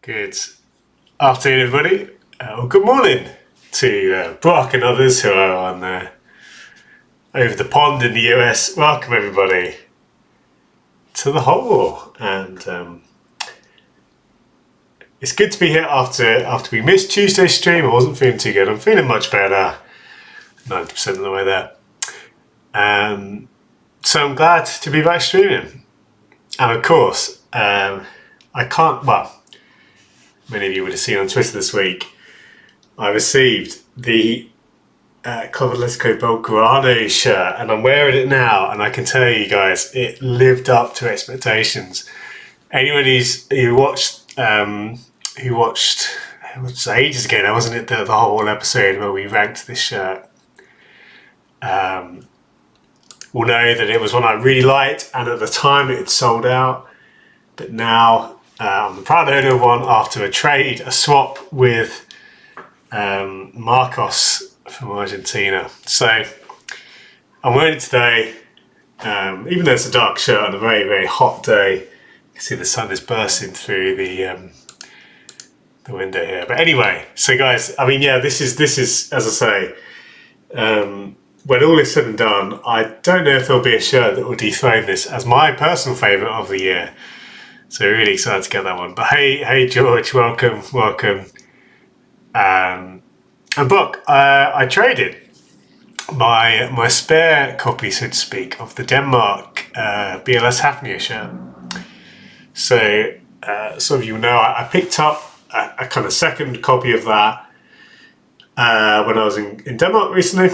Good afternoon, everybody. Or good morning to Brock and others who are on over the pond in the US. Welcome, everybody, to the Hole. And it's good to be here after we missed Tuesday's stream. I wasn't feeling too good. I'm feeling much better, 90% of the way there. So I'm glad to be back streaming. And of course, I can't, well, many of you would have seen on Twitter this week, I received the Covadlesco Belgrano shirt, and I'm wearing it now, and I can tell you guys, it lived up to expectations. Anyone who watched it was ages ago now, wasn't it, the whole episode where we ranked this shirt, will know that it was one I really liked, and at the time it had sold out, but now I'm the proud owner of one after a swap with Marcos from Argentina. So I'm wearing it today, even though it's a dark shirt on a very, very hot day. You can see the sun is bursting through the window here. But anyway, so guys, I mean, yeah, this is as I say, when all is said and done, I don't know if there'll be a shirt that will dethrone this as my personal favourite of the year. So really excited to get that one. But hey George, welcome. And Brock, I traded my spare copy, so to speak, of the Denmark BLS Hafnia shirt. So some of you know I picked up a kind of second copy of that when I was in Denmark recently.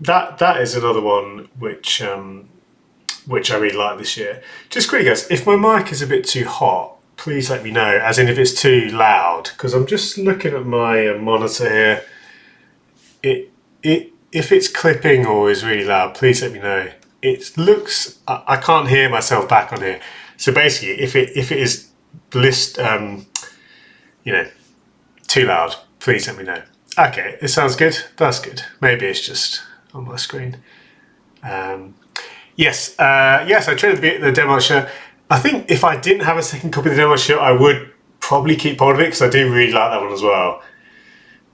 That is another one which I really like this year. Just quickly, guys, if my mic is a bit too hot, please let me know, as in if it's too loud, because I'm just looking at my monitor here. If it's clipping or is really loud, please let me know. It looks, I can't hear myself back on here. So basically, if it is too loud, please let me know. Okay, it sounds good. That's good. Maybe it's just on my screen. Yes, I traded the Denmark shirt. I think if I didn't have a second copy of the Denmark shirt, I would probably keep hold of it because I do really like that one as well.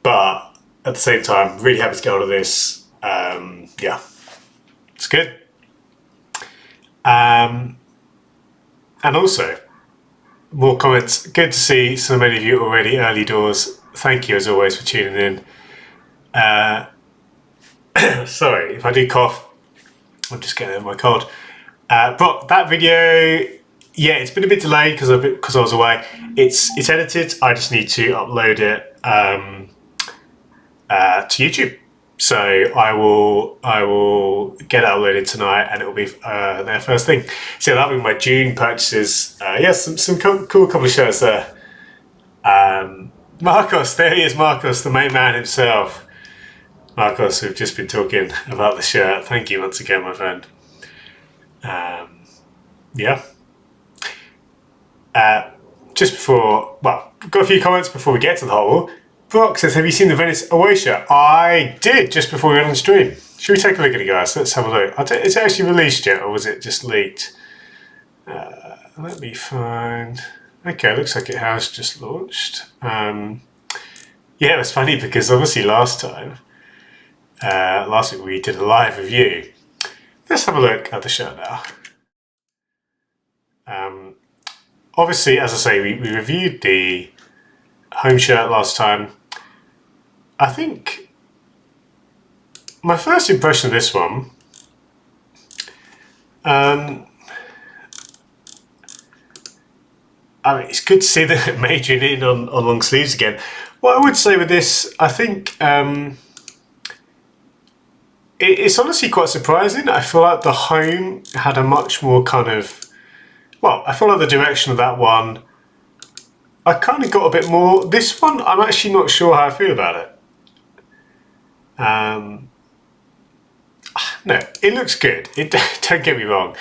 But at the same time, really happy to get hold of this. Yeah, it's good. And also, more comments. Good to see so many of you already early doors. Thank you as always for tuning in. Sorry if I do cough. I'm just getting over my cold. But that video, yeah, it's been a bit delayed because I was away. It's edited. I just need to upload it to YouTube. So I will get it uploaded tonight, and it will be there first thing. So that'll be my June purchases. Some cool couple of shirts there. Marcos, there he is, Marcos, the main man himself. Marcos, we've just been talking about the shirt. Thank you once again, my friend. Just before, well, got a few comments before we get to the whole. Brock says, have you seen the Venice away shirt? I did, just before we went on stream. Should we take a look at it, guys? Let's have a look. Is it actually released yet, or was it just leaked? Let me find... Okay, looks like it has just launched. Yeah, it was funny because obviously last week we did a live review. Let's have a look at the shirt now. Obviously, as I say, we reviewed the home shirt last time. I think my first impression of this one, I mean, it's good to see that it majoring in on long sleeves again. What I would say with this, I think it's honestly quite surprising. I feel like the home had a much more kind of, well, I feel like the direction of that one, I kind of got a bit more. This one, I'm actually not sure how I feel about it. No, it looks good. Don't get me wrong,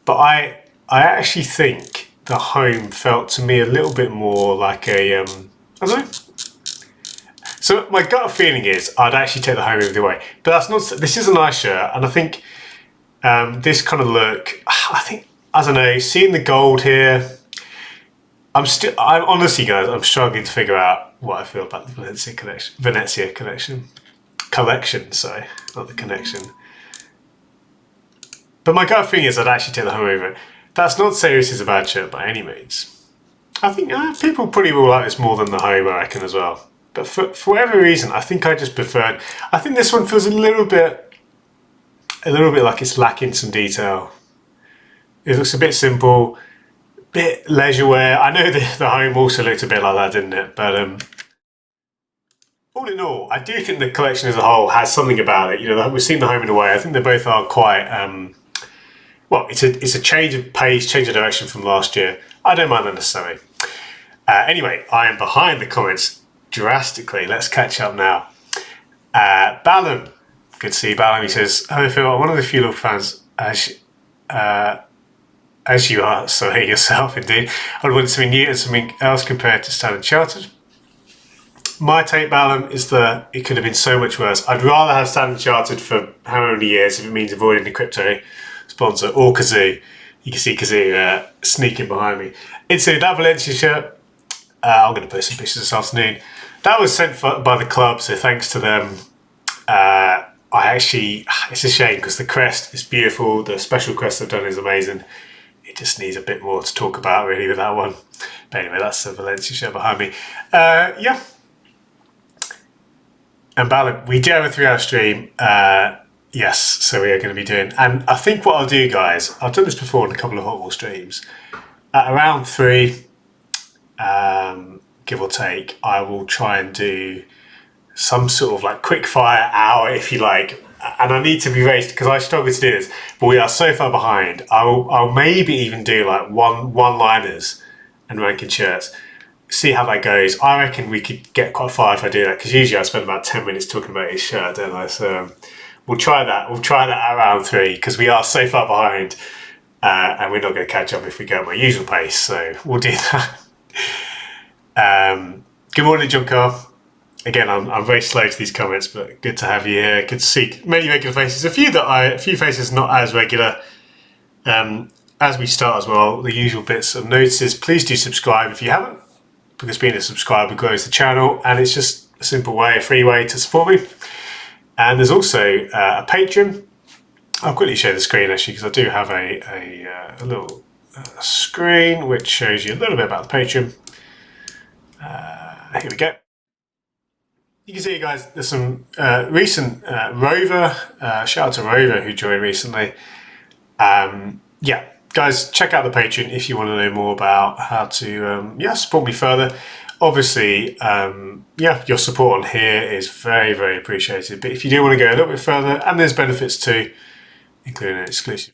but I actually think the home felt to me a little bit more like a, I don't know. So my gut feeling is I'd actually take the home over the way, but that's not. This is a nice shirt, and I think this kind of look. I think, I don't know. Seeing the gold here, I'm honestly, guys, I'm struggling to figure out what I feel about the Venezia collection, sorry, not the connection. But my gut feeling is I'd actually take the home over it. That's not to say this is a bad shirt by any means. I think people probably will like this more than the home, I reckon, as well. But for whatever reason, I think I just preferred. I think this one feels a little bit like it's lacking some detail. It looks a bit simple, bit leisure wear. I know the home also looked a bit like that, didn't it? But all in all, I do think the collection as a whole has something about it. You know, we've seen the home and away. I think they both are quite. Well, it's a change of pace, change of direction from last year. I don't mind that necessarily. Anyway, I am behind the comments drastically. Let's catch up now. Ballum, good to see Ballum. He says, "Hello Phil, I'm one of the few Liverpool fans as you are, sorry, yourself indeed. I would want something new and something else compared to Standard Chartered. My take, Ballum, is that it could have been so much worse. I'd rather have Standard Chartered for how many years if it means avoiding the crypto sponsor or Kazoo. You can see Kazoo sneaking behind me. It's that Valencia shirt. I'm going to post some pictures this afternoon. That was sent by the club, so thanks to them. It's a shame because the crest is beautiful. The special crest they've done is amazing. It just needs a bit more to talk about really with that one. But anyway, that's the Valencia shirt behind me. Yeah. And Ballum, we do have a 3-hour stream. Yes, so we are going to be doing. And I think what I'll do, guys, I've done this before in a couple of Hot Wall streams. At around 3, give or take, I will try and do some sort of like quick fire hour, if you like. And I need to be raised because I struggle to do this, but we are so far behind. I'll maybe even do like one-liners and ranking shirts. See how that goes. I reckon we could get quite far if I do that because usually I spend about 10 minutes talking about his shirt, don't I? So we'll try that. We'll try that at round 3 because we are so far behind and we're not going to catch up if we go at my usual pace. So we'll do that. Good morning, John Carr. Again, I'm very slow to these comments, but good to have you here. Good to see many regular faces. A few faces not as regular. As we start as well, the usual bits of notices. Please do subscribe if you haven't, because being a subscriber grows the channel, and it's just a simple way, a free way to support me. And there's also a Patreon. I'll quickly share the screen actually, because I do have a little screen which shows you a little bit about the Patreon. Here we go. You can see, guys, there's some recent Rover, shout out to Rover who joined recently. Yeah, guys, check out the Patreon if you want to know more about how to support me further. Obviously, your support on here is very, very appreciated. But if you do want to go a little bit further, and there's benefits too, including an exclusive,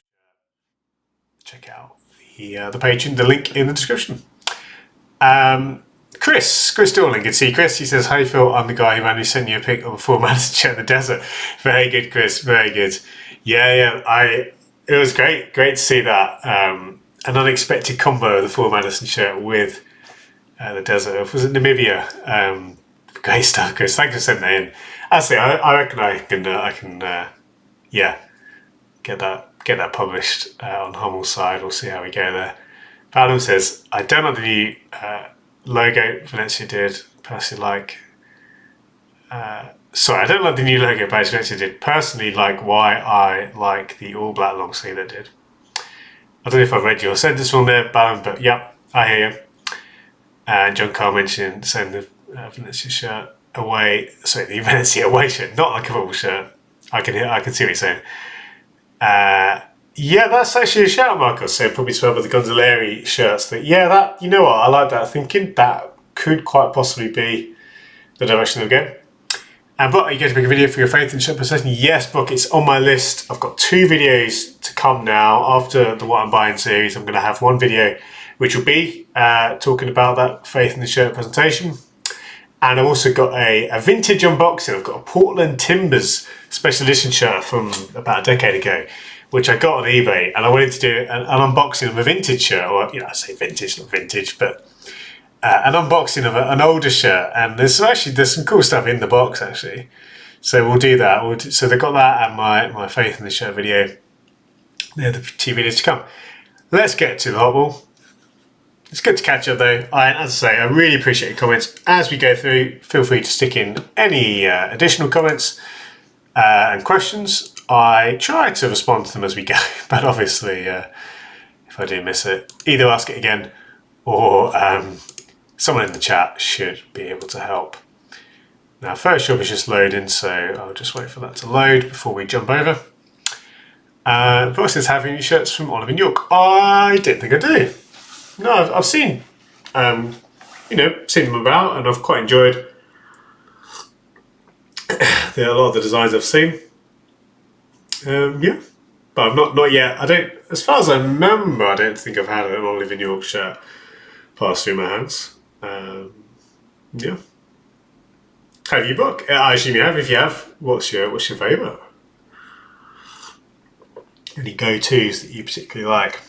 check out the Patreon, the link in the description. Chris Dorling, good to see Chris. He says, "Hi Phil, I'm the guy who randomly sent you a pic of a 4-man shirt in the desert." Very good, Chris, very good. Yeah, it was great to see that. An unexpected combo of the 4-man shirt with the desert. Was it Namibia? Great stuff, Chris. Thanks for sending that in. Actually, I reckon I can get that published on Hummel's side. We'll see how we go there. Adam says, "I don't know the new logo Valencia did. Personally like. I don't like the new logo Valencia did. Personally, like why I like the all black long sleeve they did. I don't know if I read your sentence from there, but yeah, I hear you." And John Carl mentioned send the Valencia shirt away. Sorry, the Valencia away shirt, not like a football shirt. I can see what you're saying. Yeah, that's actually a shout, Marcos. So probably swell with the Gonzalez shirts. That you know what, I like that. Thinking that could quite possibly be the direction they'll go. And Brock, are you going to make a video for your faith in shirt procession? Yes, Brock, it's on my list. I've got 2 videos to come now. After the What I'm Buying series, I'm going to have one video which will be talking about that faith in the shirt presentation. And I've also got a vintage unboxing. I've got a Portland Timbers special edition shirt from about a decade ago, which I got on eBay, and I wanted to do an unboxing of a vintage shirt, or I say vintage, not vintage, but an unboxing of an older shirt. And there's some cool stuff in the box actually, so we'll do that. So they've got that and my faith in the shirt video. They're the 2 videos to come. Let's get to the Hot Wall. It's good to catch up though. As I say, I really appreciate your comments. As we go through, feel free to stick in any additional comments and questions. I try to respond to them as we go, but obviously if I do miss it, either ask it again or someone in the chat should be able to help. Now Photoshop is just loading, so I'll just wait for that to load before we jump over. Person have any shirts from Oliver and York? I don't think I do. No, I've seen, seen them about, and I've quite enjoyed a lot of the designs I've seen. Yeah, but I've not yet. I don't, as far as I remember, I don't think I've had an Oliver and York shirt pass through my hands. Yeah. Have you, Buck? I assume you have. If you have, what's your favourite? Any go-tos that you particularly like?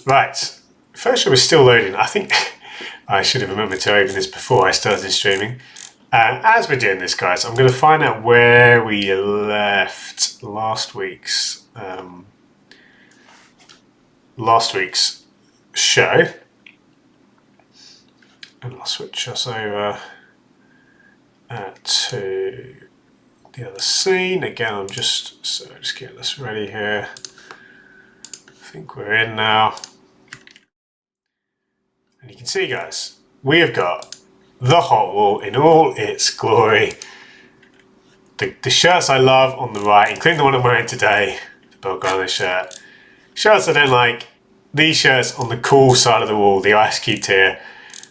Right, Photoshop is still loading. I think I should have remembered to open this before I started streaming. As we're doing this, guys, I'm going to find out where we left last week's show. And I'll switch us over to the other scene. Again, I'm just getting this ready here. I think we're in now. And you can see, guys, we have got the hot wool in all its glory. The shirts I love on the right, including the one I'm wearing today, the Belgrano shirt. Shirts I don't like, these shirts on the cool side of the wall, the Ice Cube tier.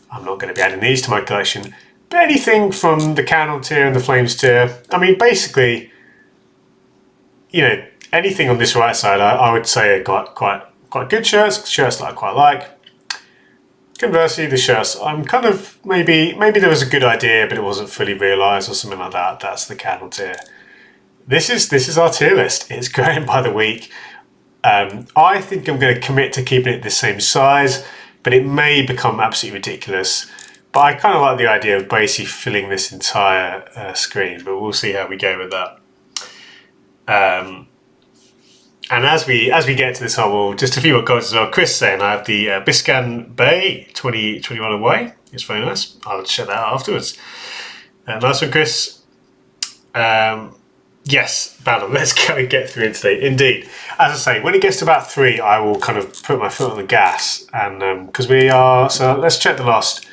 I'm not going to be adding these to my collection. But anything from the Candle tier and the Flames tier, I mean, basically, anything on this right side, I would say are quite good shirts that I quite like. Conversely, the shirts, I'm kind of, maybe there was a good idea, but it wasn't fully realised or something like that. That's the Candle tier. This is our tier list. It's growing by the week. I think I'm going to commit to keeping it the same size, but it may become absolutely ridiculous. But I kind of like the idea of basically filling this entire screen, but we'll see how we go with that. And as we get to this whole, just a few more comments as well. Chris saying I have the Biscan Bay 2021 away. It's very nice. I'll check that out afterwards. Nice one, Chris. Yes, Battle. Let's go and get through it today. Indeed, as I say, when it gets to about 3, I will kind of put my foot on the gas, and because we are. So let's check the last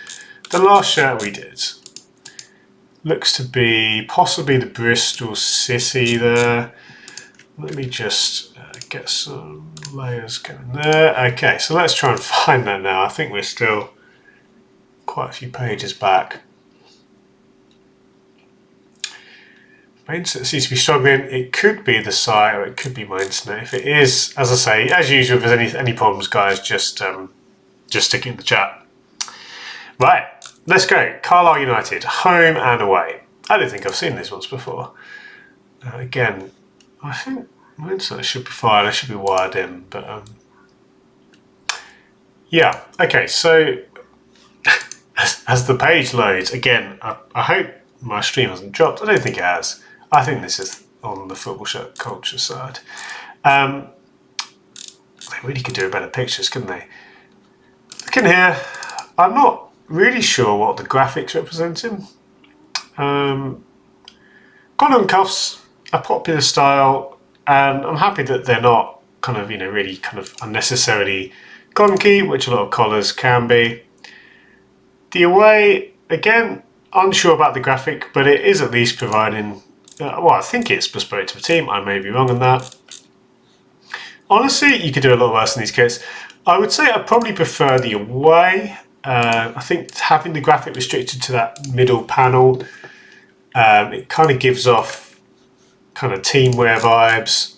shirt we did. Looks to be possibly the Bristol City there. Let me just get some layers going there. Okay, so let's try and find that now. I think we're still quite a few pages back. My internet seems to be struggling. It could be the site or it could be my internet. If it is, as I say, as usual, if there's any problems, guys, just stick it in the chat. Right, let's go. Carlisle United, home and away. I don't think I've seen this once before. Again, I think my internet should be fine. I should be wired in, but yeah. Okay, so as the page loads, again, I hope my stream hasn't dropped. I don't think it has. I think this is on the football shirt culture side. They really could do a better pictures, couldn't they? Look in here. I'm not really sure what the graphics representing. Collar and cuffs, a popular style, and I'm happy that they're not kind of, really kind of unnecessarily clunky, which a lot of collars can be. The away, again, unsure about the graphic, but it is at least providing, well, I think it's bespoke to a team. I may be wrong on that. Honestly, you could do a lot worse in these kits. I would say I probably prefer the away. I think having the graphic restricted to that middle panel, it kind of gives off kind of teamwear vibes,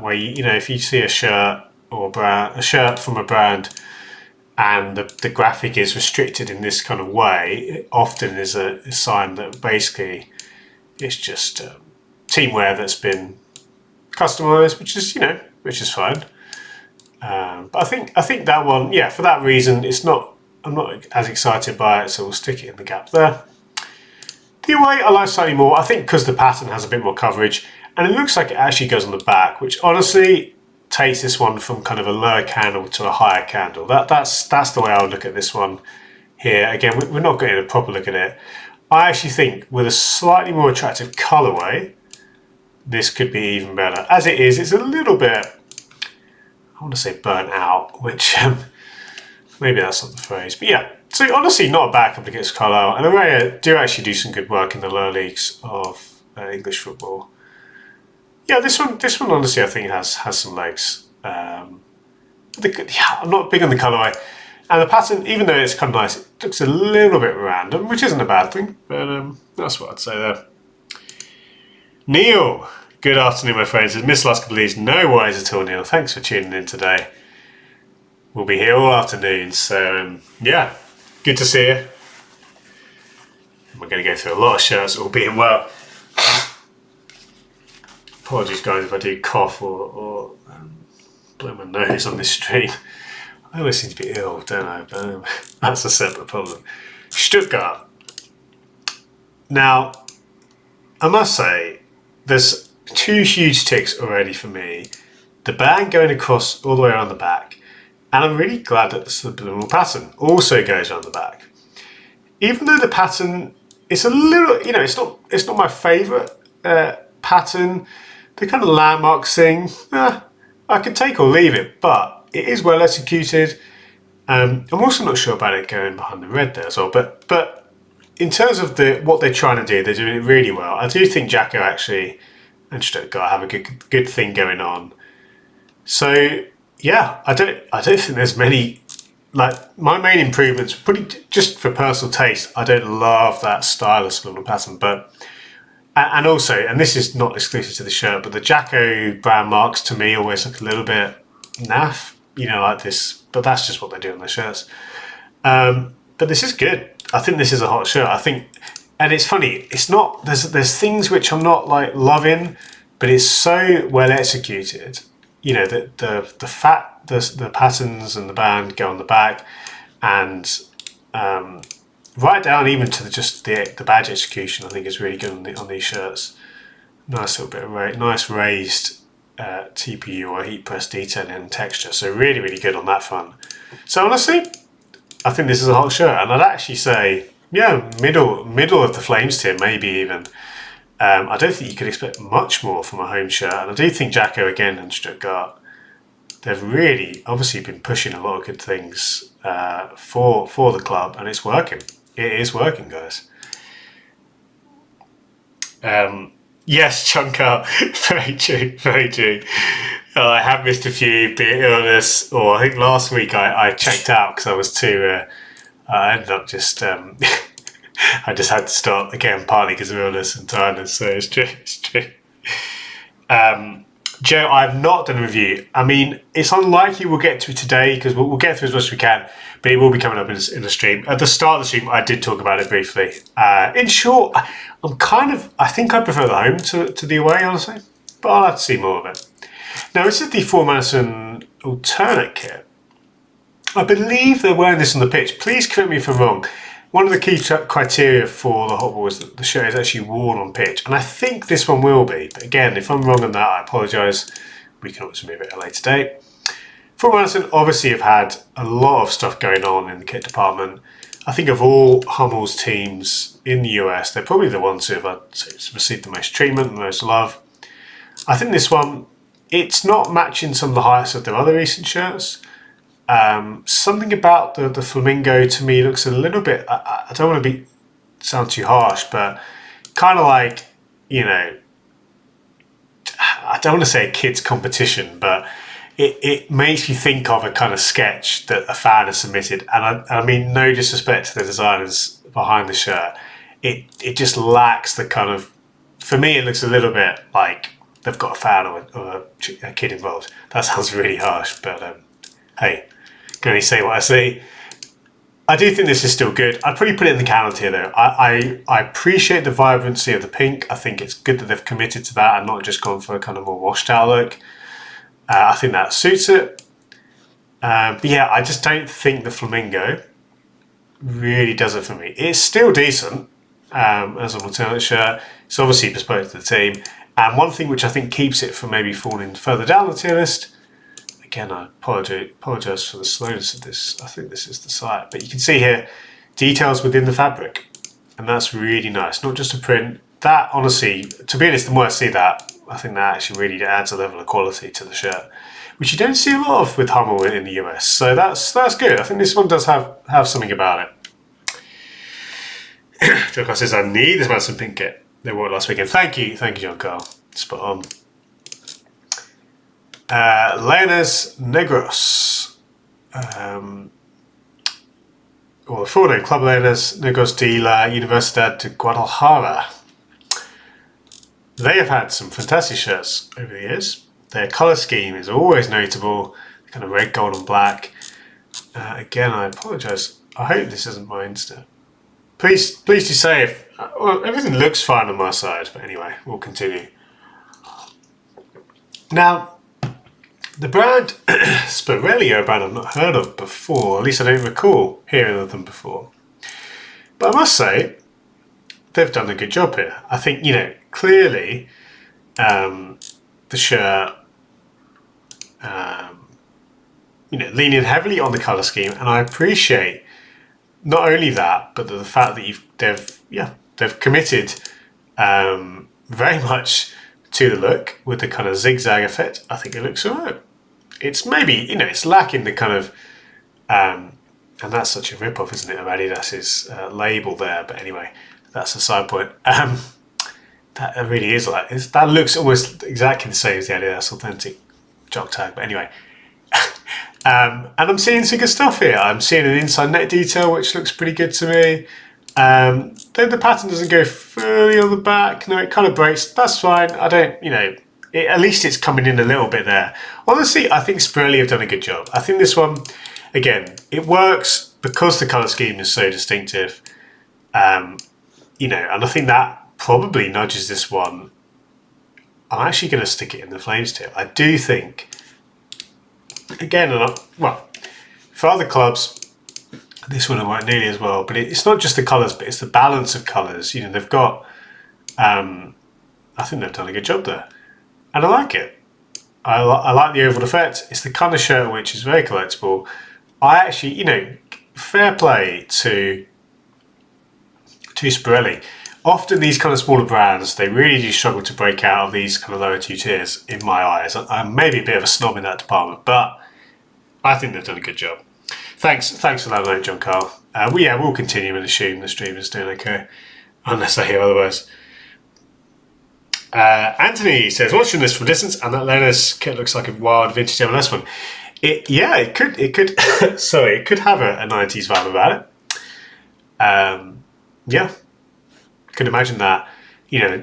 where if you see a shirt or a shirt from a brand and the graphic is restricted in this kind of way, it often is a sign that basically it's just teamwear that's been customized, which is fine. But I think that one, yeah, for that reason, I'm not as excited by it, so we'll stick it in the gap there. The away I like slightly more, I think because the pattern has a bit more coverage, and it looks like it actually goes on the back, which honestly, taste this one from kind of a lower candle to a higher candle. That's the way I would look at this one here. Again, we're not getting a proper look at it. I actually think with a slightly more attractive colourway, this could be even better. As it is, it's a little bit, I want to say burnt out, which maybe that's not the phrase. But yeah, so honestly, not a bad couple against Carlisle. And Araya do actually do some good work in the lower leagues of English football. Yeah, this one honestly I think has some legs. I'm not big on the colourway. And the pattern, even though it's kind of nice, it looks a little bit random, which isn't a bad thing, but that's what I'd say there. Neil, good afternoon, my friends. I've missed the last couple of these. No worries at all, Neil. Thanks for tuning in today. We'll be here all afternoon, so yeah, good to see you. We're going to go through a lot of shirts, all being well. Apologies, guys, if I do cough or blow my nose on this stream. I always seem to be ill, don't I? But that's a separate problem. Stuttgart. Now, I must say, there's 2 huge ticks already for me. The band going across all the way around the back, and I'm really glad that the subliminal pattern also goes around the back. Even though the pattern is a little, it's not my favourite pattern. The kind of landmarks thing, I could take or leave it, but it is well executed. I'm also not sure about it going behind the red there as well, but in terms of what they're trying to do, they're doing it really well. I do think Jacko actually and Stuttgart have a good thing going on. So yeah, I don't think there's many. Like, my main improvements, pretty just for personal taste. I don't love that style of subliminal pattern, but and also, and this is not exclusive to the shirt, but the Jacko brand marks to me always look a little bit naff, like this. But that's just what they do on their shirts. But this is good. I think this is a hot shirt. I think, and it's funny. It's not. There's things which I'm not like loving, but it's so well executed. The patterns and the band go on the back, and right down even to the badge execution, I think is really good on these shirts. Nice little bit of nice raised TPU or heat press detailing and texture. So really, really good on that front. So honestly, I think this is a hot shirt, and I'd actually say, yeah, middle of the Flames tier, maybe even. I don't think you could expect much more from a home shirt, and I do think Jacko again and Stuttgart, they've really obviously been pushing a lot of good things for the club, and it's working. It is working, guys. Yes, Chunkar, very true, very true. I have missed a few, be it illness, or I think last week I checked out because I was too. I ended up just. I just had to start again, partly because of illness and tiredness. So it's true. It's true. Joe, I've not done a review. I mean, it's unlikely we'll get to it today because we'll get through as much as we can, but it will be coming up in the stream. At the start of the stream, I did talk about it briefly. In short, I think I prefer the home to the away, honestly, but I'll have to see more of it. Now, this is the 4 Madison alternate kit. I believe they're wearing this on the pitch. Please correct me if I'm wrong. One of the key criteria for the hot ball is that the shirt is actually worn on pitch, and I think this one will be. But again, if I'm wrong on that, I apologise. We can always move it at a later date. For Madison, obviously, have had a lot of stuff going on in the kit department. I think of all Hummel's teams in the US, they're probably the ones who have received the most treatment, the most love. I think this one, it's not matching some of the highlights of their other recent shirts. Something about the flamingo to me looks a little bit, I don't want to sound too harsh, but kind of like, I don't want to say a kid's competition, but it makes me think of a kind of sketch that a fan has submitted. And I mean, no disrespect to the designers behind the shirt. It just lacks the kind of, for me, it looks a little bit like they've got a fan or a kid involved. That sounds really harsh, but hey, can only say what I see. I do think this is still good. I'd probably put it in the calendar tier though. I appreciate the vibrancy of the pink. I think it's good that they've committed to that and not just gone for a kind of more washed out look. I think that suits it. But yeah, I just don't think the flamingo really does it for me. It's still decent as an alternate shirt. It's obviously bespoke to the team. And one thing which I think keeps it from maybe falling further down the tier list, again, I apologise for the slowness of this. I think this is the site, but you can see here details within the fabric, and that's really nice. Not just a print. That, honestly, to be honest, the more I see that, I think that actually really adds a level of quality to the shirt, which you don't see a lot of with Hummel in the US. So that's good. I think this one does have something about it. John Carl says, I need this Madison pink kit. They wore it last weekend. Thank you, John Carl. Spot on. Leones Negros. The full name, Club Leones Negros de la Universidad de Guadalajara. They have had some fantastic shirts over the years. Their colour scheme is always notable, kind of red, gold and black. Again, I apologise. I hope this isn't my Insta. Please do say if... well, everything looks fine on my side, but anyway, we'll continue. Now, the brand Spirelli are a brand I've not heard of before, at least I don't recall hearing of them before. But I must say, they've done a good job here. I think, clearly the shirt, leaning heavily on the colour scheme, and I appreciate not only that, but the fact that they've committed very much to the look with the kind of zigzag effect. I think it looks alright. It's maybe, it's lacking the kind of, and that's such a rip-off, isn't it, of Adidas's label there, but anyway, that's a side point. That really is that looks almost exactly the same as the Adidas Authentic jock tag, but anyway. And I'm seeing some good stuff here. I'm seeing an inside neck detail, which looks pretty good to me. Then the pattern doesn't go fully on the back. No, it kind of breaks. That's fine. I don't, at least it's coming in a little bit there. Honestly, I think Spirelli have done a good job. I think this one, again, it works because the colour scheme is so distinctive. And I think that probably nudges this one. I'm actually going to stick it in the Flames tip. I do think, again, for other clubs, this one won't nearly as well, but it's not just the colours, but it's the balance of colours. They've got, I think they've done a good job there. And I like it. I like the oval effect. It's the kind of shirt which is very collectible. I actually, fair play to Spirelli. Often these kind of smaller brands, they really do struggle to break out of these kind of lower two tiers, in my eyes. I'm maybe a bit of a snob in that department, but I think they've done a good job. Thanks for that note, John Carl. We'll continue and assume the stream is doing okay, unless I hear otherwise. Anthony says, watching this from distance, and that Leones kit looks like a wild vintage MLS one. It could. Sorry, it could have a 90s vibe about it. Could imagine that.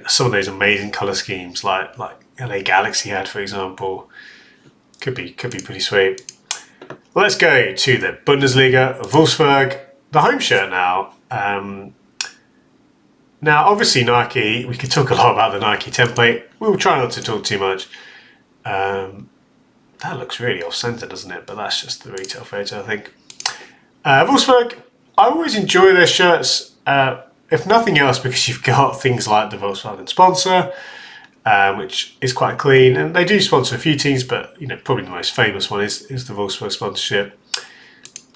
Some of those amazing color schemes, like LA Galaxy had, for example, could be pretty sweet. Well, let's go to the Bundesliga, Wolfsburg, the home shirt now. Now, obviously, Nike, we could talk a lot about the Nike template. We'll try not to talk too much. That looks really off-centre, doesn't it? But that's just the retail photo, I think. Wolfsburg, I always enjoy their shirts, if nothing else, because you've got things like the Volkswagen sponsor, which is quite clean. And they do sponsor a few teams, but probably the most famous one is the Wolfsburg sponsorship.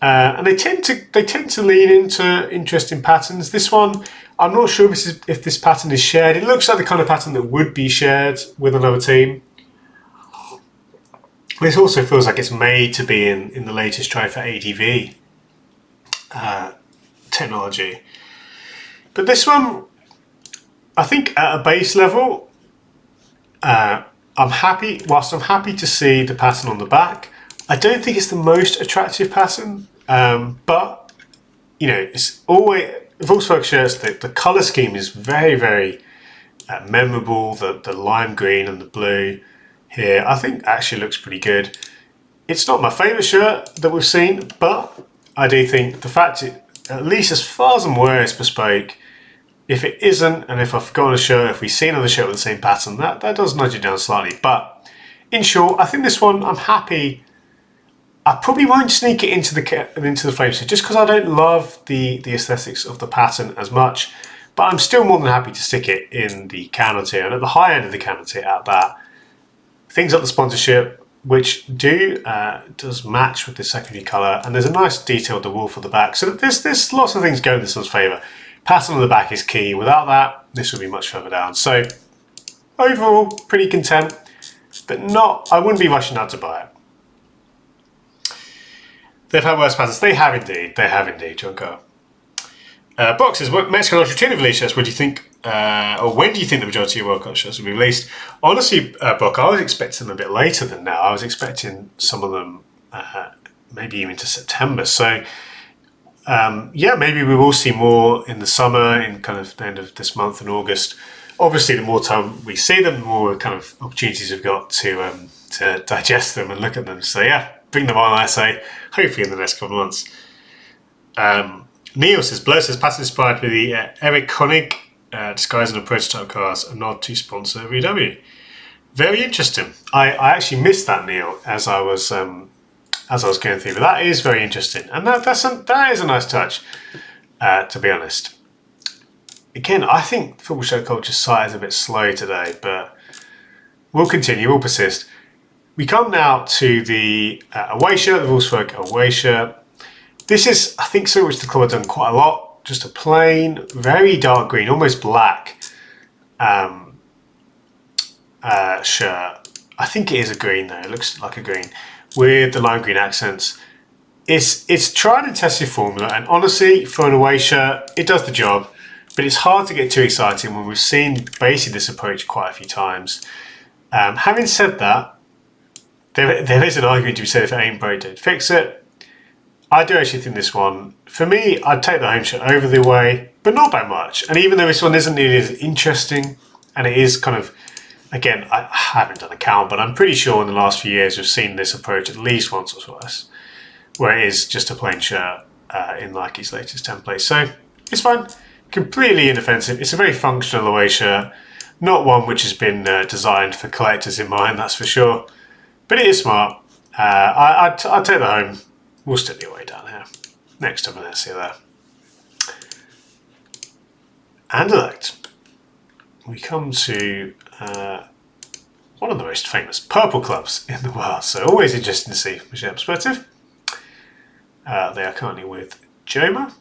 And they tend to lean into interesting patterns. This one, I'm not sure if this pattern is shared. It looks like the kind of pattern that would be shared with another team. This also feels like it's made to be in the latest try for ADV technology. But this one, I think at a base level, I'm happy. Whilst I'm happy to see the pattern on the back, I don't think it's the most attractive pattern. But it's always Volkswagen shirts. The color scheme is very, very memorable. The lime green and the blue here, I think, actually looks pretty good. It's not my favourite shirt that we've seen, but I do think the fact it, at least as far as I'm aware, it's bespoke. If it isn't, and if I've forgotten a shirt, if we see another shirt with the same pattern, that does nudge it down slightly. But in short, I think this one, I'm happy. I probably won't sneak it into the frame set just because I don't love the aesthetics of the pattern as much. But I'm still more than happy to stick it in the counter tier, and at the high end of the counter tier at that. Things like the sponsorship, which does match with the secondary colour, and there's a nice detail of the wolf at the back. So there's lots of things going in this one's favour. Pattern on the back is key. Without that, this would be much further down. So overall, pretty content, but I wouldn't be rushing out to buy it. They've had worse patterns. They have indeed, John Carr. Boxes, what Mexican Lottery Tin release shirts, what do you think, or when do you think the majority of World Cup shirts will be released? Honestly, Book, I was expecting them a bit later than now. I was expecting some of them maybe even to September. So, yeah, maybe we will see more in the summer, in kind of the end of this month in August. Obviously, the more time we see them, the more kind of opportunities we've got to digest them and look at them. So, yeah, bring them on, I say, hopefully in the next couple of months. Neil says, Blow says, pattern inspired by the Eric Koenig disguising a prototype cars, a nod to sponsor VW. Very interesting. I actually missed that, Neil, as I was going through, but that is very interesting, and that is a nice touch, to be honest. Again, I think Football Show Culture's site is a bit slow today, but we'll continue, we'll persist. We come now to the away shirt, the Wolfsburg away shirt. This is, I think, so which the club have done quite a lot. Just a plain, very dark green, almost black shirt. I think it is a green though. It looks like a green with the lime green accents. It's tried and tested formula, and honestly, for an away shirt, it does the job. But it's hard to get too exciting when we've seen basically this approach quite a few times. Having said that, there is an argument to be said if it ain't broke, don't fix it. I do actually think this one, for me, I'd take the home shirt over the away, but not by much. And even though this one isn't nearly as interesting, and it is kind of, again, I haven't done a count, but I'm pretty sure in the last few years we've seen this approach at least once or twice, where it is just a plain shirt in Nike's latest template. So it's fine, completely inoffensive. It's a very functional away shirt, not one which has been designed for collectors in mind, that's for sure. But it is smart. I'd take the home. We'll stick the away down here. Next up, let's see there. Anderlecht. We come to one of the most famous purple clubs in the world. So always interesting to see from a share perspective. They are currently with Joma.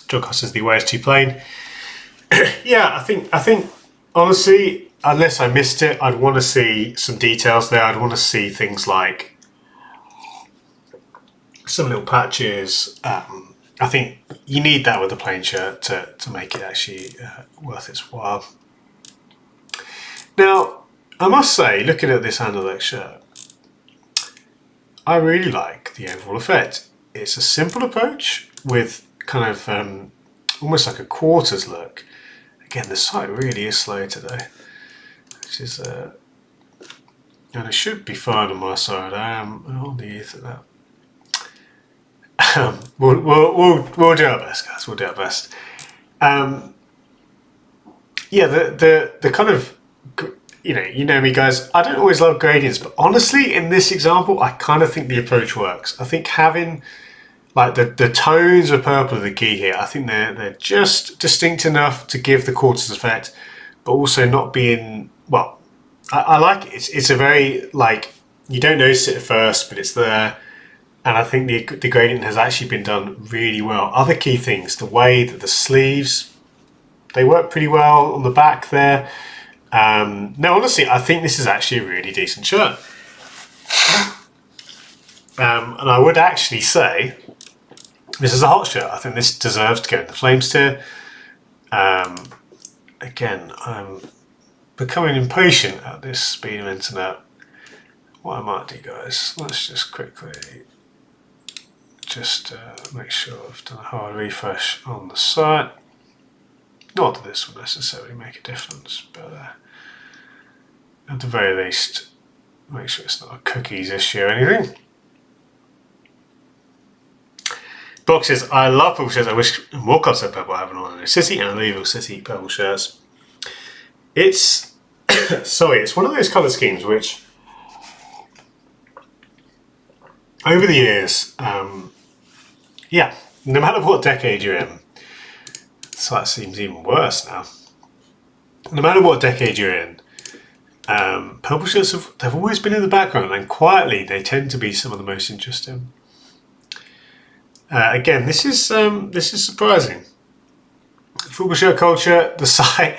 John Costa's the away is too plain. Yeah, I think honestly, unless I missed it, I'd want to see some details there. I'd want to see things like some little patches. I think you need that with a plain shirt to make it actually worth its while. Now, I must say, looking at this Anderlecht shirt, I really like the overall effect. It's a simple approach with kind of almost like a quarters look. Again, the site really is slow today, which is and it should be fine on my side. I am on the Ethernet. We'll do our best, guys. We'll do our best. Yeah, the kind of, you know me, guys. I don't always love gradients, but honestly, in this example, I kind of think the approach works. I think having like the tones of purple are the key here. I think they're just distinct enough to give the quarters effect, but also not being, well, I like it. It's a very, like, you don't notice it at first, but it's there. And I think the gradient has actually been done really well. Other key things, the way that the sleeves, they work pretty well on the back there. No, honestly, I think this is actually a really decent shirt. And I would actually say this is a hot shirt. I think this deserves to go in the Flames tier. Again, I'm becoming impatient at this speed of internet. What I might do, guys, let's just quickly make sure I've done a hard refresh on the site. Not that this will necessarily make a difference, but at the very least, make sure it's not a cookies issue or anything. Boxes, I love purple shirts. I wish more clubs had purple. I have an Orlando City and a Louisville City purple shirts. It's sorry, it's one of those colour schemes which over the years, yeah, no matter what decade you're in, so that seems even worse now. No matter what decade you're in, Purple shirts they've always been in the background, and quietly they tend to be some of the most interesting. Again, this is surprising. Football shirt culture, the site.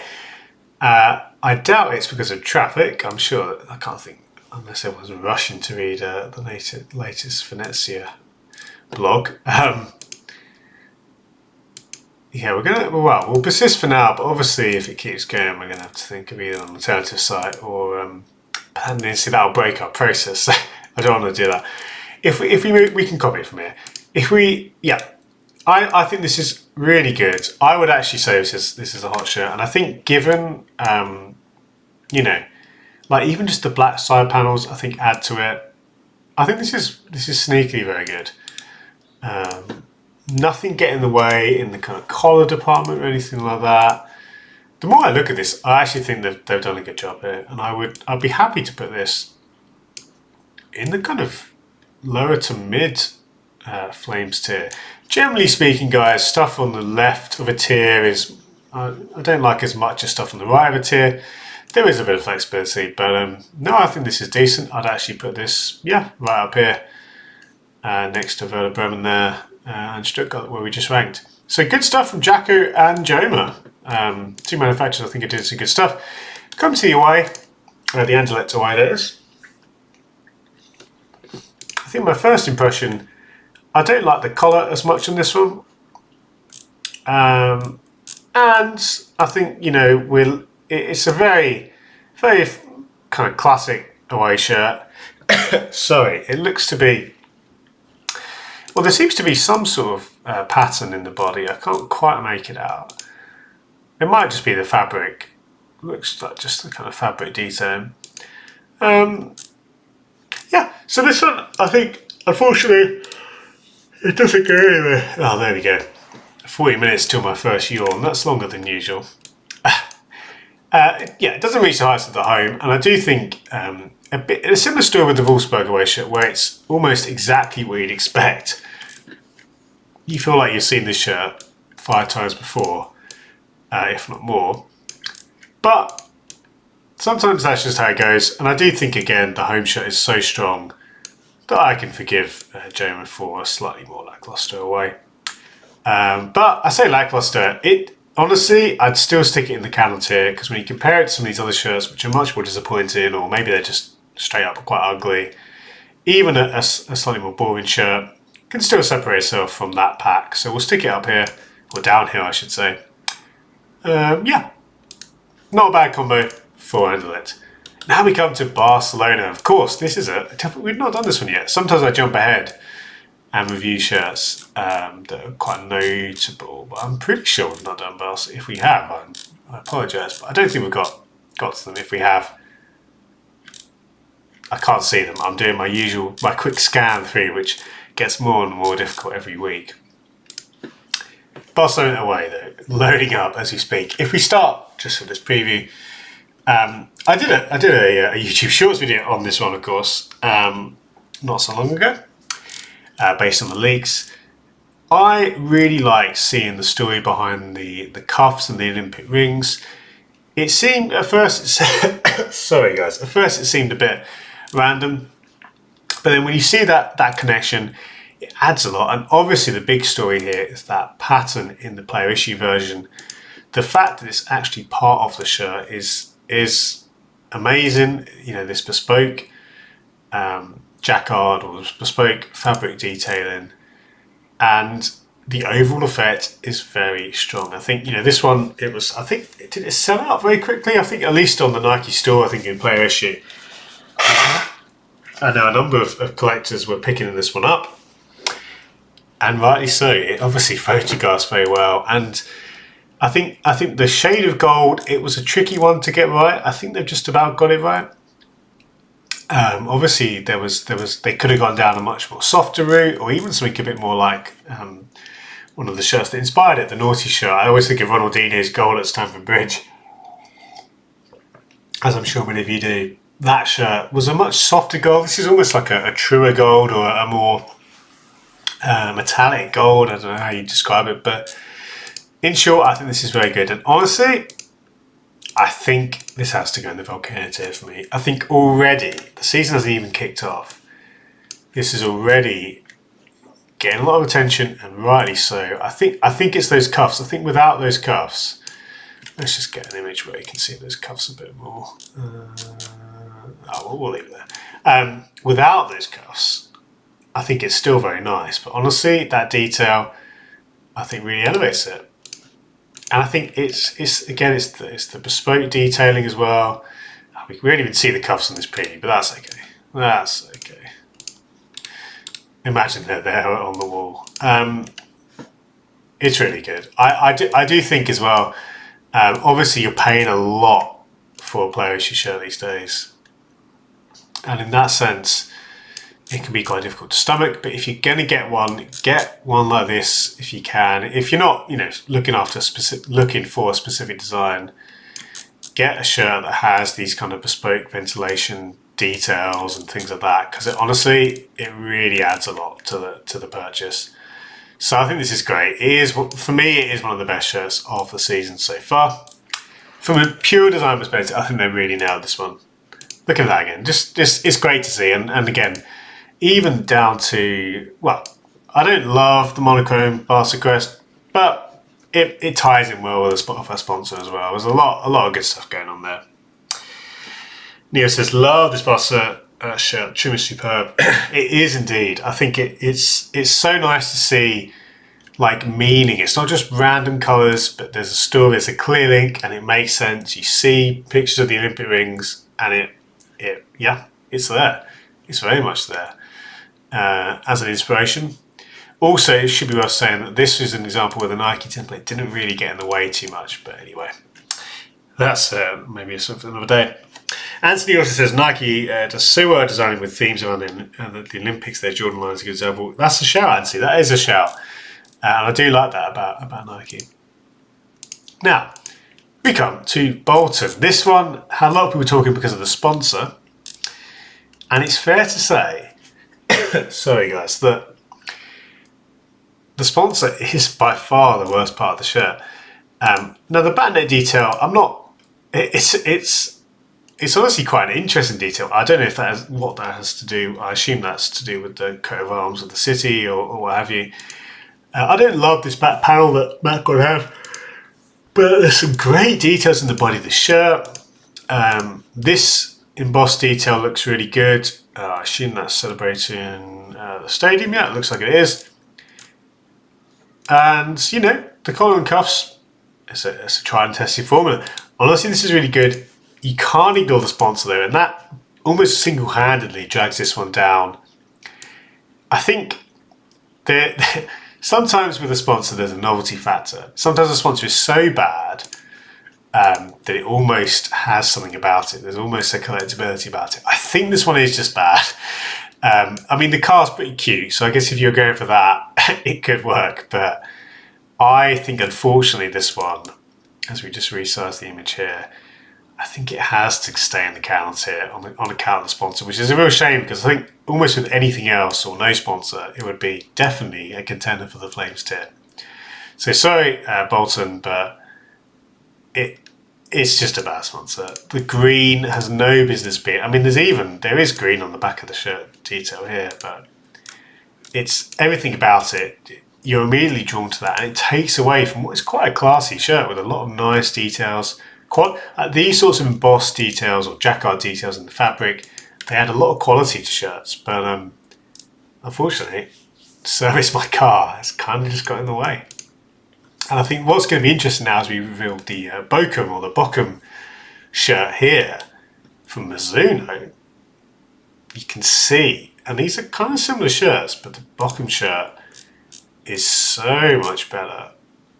I doubt it's because of traffic. I'm sure I can't think unless everyone's rushing to read the latest Venezia blog. Yeah, we'll persist for now, but obviously if it keeps going, we're going to have to think of either an alternative site or see that'll break our process. I don't want to do that. If we move, we can copy it from here. I think this is really good. I would actually say this is a hot shirt, and I think given like even just the black side panels, I think add to it. I think this is sneakily very good. Nothing get in the way in the kind of collar department or anything like that. The more I look at this, I actually think they've done a good job here, and I'd be happy to put this in the kind of lower to mid flames tier. Generally speaking, guys, stuff on the left of a tier is I don't like as much as stuff on the right of a tier. There is a bit of flexibility, but no, I think this is decent. I'd actually put this right up here next to Werder Bremen there. And Stuttgart, where we just ranked. So good stuff from Jacko and Joma. Two manufacturers, I think, it did some good stuff. Come to the away, the Anderlecht away, that is. I think my first impression, I don't like the collar as much on this one. And I think, it's a very, very kind of classic away shirt. Sorry, it looks to be. Well, there seems to be some sort of pattern in the body. I can't quite make it out. It might just be the fabric. It looks like just the kind of fabric detailing. So this one, I think, unfortunately, it doesn't go anywhere. Oh, there we go. 40 minutes till my first yawn. That's longer than usual. It doesn't reach the heights of the home. And I do think a similar story with the Wolfsburg away shirt, where it's almost exactly what you'd expect. You feel like you've seen this shirt 5 times before, if not more. But sometimes that's just how it goes. And I do think, again, the home shirt is so strong that I can forgive Joma for a slightly more lacklustre away. But I say lacklustre. Honestly, I'd still stick it in the canon tier, because when you compare it to some of these other shirts, which are much more disappointing, or maybe they're just straight up quite ugly, even a slightly more boring shirt can still separate itself from that pack. So we'll stick it up here, or down here I should say. Not a bad combo for Anderlecht. Now we come to Barcelona. Of course, this is we've not done this one yet. Sometimes I jump ahead and review shirts that are quite notable, but I'm pretty sure we've not done Barcelona. If we have, I apologise, but I don't think we've got to them. If we have, I can't see them. I'm doing my quick scan through, which gets more and more difficult every week. Barcelona away though, loading up as we speak. If we start just for this preview, I did a YouTube Shorts video on this one, of course, not so long ago, based on the leaks. I really like seeing the story behind the cuffs and the Olympic rings. It seemed at first, sorry guys, at first it seemed a bit random, but then when you see that connection, it adds a lot. And obviously the big story here is that pattern in the player issue version. The fact that it's actually part of the shirt is amazing. This bespoke jacquard or bespoke fabric detailing, and the overall effect is very strong. I think this one, did it sell out very quickly? I think at least on the Nike store, I think in player issue. I know a number of collectors were picking this one up, and rightly so. It obviously photographs very well, and I think the shade of gold, it was a tricky one to get right. I think they've just about got it right. Obviously they could have gone down a much more softer route, or even something a bit more like one of the shirts that inspired it, the Naughty shirt. I always think of Ronaldinho's goal at Stamford Bridge, as I'm sure many of you do. That shirt was a much softer gold. This is almost like a truer gold, or a more metallic gold. I don't know how you describe it, but in short, I think this is very good. And honestly, I think this has to go in the volcano tier for me. I think already, the season hasn't even kicked off. This is already getting a lot of attention, and rightly so. I think it's those cuffs. I think without those cuffs, let's just get an image where you can see those cuffs a bit more. We'll leave it there. Without those cuffs, I think it's still very nice. But honestly, that detail, I think, really elevates it. And I think it's the bespoke detailing as well. We won't even see the cuffs on this preview, but that's okay. That's okay. Imagine they're there on the wall. It's really good. I do think as well, obviously you're paying a lot for a player issue shirt these days. And in that sense, it can be quite difficult to stomach. But if you're going to get one like this if you can. If you're not, looking for a specific design, get a shirt that has these kind of bespoke ventilation details and things like that, because honestly, it really adds a lot to the purchase. So I think this is great. For me, it is one of the best shirts of the season so far. From a pure design perspective, I think they really nailed this one. Look at that again. Just it's great to see, and again, even down to, well, I don't love the monochrome Barca crest, but it ties in well with the Spotify sponsor as well. There's a lot of good stuff going on there. Neo says, love this Barca shirt. Trim is superb. It is indeed. I think it's so nice to see meaning. It's not just random colours, but there's a story, there's a clear link, and it makes sense. You see pictures of the Olympic rings, and it's there. It's very much there as an inspiration. Also, it should be worth saying that this is an example where the Nike template didn't really get in the way too much, but anyway, that's maybe something another day. Anthony also says Nike does so well designing with themes around the Olympics. Their Jordan line is a good example. That's a shout, Anthony. That is a shout, and I do like that about Nike. Now we come to Bolton. This one had a lot of people talking because of the sponsor, and it's fair to say, sorry guys, that the sponsor is by far the worst part of the shirt. Now the backnet detail, It's honestly quite an interesting detail. I don't know if what that has to do. I assume that's to do with the coat of arms of the city or what have you. I don't love this back panel that Matt got to have, but there's some great details in the body of the shirt. This embossed detail looks really good. I assume that's celebrating the stadium. Yeah, it looks like it is. And, the collar and cuffs, it's a tried and tested formula. Honestly, this is really good. You can't ignore the sponsor though, and that almost single-handedly drags this one down. I think sometimes with a sponsor there's a novelty factor. Sometimes the sponsor is so bad that it almost has something about it. There's almost a collectability about it. I think this one is just bad. The car's pretty cute, so I guess if you're going for that, it could work. But I think unfortunately this one, as we just resized the image here, I think it has to stay in the counts here on account of the sponsor, which is a real shame because I think almost with anything else or no sponsor, it would be definitely a contender for the Flames tier. So sorry, Bolton, but it's just a bad sponsor. The green has no business being. There is green on the back of the shirt detail here, but it's everything about it. You're immediately drawn to that, and it takes away from what is quite a classy shirt with a lot of nice details. These sorts of embossed details or jacquard details in the fabric, they add a lot of quality to shirts, but unfortunately, service my car has kind of just got in the way. And I think what's going to be interesting now as we reveal the Bochum or the Bochum shirt here from Mizuno, you can see, and these are kind of similar shirts, but the Bochum shirt is so much better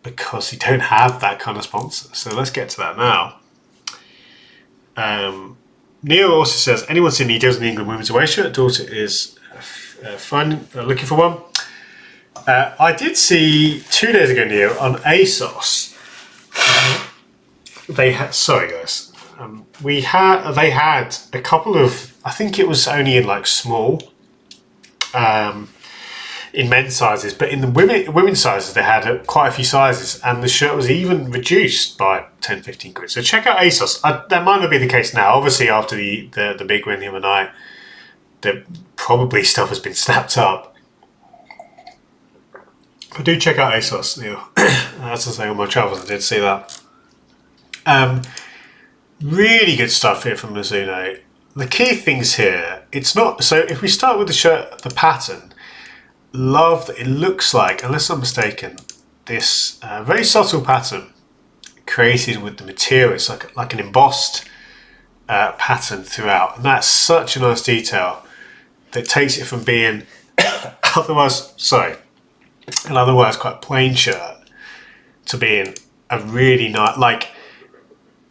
because you don't have that kind of sponsor. So let's get to that now. Neil also says, anyone seen details in the England women's away shirt? Daughter is looking for one. I did see 2 days ago, Neil, on ASOS. They had, sorry guys, they had a couple of, I think it was only in small. in men's sizes, but in the women's sizes they had quite a few sizes, and the shirt was even reduced by 10-15 quid. So check out ASOS. That might not be the case now. Obviously after the big win the other night, probably stuff has been snapped up. But do check out ASOS, Neil. As I say, on my travels I did see that. Really good stuff here from Mizuno. The key things here, it's not, so if we start with the shirt, the pattern, love that it looks like, unless I'm mistaken, this very subtle pattern created with the material. It's like an embossed pattern throughout, and that's such a nice detail that takes it from being otherwise quite plain shirt to being a really nice, like,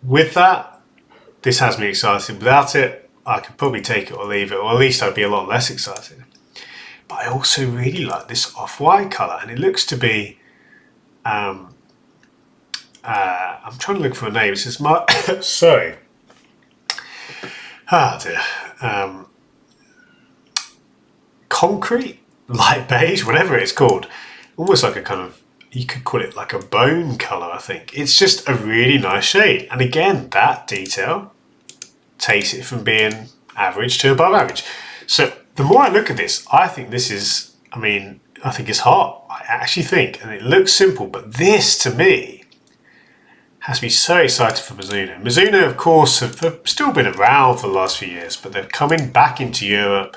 with that, this has me excited. Without it, I could probably take it or leave it, or at least I'd be a lot less excited. But I also really like this off-white colour, and it looks to be, I'm trying to look for a name. It says, sorry. Ah dear. Concrete, light beige, whatever it's called. Almost like a kind of, you could call it like a bone colour, I think. It's just a really nice shade. And again, that detail takes it from being average to above average. So the more I look at this, I think this is, I think it's hot. I actually think, and it looks simple, but this to me has me so excited for Mizuno. Mizuno, of course, have still been around for the last few years, but they're coming back into Europe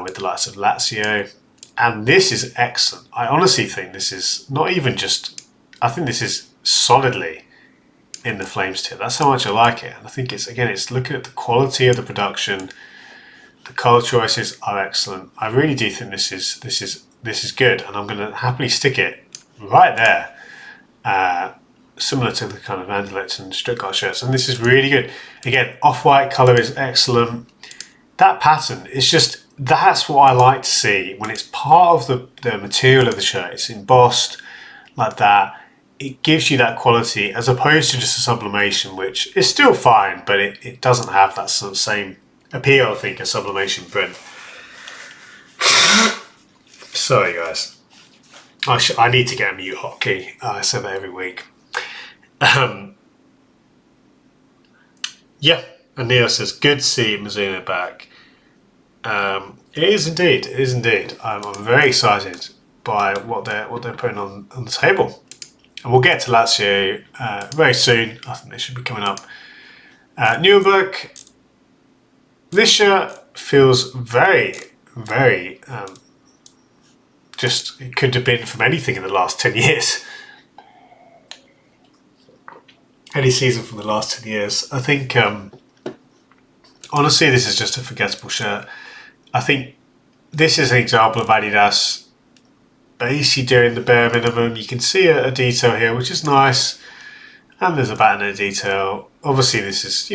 with the likes of Lazio. And this is excellent. I honestly think this is not even just, I think this is solidly in the Flames tier. That's how much I like it. And I think it's looking at the quality of the production. The colour choices are excellent. I really do think this is good, and I'm going to happily stick it right there. Similar to the kind of Anderlecht and Stuttgart shirts. And this is really good. Again, off-white colour is excellent. That pattern is just, that's what I like to see when it's part of the material of the shirt. It's embossed like that. It gives you that quality as opposed to just a sublimation, which is still fine, but it doesn't have that sort of same appeal, I think, as sublimation print. Sorry guys, I need to get a mute hotkey. I say that every week. Yeah, and Neil says, good to see Mizuno back. It is indeed. I'm very excited by what they're putting on the table. And we'll get to Lazio very soon. I think they should be coming up. Nuremberg. This shirt feels very, very, just, it could have been from anything in the last 10 years. Any season from the last 10 years. I think, honestly, this is just a forgettable shirt. I think this is an example of Adidas basically doing the bare minimum. You can see a detail here, which is nice, and there's a banner detail. Obviously, this is,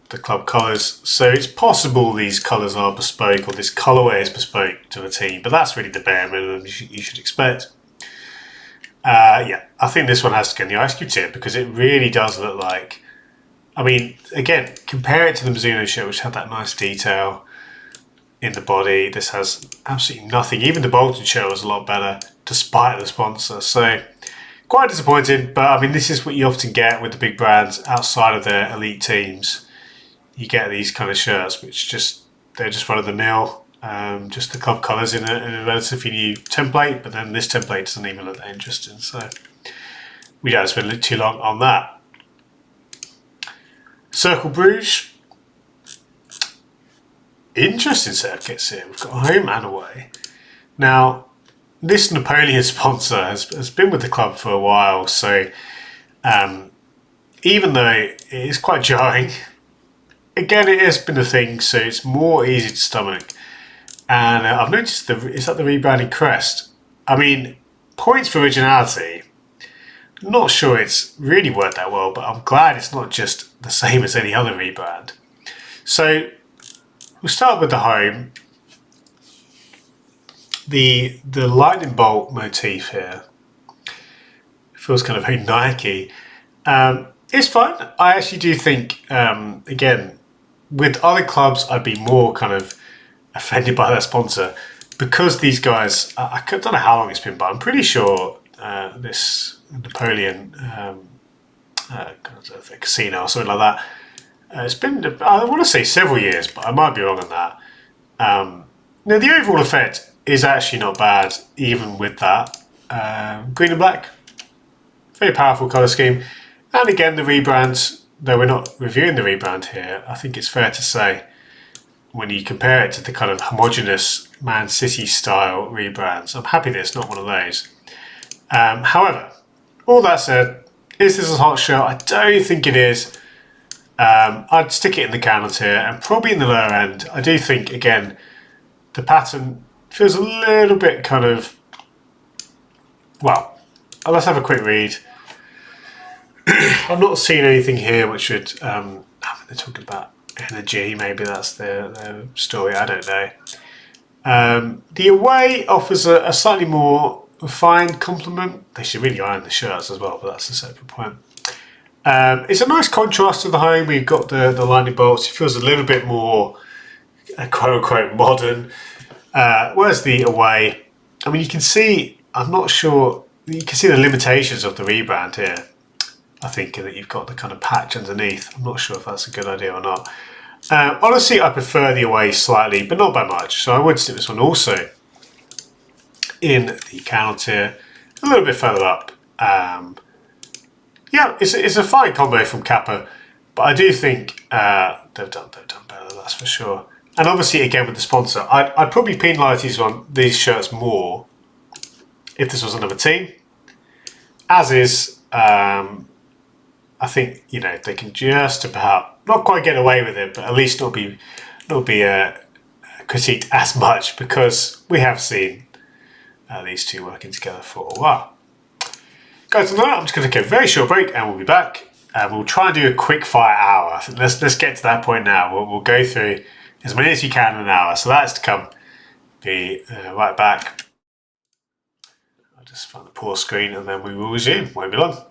the club colours, so it's possible these colours are bespoke, or this colourway is bespoke to a team, but that's really the bare minimum you should expect. Yeah, I think this one has to get in the Ice Cube tier because it really does look like, again, compare it to the Mizuno shirt, which had that nice detail in the body. This has absolutely nothing. Even the Bolton shirt was a lot better despite the sponsor. So quite disappointing, but this is what you often get with the big brands outside of their elite teams. You get these kind of shirts which they're just run of the mill, just the club colours in a relatively new template, but then this template doesn't even look that interesting. So we don't spend too long on that. Cercle Bruges. Interesting set of kits here. We've got home and away. Now, this Napoleon sponsor has been with the club for a while, so even though it is quite jarring, again, it has been a thing, so it's more easy to stomach. And I've noticed is that the rebranding crest. Points for originality. Not sure it's really worked that well, but I'm glad it's not just the same as any other rebrand. So we'll start with the home. The lightning bolt motif here feels kind of very Nike. It's fine. I actually do think, again, with other clubs, I'd be more kind of offended by their sponsor. because these guys, I don't know how long it's been, but I'm pretty sure this Napoleon casino or something like that, it's been, I want to say several years, but I might be wrong on that. Now, the overall effect is actually not bad, even with that. Green and black, very powerful colour scheme. And again, the rebrands, though we're not reviewing the rebrand here, I think it's fair to say, when you compare it to the kind of homogenous Man City style rebrands, I'm happy that it's not one of those. However, all that said, is this a hot shirt? I don't think it is. I'd stick it in the counter tier and probably in the lower end. I do think, again, the pattern feels a little bit kind of, well, let's have a quick read. I'm not seeing anything here which would, they're talking about energy, maybe that's their story, I don't know. The away offers a slightly more refined complement. They should really iron the shirts as well, but that's a separate point. It's a nice contrast to the home. We've got the lightning bolts. It feels a little bit more quote-unquote modern. Whereas the away, I mean, you can see, I'm not sure, you can see the limitations of the rebrand here. I think that you've got the kind of patch underneath. I'm not sure if that's a good idea or not. Honestly, I prefer the away slightly, but not by much. So I would stick this one also in the counter tier, a little bit further up. Yeah, it's a fine combo from Kappa, but I do think they've done better, that's for sure. And obviously, again, with the sponsor, I'd probably penalise these shirts more if this was another team. As is, I think, you know, they can just about not quite get away with it, but at least not be critiqued as much, because we have seen these two working together for a while. Guys, on that, I'm just going to take a very short break, and we'll be back. We'll try and do a quick fire hour. I think let's get to that point now. We'll go through as many as you can in an hour. So that's to come. Be right back. I'll just find the pause screen, and then we will resume. Won't be long.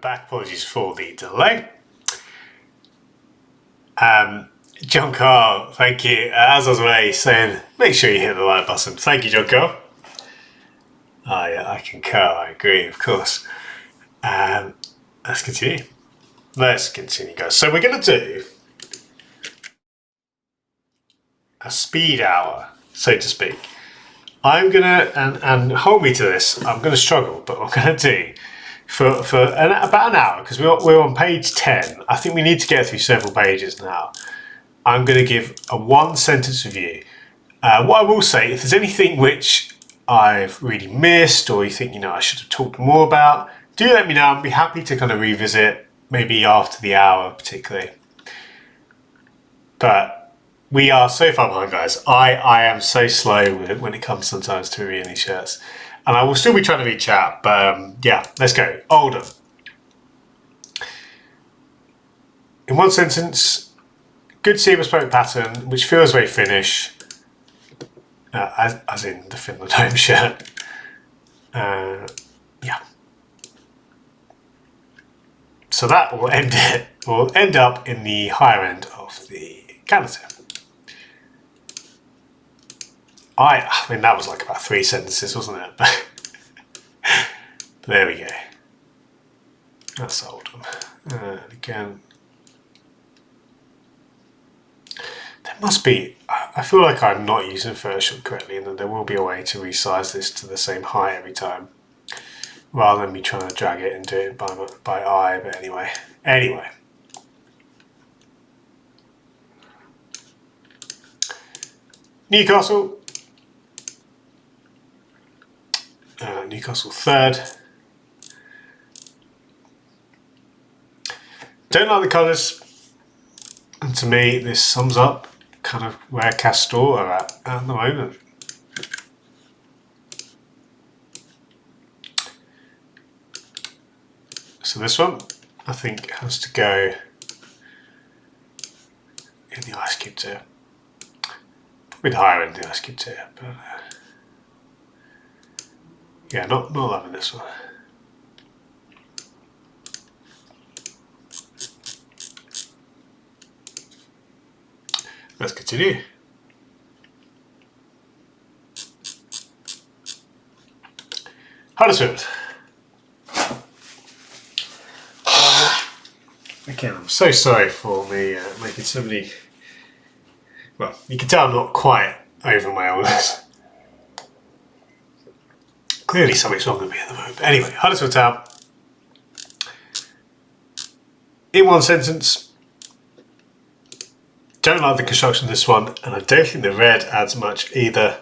Back, apologies for the delay. John Carl, thank you. As I was already saying, make sure you hit the like button. Thank you, John Carl. Oh yeah, I concur, I agree, of course. Let's continue. Guys. So we're going to do a speed hour, so to speak. I'm gonna, and hold me to this, I'm gonna struggle, but I'm gonna do for about an hour, because we're on page 10. I think we need to get through several pages now. I'm gonna give a 1-sentence review. What I will say, if there's anything which I've really missed, or you think, I should have talked more about, do let me know. I'd be happy to kind of revisit, maybe after the hour particularly. But we are so far behind, guys. I am so slow when it comes sometimes to reviewing these shirts. And I will still be trying to reach out, but yeah, let's go. Oldham. In 1 sentence, good to see a bespoke pattern, which feels very Finnish, as in the Finland home shirt. Yeah. So that will end it. Will end up in the higher end of the calendar. I mean, that was like about 3 sentences, wasn't it? There we go. That's Oldham. Again, there must be. I feel like I'm not using Photoshop correctly, and that there will be a way to resize this to the same height every time, rather than me trying to drag it and do it by eye. But anyway. Newcastle. Newcastle 3rd. Don't like the colours, and to me this sums up kind of where Castore are at the moment. So this one I think has to go in the ice cube tier, probably the higher end of the ice cube tier, but yeah, not loving this one. Let's continue. Huddersfield. Again, I'm so sorry for me making so many. Well, you can tell I'm not quite over my illness. Clearly something's wrong with me at the moment. But anyway, Huddersfield Town. In 1 sentence, don't like the construction of this one, and I don't think the red adds much either.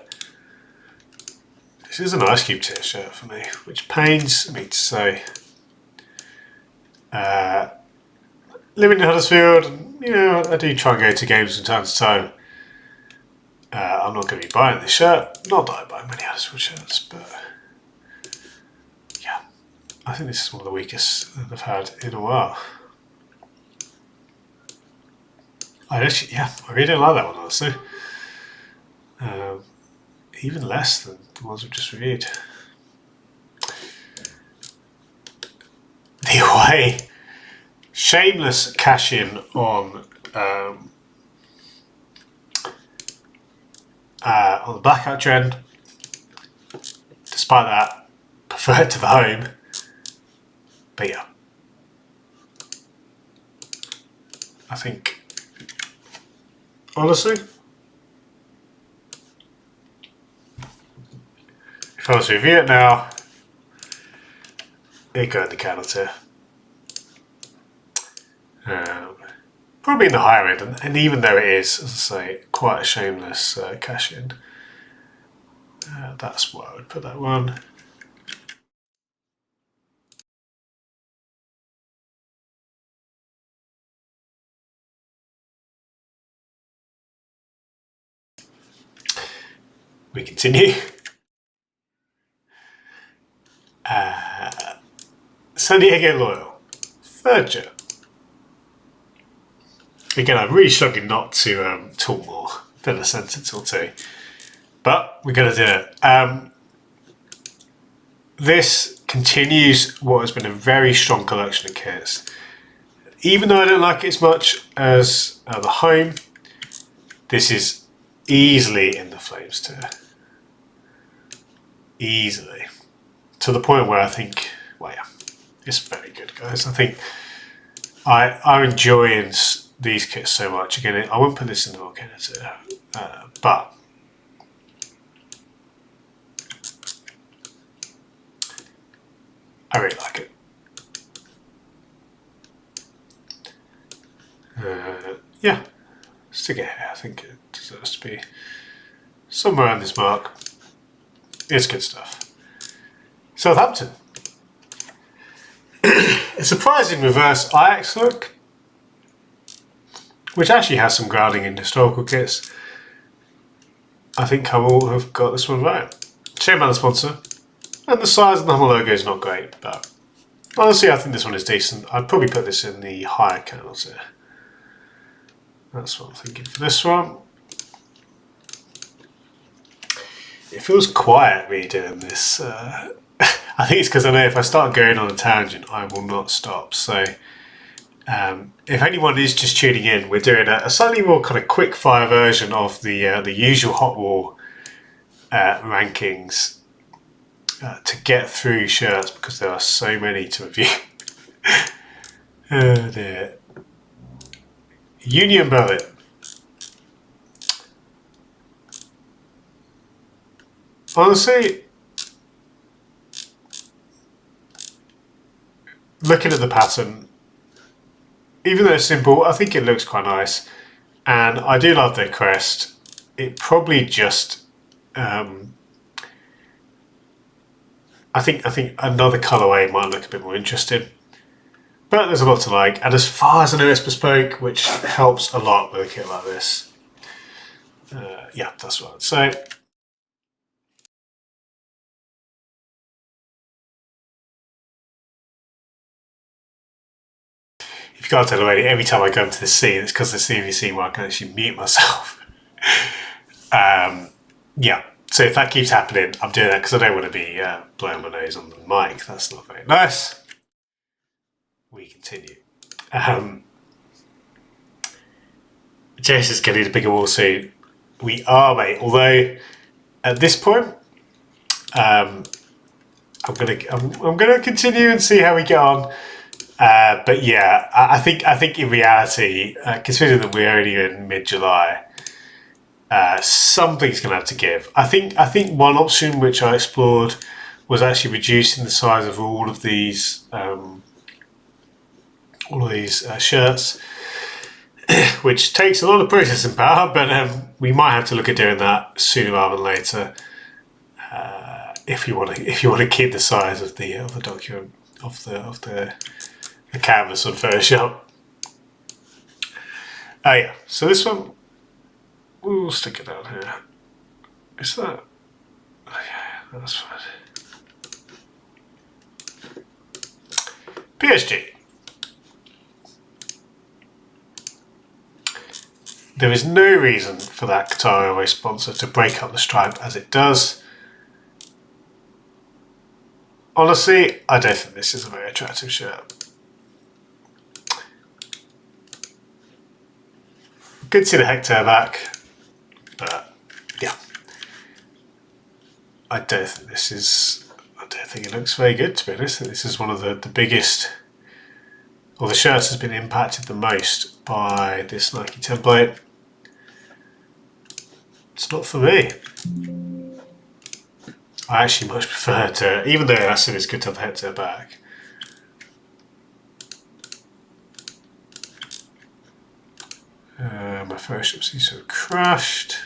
This is an ice cube tier shirt for me, which pains me to say. Living in Huddersfield, I do try and go to games from time to time. I'm not going to be buying this shirt. Not that I buy many Huddersfield shirts, but yeah, I think this is one of the weakest that I've had in a while. I really don't like that one, honestly. Even less than the ones we've just reviewed. The away, shameless cash in on the blackout trend. Despite that, prefer it to the home. But yeah, I think. Honestly, if I was to review it now, it'd go in the counter. Probably in the higher end, and even though it is, as I say, quite a shameless cash in, that's where I would put that one. We continue. San Diego Loyal, 3rd shirt. Again, I'm really struggling not to talk more than a sentence or two, but we're going to do it. This continues what has been a very strong collection of kits. Even though I don't like it as much as the home, this is easily in the Flames tier. Easily. To the point where I think, well, yeah, it's very good, guys. I think I'm enjoying these kits so much. Again, I won't put this in the book editor, but I really like it. Yeah, stick it here. I think it deserves to be somewhere on this mark. It's good stuff. Southampton. A surprising reverse Ajax look, which actually has some grounding in historical kits. I think Hummel have got this one right. Shame about the sponsor. And the size of the Hummel logo is not great, but honestly I think this one is decent. I'd probably put this in the higher kernels here. That's what I'm thinking for this one. It feels quiet me doing this. I think it's because I know if I start going on a tangent I will not stop. So if anyone is just tuning in, we're doing a slightly more kind of quick fire version of the usual Hot War rankings to get through shirts because there are so many to review. Oh dear. Union Berlin. Honestly, looking at the pattern, even though it's simple, I think it looks quite nice, and I do love their crest. It probably just, I think another colourway might look a bit more interesting, but there's a lot to like. And as far as I know, it's bespoke, which helps a lot with a kit like this. Yeah, that's what I'd say. If you can't tell already, every time I go into this scene, it's because it's the only scene where I can actually mute myself. Yeah, so if that keeps happening, I'm doing that because I don't want to be blowing my nose on the mic. That's not very nice. We continue. Jess is getting a bigger wall soon. We are, mate. Although at this point, I'm gonna continue and see how we get on. But yeah, I think in reality, considering that we're only in mid-July, something's going to have to give. I think one option which I explored was actually reducing the size of all of these shirts, which takes a lot of processing power. But we might have to look at doing that sooner rather than later, if you want to keep the size of the document of the canvas on Photoshop. Oh yeah, so this one, we'll stick it down here. Is that? Oh yeah, that's fine. PSG. There is no reason for that Qatar Airways sponsor to break up the stripe as it does. Honestly, I don't think this is a very attractive shirt. Good to see the Hector back, but yeah, I don't think it looks very good, to be honest. This is one of the biggest, or the shirts has been impacted the most by this Nike template. It's not for me. I actually much prefer to, even though I said it's good to have the Hector back. My Photoshop seems to have crashed.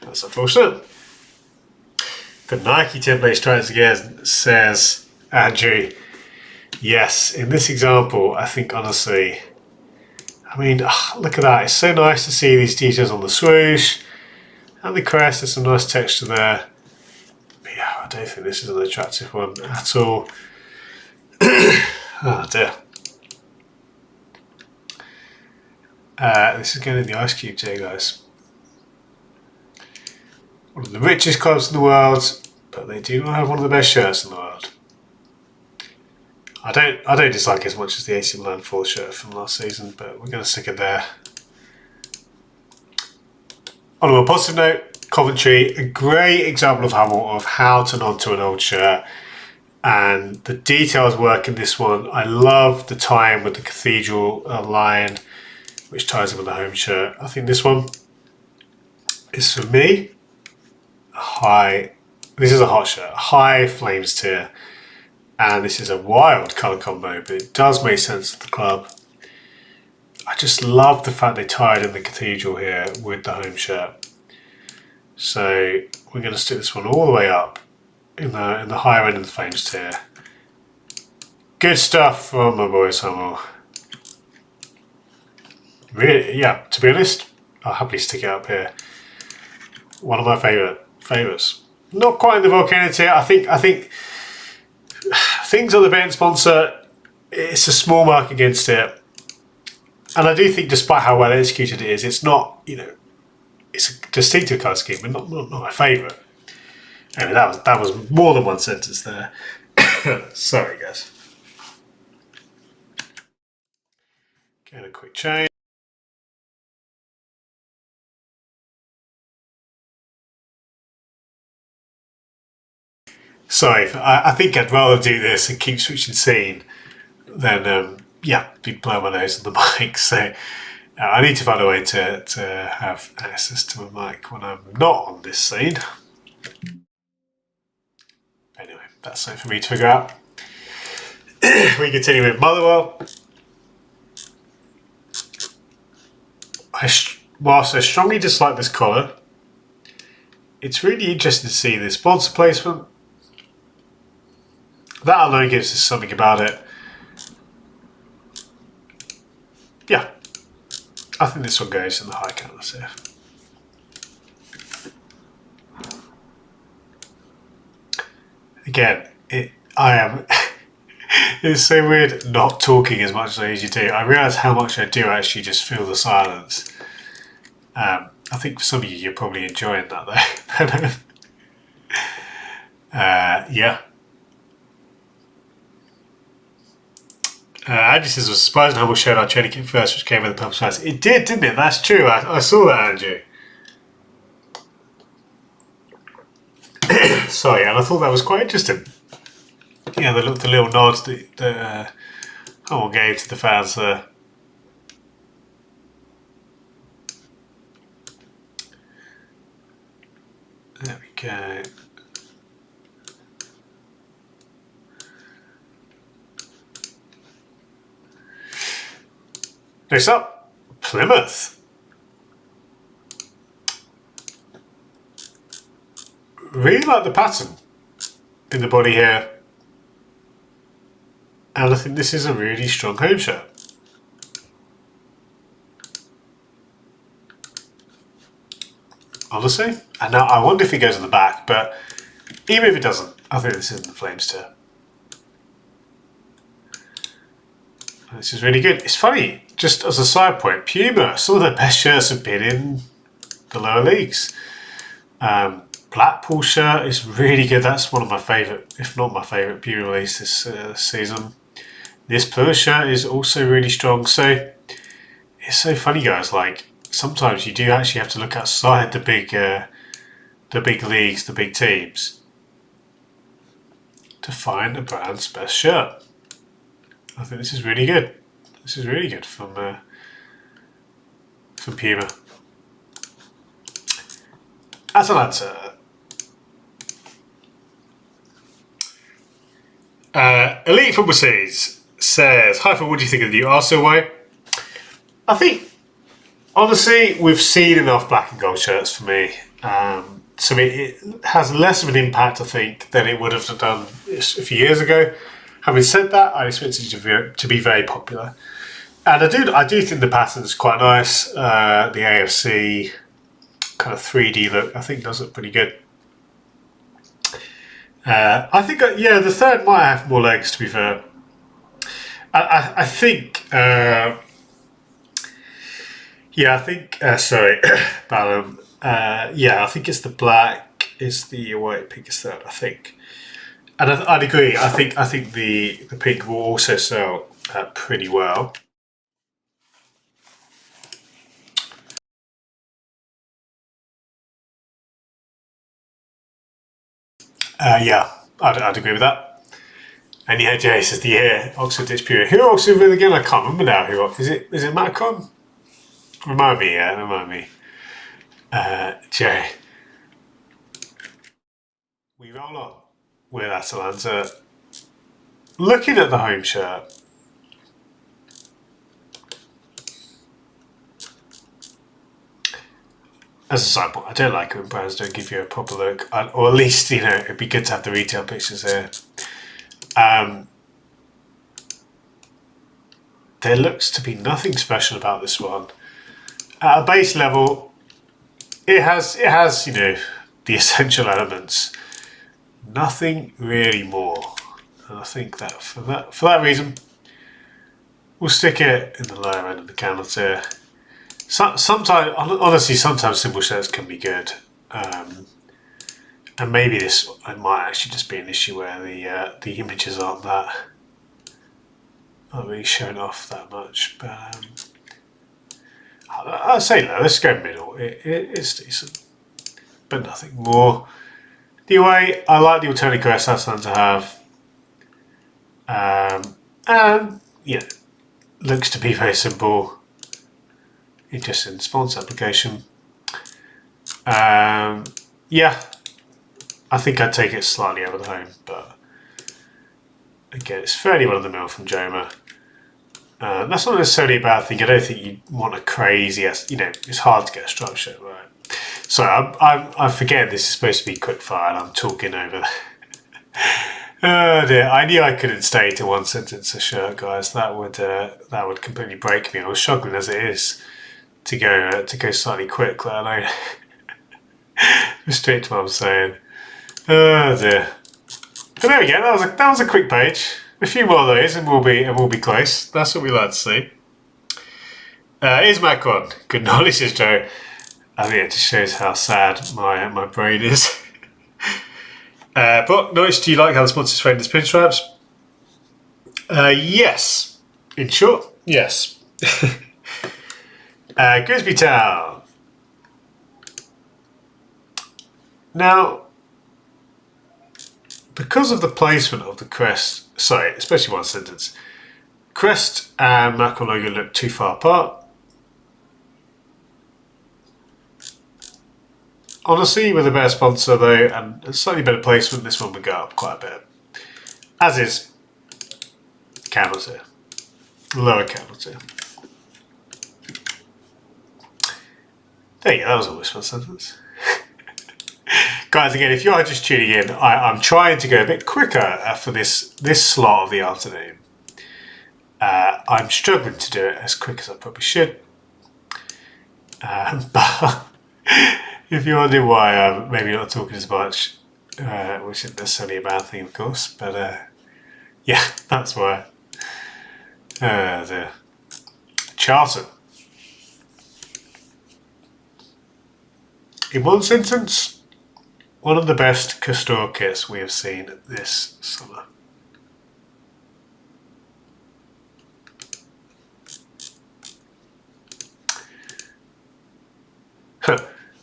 That's unfortunate. The Nike template strikes again, says Andrew. Yes, in this example, I think honestly, I mean, look at that. It's so nice to see these details on the swoosh and the crest. There's some nice texture there. But yeah, I don't think this is an attractive one at all. Oh dear. This is going in the ice cube here, guys. One of the richest clubs in the world, but they do not have one of the best shirts in the world. I don't dislike it as much as the AC Milan 4 shirt from last season, but we're going to stick it there. On a more positive note, Coventry, a great example of how to nod to an old shirt, and the details work in this one. I love the time with the cathedral line, which ties in with the home shirt. I think this one is for me. This is a hot shirt, high flames tier, and this is a wild colour combo, but it does make sense to the club. I just love the fact they tied in the cathedral here with the home shirt. So we're going to stick this one all the way up in the higher end of the flames tier. Good stuff from my boy Samuel. Really, yeah, to be honest, I'll happily stick it up here. One of my favourites. Not quite in the volcano tier. I think things on the betting sponsor, it's a small mark against it. And I do think, despite how well executed it is, it's not, it's a distinctive colour scheme, but not my favourite. Anyway, that was more than one sentence there. Sorry, guys. Get a quick change. Sorry, I think I'd rather do this and keep switching scene than be blowing my nose on the mic. So I need to find a way to have access to my mic when I'm not on this scene. Anyway, that's something for me to figure out. We continue with Motherwell. Whilst I strongly dislike this collar, it's really interesting to see the sponsor placement. That alone gives us something about it. Yeah, I think this one goes in the high colours here. Again, it's so weird not talking as much as I usually do. I realise how much I do actually just feel the silence. I think for some of you, you're probably enjoying that though. Yeah. Andy says, it was surprising how much showed our training kit first, which came with the pump size. It did, didn't it? That's true. I saw that, Andrew. Sorry, and I thought that was quite interesting. Yeah, the little nods that Hummel gave to the fans there. There we go. Next up, Plymouth. Really like the pattern in the body here. And I think this is a really strong home shirt. Honestly. And now I wonder if it goes on the back, but even if it doesn't, I think this is in the flames too. This is really good. It's funny, just as a side point, Puma, some of their best shirts have been in the lower leagues. Blackpool shirt is really good. That's one of my favourite, if not my favourite, Puma release this season. This Plymouth shirt is also really strong. So it's so funny, guys. Like sometimes you do actually have to look outside the big leagues, the big teams, to find a brand's best shirt. I think this is really good. This is really good from Puma. As an answer, Elite Football Series says, "Hi, Phil, what do you think of the new Arsenal way?" I think, honestly, we've seen enough black and gold shirts for me. So it has less of an impact, I think, than it would have done a few years ago. Having said that, I expect it to be very popular. And I do think the pattern's quite nice. The AFC kind of 3D look, I think, does look pretty good. I think, the third might have more legs, to be fair. I think, sorry, Ballum. I think it's the black, is the white, pink is third, I think. And I'd agree. I think the pink will also sell pretty well. I'd agree with that. And yeah, Jace is the year Oxford ditch Puma. Who are Oxford with again? I can't remember now. Who is it? Is it Macron? Remind me, Jay. We roll on with Atalanta. Looking at the home shirt, as a side point, I don't like it when brands don't give you a proper look, or at least, you know, it'd be good to have the retail pictures here. There looks to be nothing special about this one. At a base level, it has, you know, the essential elements. Nothing really more. And I think that for that reason, we'll stick it in the lower end of the counter tier. Sometimes, honestly, sometimes simple shirts can be good, and maybe it might actually just be an issue where the images aren't really showing off that much. But I'd say no. Let's go middle. It's decent, but nothing more. Anyway, I like the alternate crest that's fun to have, and yeah, looks to be very simple. Interesting sponsor application. Yeah, I think I'd take it slightly over the home, but again, it's fairly run of the mill from Joma. That's not necessarily a bad thing. I don't think you want a crazy, you know, it's hard to get a structure right. So I forget this is supposed to be quick fire and I'm talking over. Oh dear, I knew I couldn't stay to one sentence a shirt, guys. That would completely break me. I was struggling as it is to go slightly quick, let alone restrict what I'm saying. Oh dear. But there we go. That was a quick page. A few more of those, and we'll be close. That's what we like to see. Here's Macron. Good knowledge, says Joe. I think it just shows how sad my brain is. But notice, do you like how the sponsors frame this pinstripes? Yes. In short, yes. Grimsby Town. Now, because of the placement of the crest, sorry, especially one sentence, crest and Macron logo look too far apart. Honestly, with a better sponsor though, and a slightly better placement, this one would go up quite a bit. As is camel tier, lower camel tier. There you go, that was almost one sentence. Guys, again, if you are just tuning in, I'm trying to go a bit quicker for this slot of the afternoon. I'm struggling to do it as quick as I probably should. But if you're wondering why I'm maybe not talking as much, which isn't necessarily a bad thing, of course, but yeah, that's why. The Charlton. In one sentence, one of the best Castor kits we have seen this summer.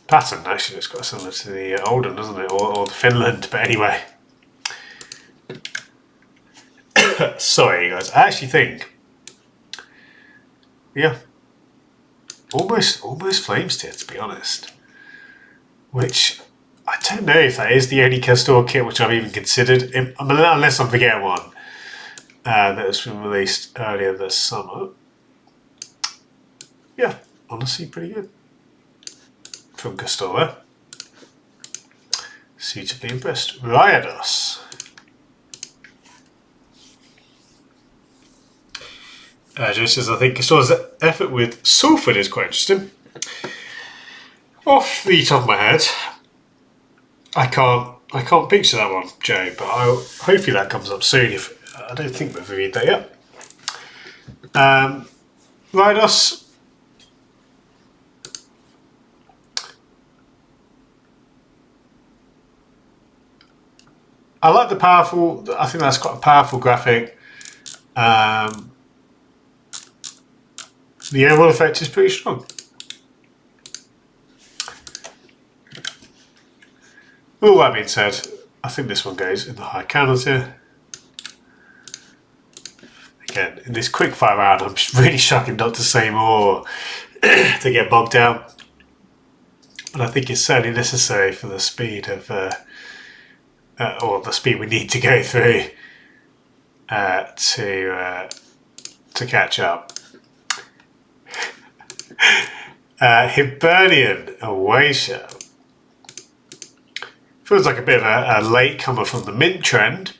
Pattern actually looks quite similar to the old one, doesn't it? Or the Finland, but anyway. Sorry, guys. I actually think, yeah, almost Flames tier, to be honest. Which I don't know if that is the only Castor kit which I've even considered, unless I'm forgetting one that has been released earlier this summer. Yeah, honestly, pretty good. From Castor. Suitably impressed. Riodos. Joe says, I think Castor's effort with Salford is quite interesting. Off the top of my head, I can't picture that one, Joe, but hopefully that comes up soon. I don't think we've reviewed that yet. Riodos. I like the powerful. I think that's quite a powerful graphic. The overall effect is pretty strong. With all that being said, I think this one goes in the high counter tier. Again, in this quick fire round, I'm really struggling not to say more. to get bogged down. But I think it's certainly necessary for the speed of, or the speed we need to go through to catch up. Hibernian away shirt. Feels like a bit of a late comer from the mint trend.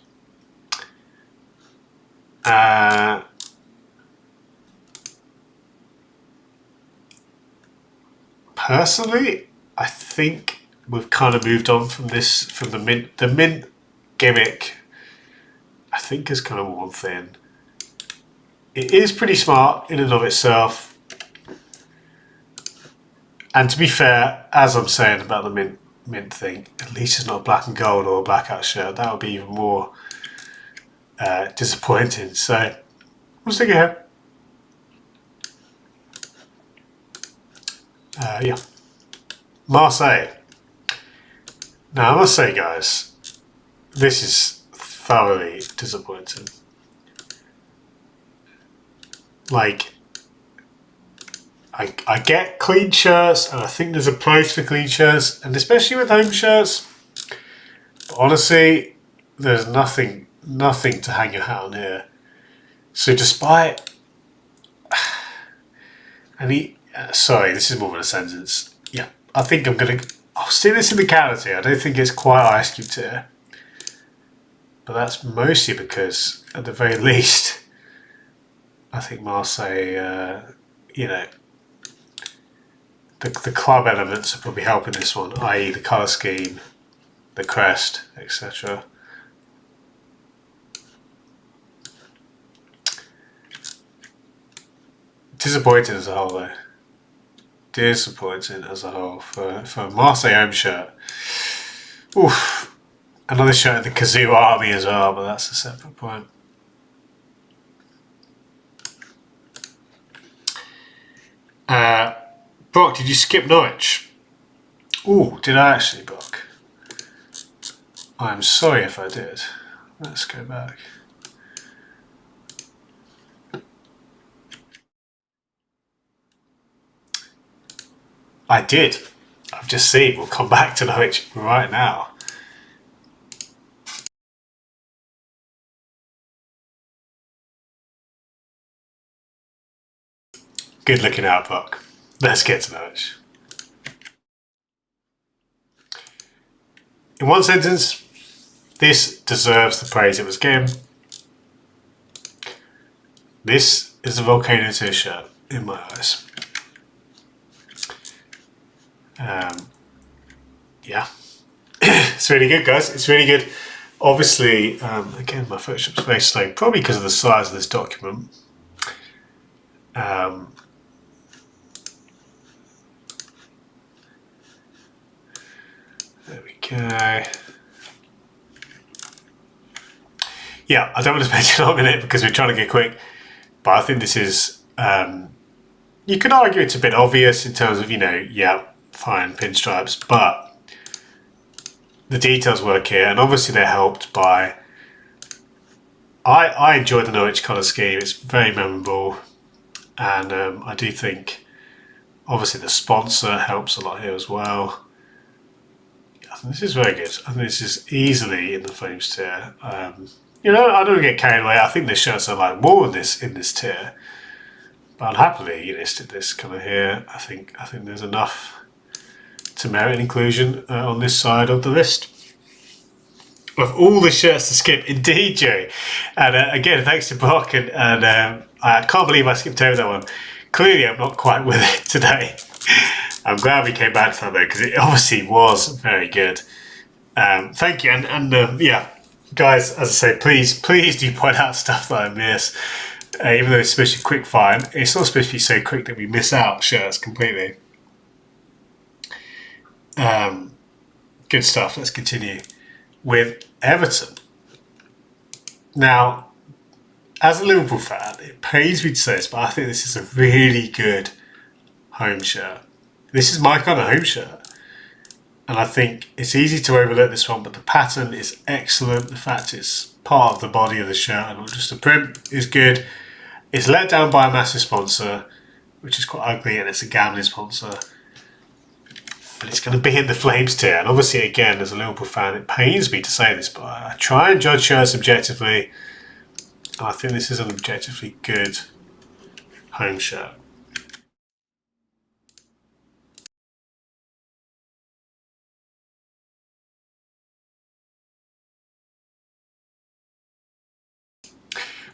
Personally, I think we've kind of moved on from this, from the mint. The mint gimmick, I think, has kind of worn thin. It is pretty smart in and of itself. And to be fair, as I'm saying about the mint thing, at least it's not black and gold or a blackout shirt. That would be even more disappointing. So we'll stick ahead. Yeah, Marseille. Now I must say, guys, this is thoroughly disappointing. Like, I get clean shirts, and I think there's a place for clean shirts, and especially with home shirts. But honestly, there's nothing to hang your hat on here. So despite, sorry, this is more than a sentence. Yeah, I think I'll stick this in the category. I don't think it's quite Ice Cube tier, but that's mostly because, at the very least, I think Marseille, the club elements are probably helping this one, i.e. the colour scheme, the crest, etc. Disappointing as a whole, though. Disappointing as a whole for a Marseille home shirt. Oof. Another shirt of the Kazoo Army as well, but that's a separate point. Brock, did you skip Norwich? Ooh, did I actually, Brock? I'm sorry if I did. Let's go back. I did. I've just seen. We'll come back to Norwich right now. Good looking out, Brock. Let's get to Norwich. In one sentence, this deserves the praise it was given. This is a Volcano t-shirt in my eyes. Yeah, it's really good, guys. It's really good. Obviously, again, my Photoshop's very slow, probably because of the size of this document. There we go. Yeah, I don't want to spend too long on it because we're trying to get quick, but I think this is, you could argue it's a bit obvious in terms of, yeah, fine, pinstripes, but the details work here, and obviously they're helped by, I enjoy the Norwich colour scheme. It's very memorable, and I do think obviously the sponsor helps a lot here as well. I think this is very good. I think this is easily in the Flames tier. I don't get carried away. I think the shirts are like more in this tier, but I'll happily stick this colour here. I think there's enough to merit inclusion on this side of the list. Of all the shirts to skip, indeed, Joe. And again, thanks to Brock, and I can't believe I skipped over that one. Clearly, I'm not quite with it today. I'm glad we came back to that though, because it obviously was very good. Thank you, and yeah, guys, as I say, please do point out stuff that I miss. Even though it's supposed to be quick fire, it's not supposed to be so quick that we miss out shirts completely. Good stuff. Let's continue with Everton. Now, as a Liverpool fan, it pains me to say this, but I think this is a really good home shirt. This is my kind of home shirt, and I think it's easy to overlook this one, but the pattern is excellent. The fact it's part of the body of the shirt and not just the print is good. It's let down by a massive sponsor. which is quite ugly, and it's a gambling sponsor. But it's going to be in the Flames tier. And obviously, again, as a Liverpool fan, it pains me to say this, but I try and judge shirts objectively. And I think this is an objectively good home shirt.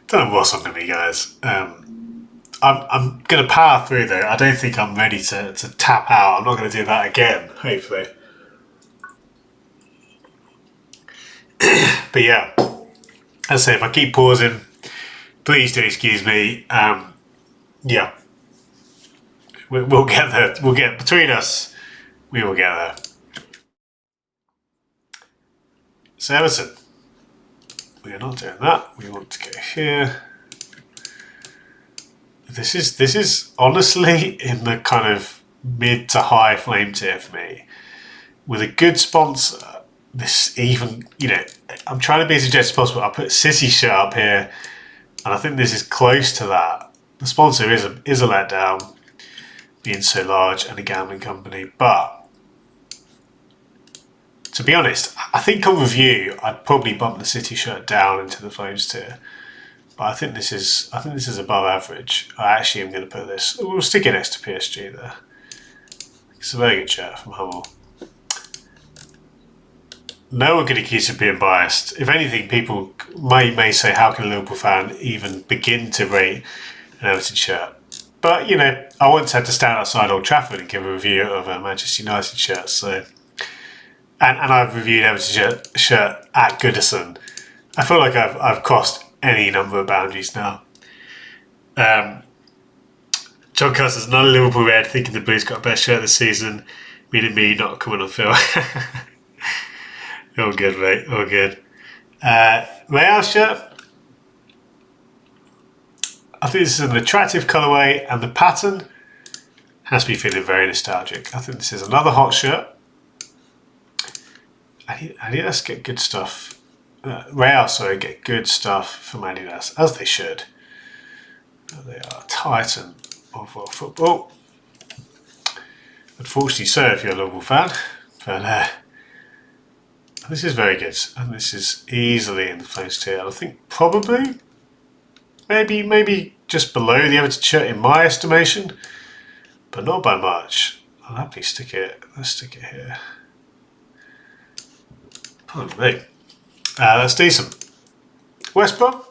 Don't know what's on to me, guys. I'm going to power through though. I don't think I'm ready to tap out. I'm not going to do that again, hopefully. But yeah, as I say, if I keep pausing, please do excuse me. Yeah, we'll get there. We'll get between us. We will get there. So Everton, we are not doing that. We want to go here. This is honestly in the kind of mid to high flame tier for me. With a good sponsor, this even, I'm trying to be as objective as possible. I put City shirt up here, and I think this is close to that. The sponsor is a letdown, being so large and a gambling company. But to be honest, I think on review, I'd probably bump the City shirt down into the Flames tier. But I think this is above average. I actually am going to put this. We'll stick it next to PSG there. It's a very good shirt from Hummel. No one can accuse of being biased. If anything, people may say, how can a Liverpool fan even begin to rate an Everton shirt? But, I once had to stand outside Old Trafford and give a review of a Manchester United shirt. So, and I've reviewed Everton shirt at Goodison. I feel like I've crossed any number of boundaries now. John Custer's not a Liverpool red, thinking the Blues got a best shirt this season, meaning me not coming on Phil. All good, mate. All good. Real shirt. I think this is an attractive colourway, and the pattern has me feeling very nostalgic. I think this is another hot shirt. Adidas get good stuff. Real, get good stuff from Adidas, as they should. They are a titan of world football. Unfortunately so, if you're a Liverpool fan. But this is very good, and this is easily in the Flames tier. I think probably, maybe just below the Everton shirt in my estimation, but not by much. I'll happily stick it. Let's stick it here. Pardon me. That's decent. West Brom.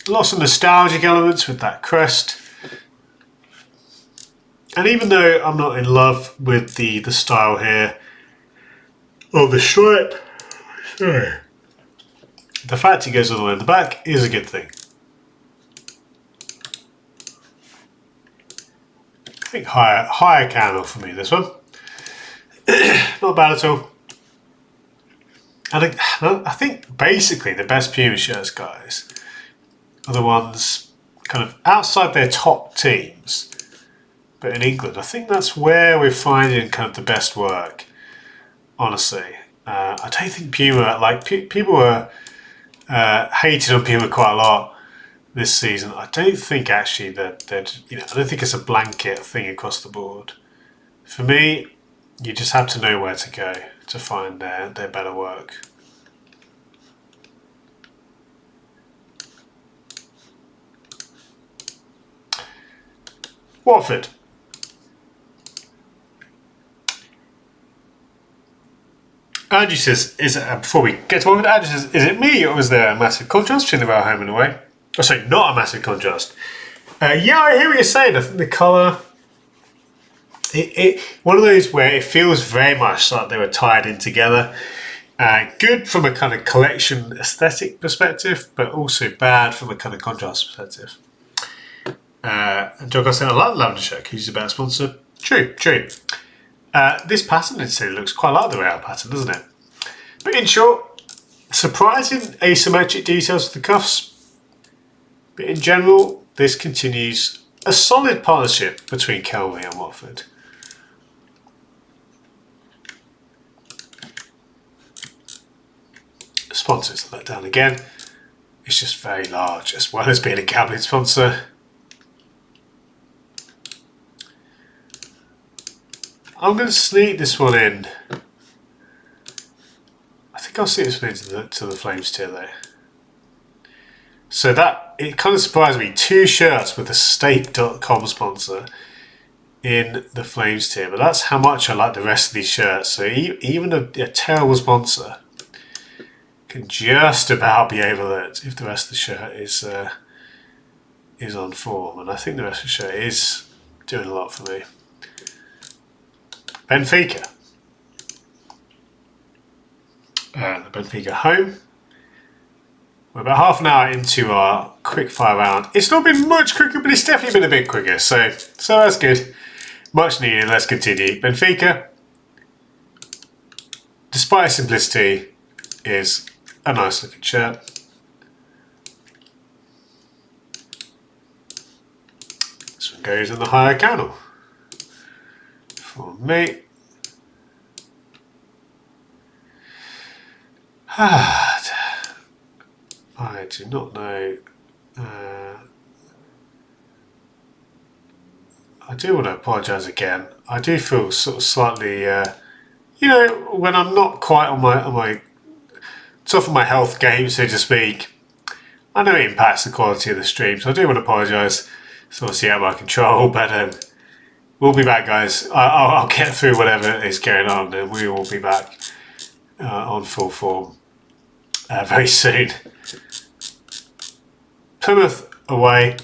Lots of nostalgic elements with that crest. And even though I'm not in love with the style here, or the stripe, sorry, the fact it goes all the way in the back is a good thing. I think higher candle for me, this one. Not bad at all. And I think basically the best Puma shirts, guys, are the ones kind of outside their top teams. But in England, I think that's where we're finding kind of the best work, honestly. I don't think Puma, people were hated on Puma quite a lot this season. I don't think actually that I don't think it's a blanket thing across the board. For me, you just have to know where to go to find their better work. Watford. Andrew says, before we get to Watford, Andrew says, is it me or is there a massive contrast between the Royal home and away? Oh, sorry, not a massive contrast. Yeah, I hear what you're saying. I think the colour, one of those where it feels very much like they were tied in together. Good from a kind of collection aesthetic perspective, but also bad from a kind of contrast perspective. And John Goss said, I like the lavender shirt, he's a better sponsor. True. This pattern, I'd say, looks quite like the Real pattern, doesn't it? But in short, surprising asymmetric details of the cuffs. But in general, this continues a solid partnership between Kelly and Watford. sponsors let down again. It's just very large, as well as being a gambling sponsor. I'm going to sneak this one in. I think I'll sneak this one into the Flames tier though. So that, it kind of surprised me. 2 shirts with a stake.com sponsor in the Flames tier. But that's how much I like the rest of these shirts. So even a terrible sponsor can just about be overlooked if the rest of the shirt is on form. And I think the rest of the shirt is doing a lot for me. Benfica. The Benfica home. We're about half an hour into our quick fire round. It's not been much quicker, but it's definitely been a bit quicker. So that's good. Much needed. Let's continue. Benfica, despite its simplicity, is a nice looking shirt. This one goes in the higher channel for me. I do not know. I do want to apologise again. I do feel sort of slightly, you know, when I'm not quite on my top of my health game, so to speak. I know it impacts the quality of the stream, so I do want to apologise. It's obviously out of my control, but we'll be back, guys. I'll get through whatever is going on, and we will be back on full form very soon. Plymouth away.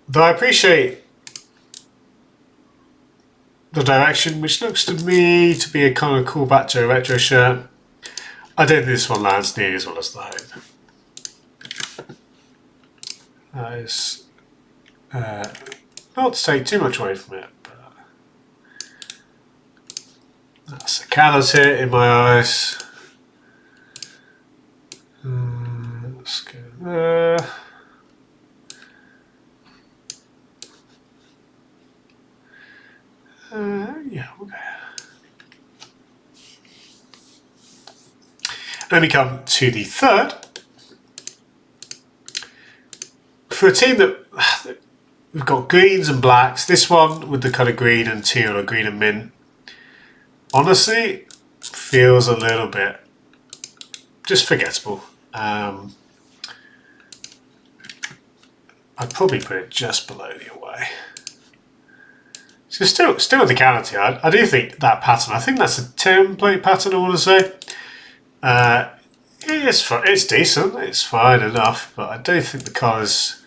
Though I appreciate the direction, which looks to me to be a kind of callback to a retro shirt, I don't think this one lands nearly as well as the home. That is not to take too much away from it, but that's a callous hit in my eyes. Let's go there. Yeah, we'll go. Then we come to the third. For a team that we've got greens and blacks, this one with the kind of green and teal or green and mint, honestly, feels a little bit just forgettable. I'd probably put it just below the away. So still with the counter, I do think that pattern, I think that's a template pattern, I want to say. It's decent, it's fine enough, but I don't think the colours,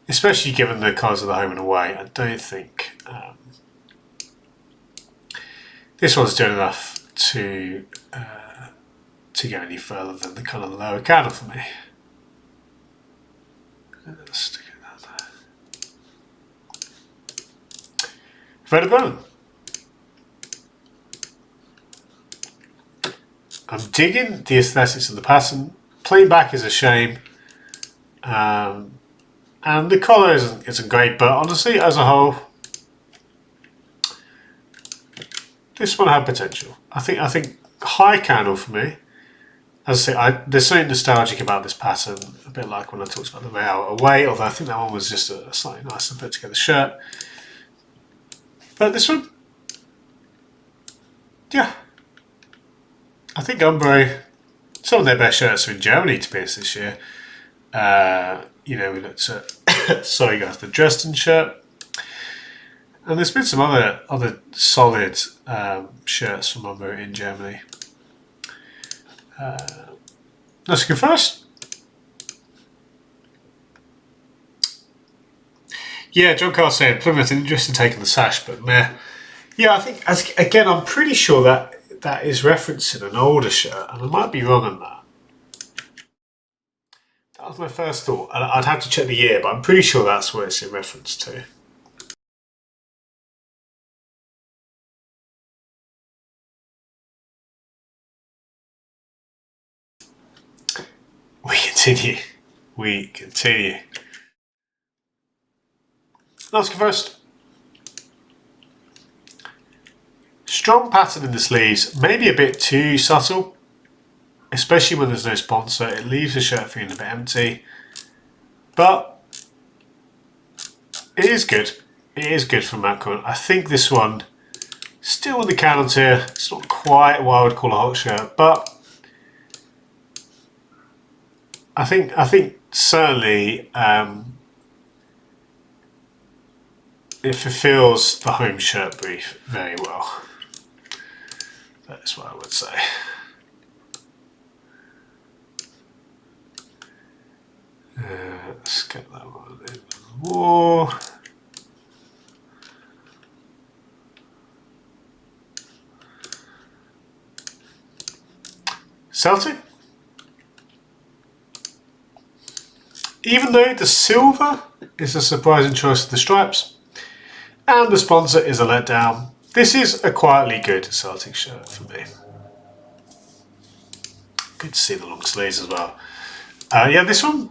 especially given the colours of the home and away, I don't think this one's doing enough to go any further than the kind of lower counter for me. Let's stick it down there. Red bone. I'm digging the aesthetics of the pattern. Plain back is a shame, and the collar isn't great. But honestly, as a whole, this one had potential. I think high candle for me. As I say, there's something nostalgic about this pattern, a bit like when I talked about the Real away, although I think that one was just a slightly nicer put together shirt. But this one, yeah. I think Umbro, some of their best shirts are in Germany, to be honest, this year. You know, we looked at, sorry guys, the Dresden shirt. And there's been some other solid shirts from Umbro in Germany. Let's go first. Yeah, John Carl saying Plymouth interested in taking the sash, but meh. Yeah, I think again, I'm pretty sure that is referencing an older shirt, and I might be wrong on that. That was my first thought. I'd have to check the year, but I'm pretty sure that's what it's in reference to. We continue. Let's go first. strong pattern in the sleeves, maybe a bit too subtle, especially when there's no sponsor. It leaves the shirt feeling a bit empty, but it is good. It is good from Macron. I think this one, still in the canon tier, it's not quite what I would call a hot shirt, but I think certainly it fulfills the home shirt brief very well. That is what I would say. Let's get that one in more. Celtic. Even though the silver is a surprising choice of the stripes and the sponsor is a letdown, this is a quietly good Celtic shirt for me. Good to see the long sleeves as well. Yeah, this one,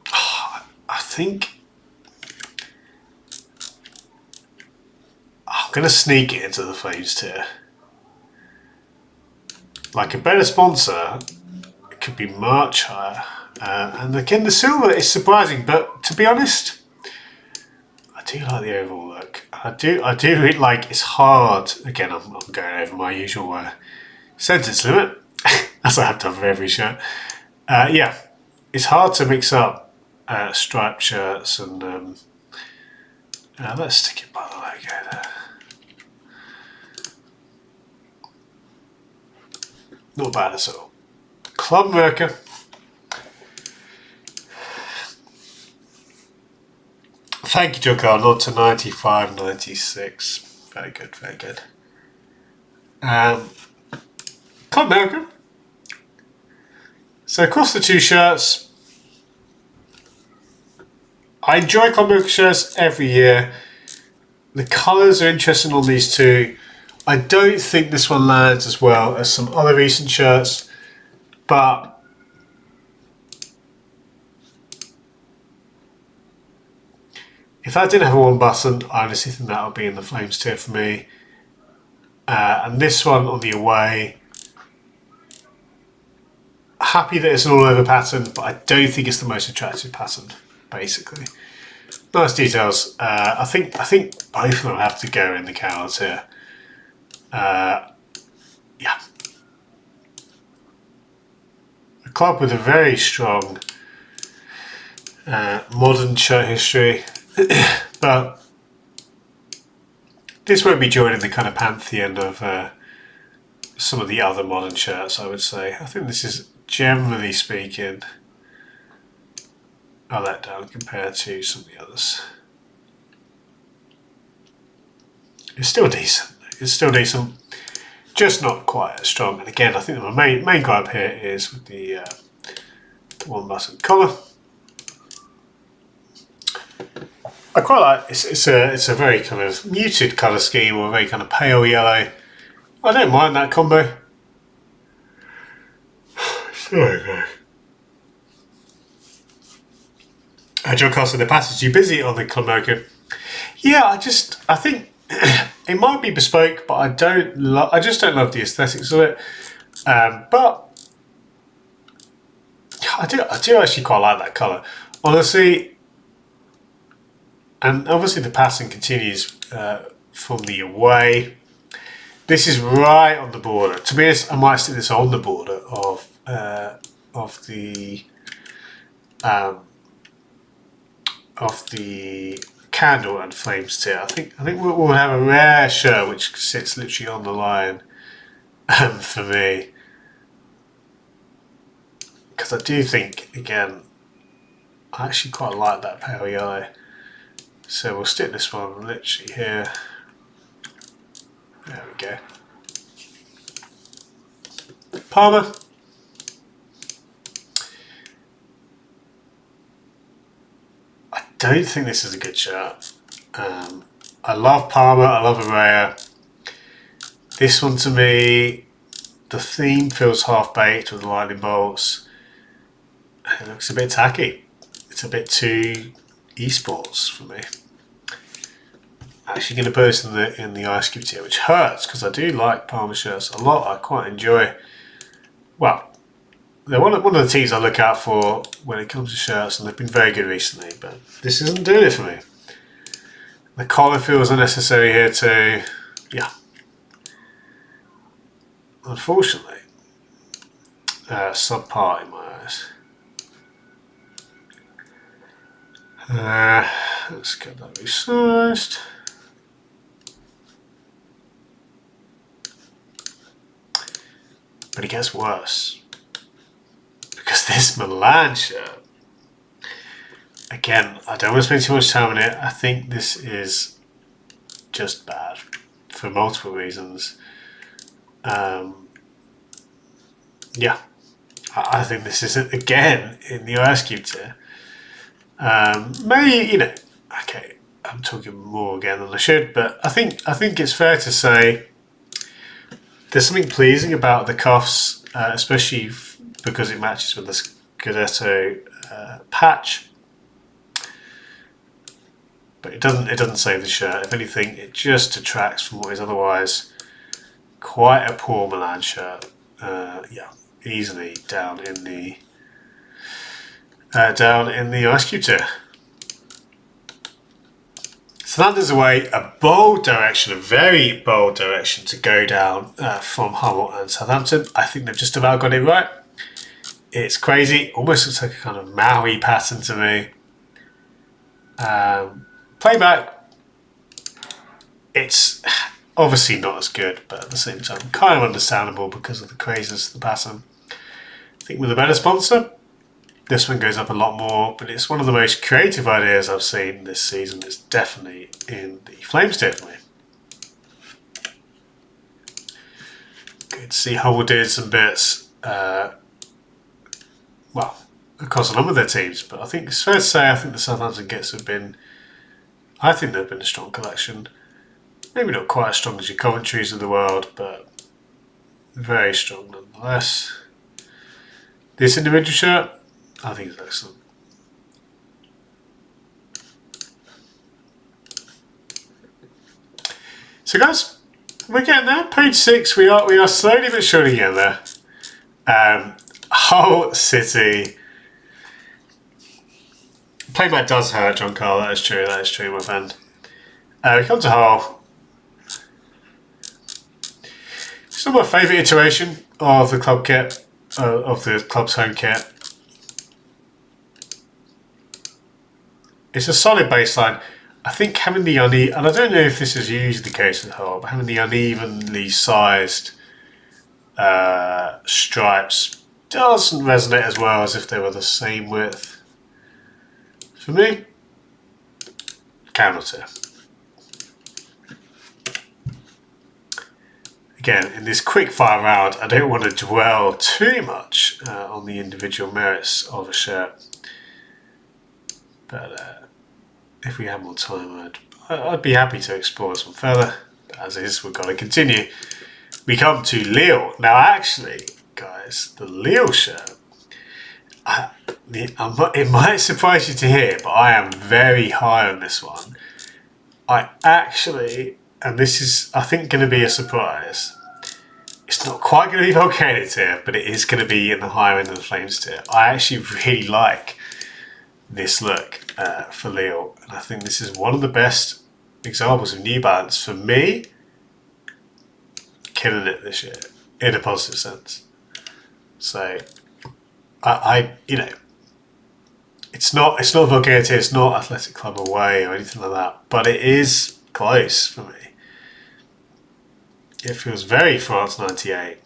I think I'm going to sneak it into the Flames tier. Like a better sponsor, it could be much higher. And again, the silver is surprising, but to be honest, I do like the overall look. I do really like. It's hard. Again, I'm going over my usual sentence limit, as I have done for every shirt. Yeah, it's hard to mix up striped shirts, and let's stick it by the logo there. Not bad at all. Club America. Thank you, John Carl. Not to 95.96. Very good, very good. Club America. So across the two shirts, I enjoy Club America shirts every year. The colours are interesting on these two. I don't think this one lands as well as some other recent shirts, but if that didn't have a one button, I honestly think that would be in the Flames tier for me. And this one on the away, happy that it's an all over pattern, but I don't think it's the most attractive pattern, basically. Nice details. I think both of them have to go in the counter tier. Yeah. A club with a very strong modern shirt history, but this won't be joining the kind of pantheon of some of the other modern shirts, I would say. I think this is, generally speaking, a letdown compared to some of the others. It's still decent. It's still decent, just not quite as strong. And again, I think my main gripe here is with the one button collar. I quite like it's a very kind of muted colour scheme, or a very kind of pale yellow. I don't mind that combo. Sorry, John Carson, the passage, you busy on the Club America? Yeah, I think it might be bespoke, but I just don't love the aesthetics of it. But I do actually quite like that colour, honestly. And obviously the passing continues from the away. This is right on the border. To be honest, I might stick this on the border of the candle and flames tier. I think we'll have a rare shirt which sits literally on the line for me, because I do think, again, I actually quite like that pale yellow. So we'll stick this one literally here. There we go. Puma. I don't think this is a good shirt. I love Puma, I love Araya. This one, to me, the theme feels half-baked with the lightning bolts. It looks a bit tacky. It's a bit too esports for me. actually going to put this in the ice cube tier, which hurts because I do like Puma shirts a lot. I quite enjoy. Well, they're one of the teams I look out for when it comes to shirts, and they've been very good recently. But this isn't doing it for me. The collar feels unnecessary here too. Yeah. Unfortunately, subpar in my eyes. Let's get that resized. But it gets worse. Because this Milan shirt, again, I don't want to spend too much time on it. I think this is just bad for multiple reasons. Yeah, I think this is again in the ice cube tier. Maybe, okay, I'm talking more again than I should, but I think it's fair to say there's something pleasing about the cuffs, especially because it matches with the Scudetto patch. But it doesn't save the shirt. If anything, it just detracts from what is otherwise quite a poor Milan shirt. Yeah, easily down in the ice cube tier. So that is a bold direction, a very bold direction to go down from Hull and Southampton. I think they've just about got it right. It's crazy, almost looks like a kind of Maui pattern to me. Playback, it's obviously not as good, but at the same time kind of understandable because of the craziness of the pattern. I think with a better sponsor, this one goes up a lot more, but it's one of the most creative ideas I've seen this season. It's definitely in the Flames tier for me. Good to see Hull did some bits, well, across a number of their teams, but I think it's fair to say I think the Southampton kits have been, I think they've been a strong collection. Maybe not quite as strong as your Coventries of the world, but very strong nonetheless. This individual shirt, I think it's excellent. So guys, we're getting there. Page 6, we are slowly but surely getting there. Hull City. Playback does hurt, John Carl. That is true, my friend. We come to Hull. It's not my favourite iteration of the club kit, of the club's home kit. It's a solid baseline. I think having the and I don't know if this is usually the case with Hull, but having the unevenly sized stripes doesn't resonate as well as if they were the same width. For me, cannot. Again, in this quick fire round, I don't want to dwell too much on the individual merits of a shirt. But if we have more time, I'd be happy to explore this one further. As is, we've got to continue. We come to Lille. Now, actually, guys, the Lille shirt, it might surprise you to hear, but I am very high on this one. I actually, and this is, I think, going to be a surprise. It's not quite going to be Volcano tier, but it is going to be in the higher end of the Flames tier. I actually really like this look for Lille, and I think this is one of the best examples of New Balance for me. Killing it this year in a positive sense. So I it's not Volcano tier, it's not Athletic Club away or anything like that, but it is close for me. It feels very France 98.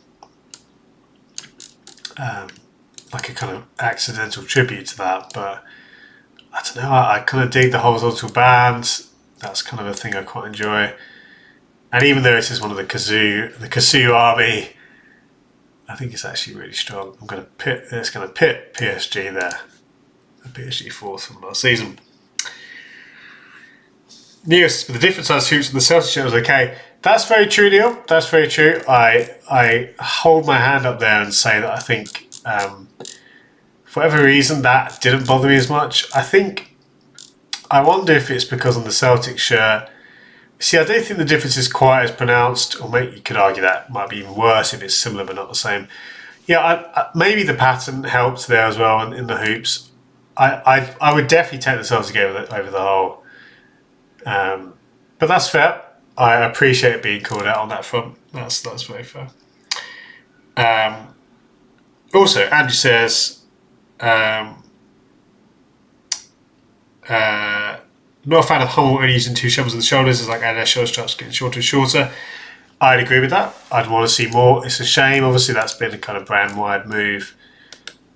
Like a kind of accidental tribute to that, but I don't know, I kind of dig the horizontal bands. That's kind of a thing I quite enjoy. And even though this is one of the Kazoo army, I think it's actually really strong. It's going to pit PSG there. The PSG fourth from last season. News, but the different size hoops in the Celtic shirt was okay. That's very true, Neil. That's very true. I hold my hand up there and say that I think, for whatever reason, that didn't bother me as much. I wonder if it's because on the Celtic shirt, See, I don't think the difference is quite as pronounced, or maybe you could argue that might be even worse if it's similar but not the same. Yeah, maybe the pattern helps there as well in the hoops. I would definitely take the Celtic over the whole. But that's fair. I appreciate being called out on that front. That's very fair. Also, Andrew says, not a fan of Hummel only using 2 shovels of the shoulders. It's like their shoulder straps getting shorter and shorter. I'd agree with that. I'd want to see more. It's a shame. Obviously, that's been a kind of brand-wide move.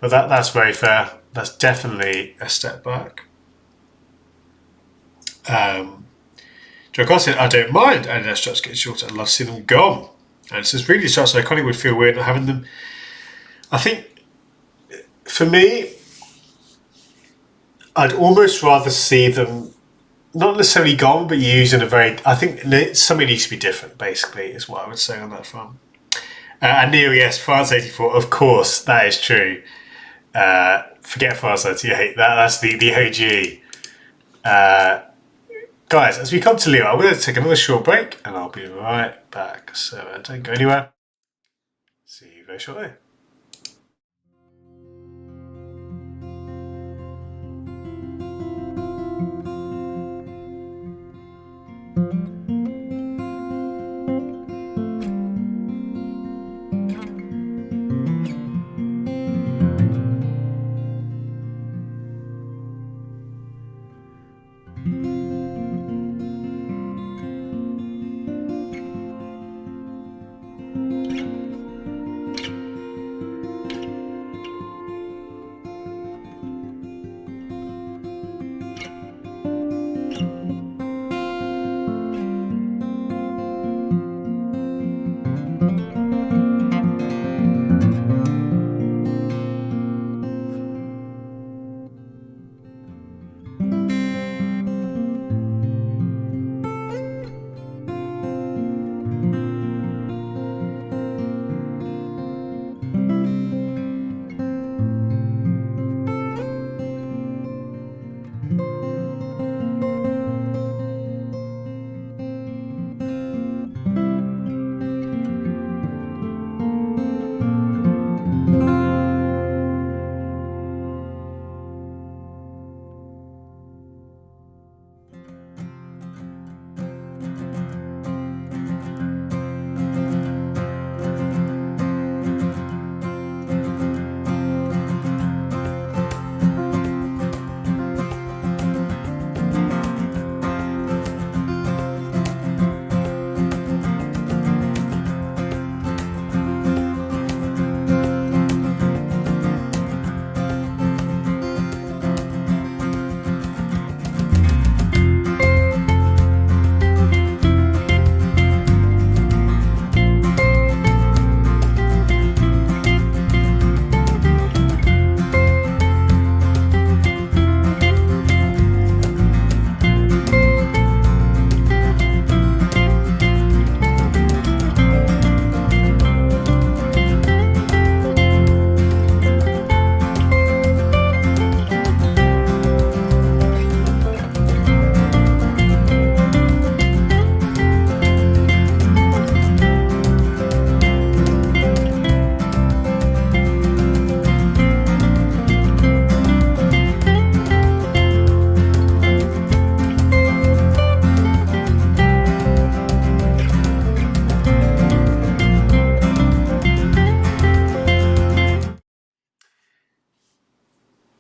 But that's very fair. That's definitely a step back. Joe Carr said, I don't mind their straps getting shorter. I'd love to see them gone. And since really straps are iconic, would feel weird not having them. I think, for me, I'd almost rather see them not necessarily gone, but used in a very... I think something needs to be different, basically, is what I would say on that front. And Neil, yes, France 84, of course, that is true. Forget France 98, that's the OG. Guys, as we come to Leo, I'm going to take another short break, and I'll be right back. So don't go anywhere. See you very shortly.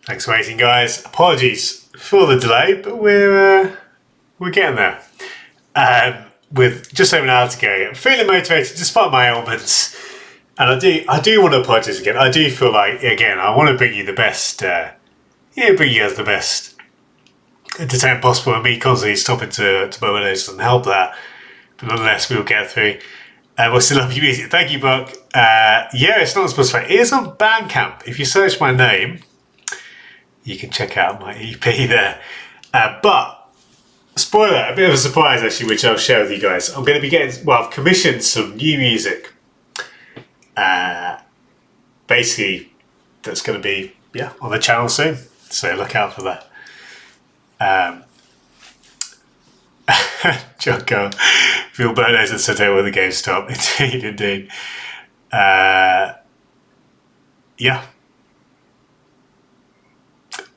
Thanks for waiting, guys. Apologies for the delay, but we're getting there. With just over an hour to go, I'm feeling motivated despite my ailments, and I do want to apologise again. I do feel like, again, I want to bring you the best, bring you guys the best entertainment possible, and me constantly stopping to my windows doesn't help that. But nonetheless, we'll get through. We'll still love your music. Thank you, Buck. It's not supposed to. It is on Bandcamp. If you search my name, you can check out my EP there. But, spoiler, a bit of a surprise actually, which I'll share with you guys. I'm going to be I've commissioned some new music. Basically, that's going to be, on the channel soon. So look out for that. John Carl. Phil Burnett and Sato with the game stop. Indeed, indeed. Yeah.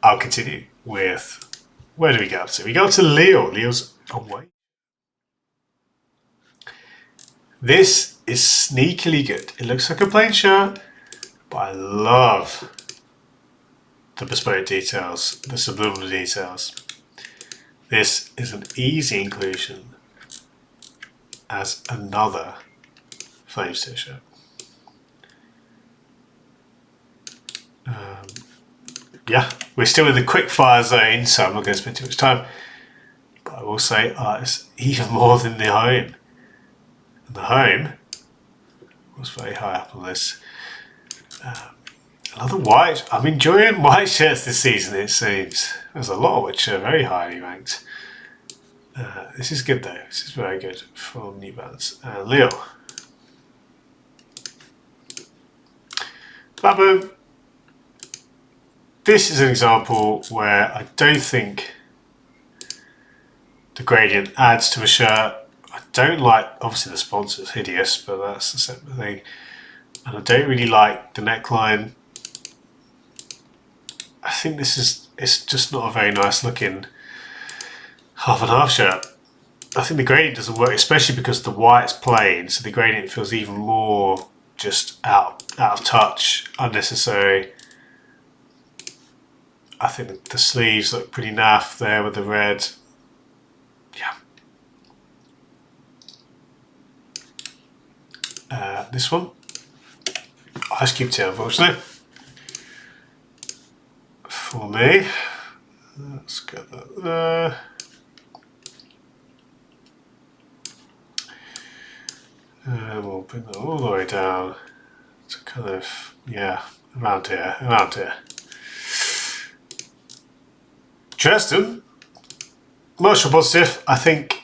I'll continue with, where do we go up to? We go up to Leo. Leo's away. This is sneakily good. It looks like a plain shirt, but I love the bespoke details, the subliminal details. This is an easy inclusion as another Flames t-shirt. Yeah, we're still in the quick fire zone, so I'm not going to spend too much time. But I will say it's even more than the home. And the home was very high up on this. Another white. I'm enjoying white shirts this season, it seems. There's a lot which are very highly ranked. This is good though. This is very good from New Balance. Leo. Blackpool. This is an example where I don't think the gradient adds to a shirt. I don't like, obviously the sponsor's hideous, but that's a separate thing. And I don't really like the neckline. I think it's just not a very nice looking half and half shirt. I think the gradient doesn't work, especially because the white's plain, so the gradient feels even more just out of touch, unnecessary. I think the sleeves look pretty naff there with the red. Yeah. This one, Ice Cube Tea, unfortunately. For me, let's get that there. And we'll bring that all the way down to kind of, yeah, around here. Dresden, much more positive. I think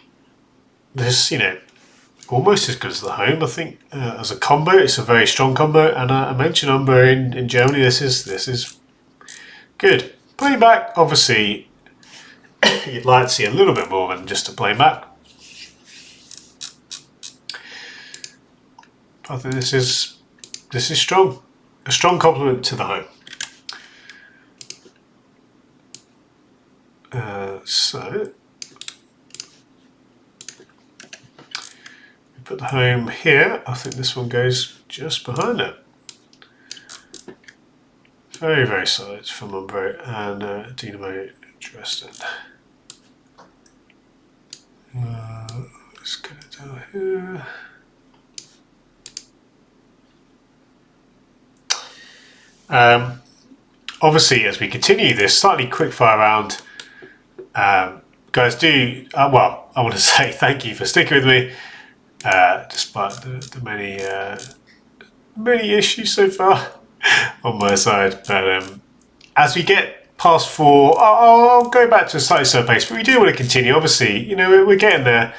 this, almost as good as the home. I think as a combo, it's a very strong combo. And I mentioned Umber in Germany. This is good. Plain back, obviously, you'd like to see a little bit more than just a plain back. I think this is strong, a strong compliment to the home. So we put the home here. I think this one goes just behind it. Very, very solid from Umbro and Dynamo Dresden. Let's get it down here. Obviously, as we continue this slightly quickfire round, guys, do well. I want to say thank you for sticking with me, despite the many issues so far on my side. But as we get past 4, I'll go back to a slightly slower pace. But we do want to continue. Obviously, we're getting there.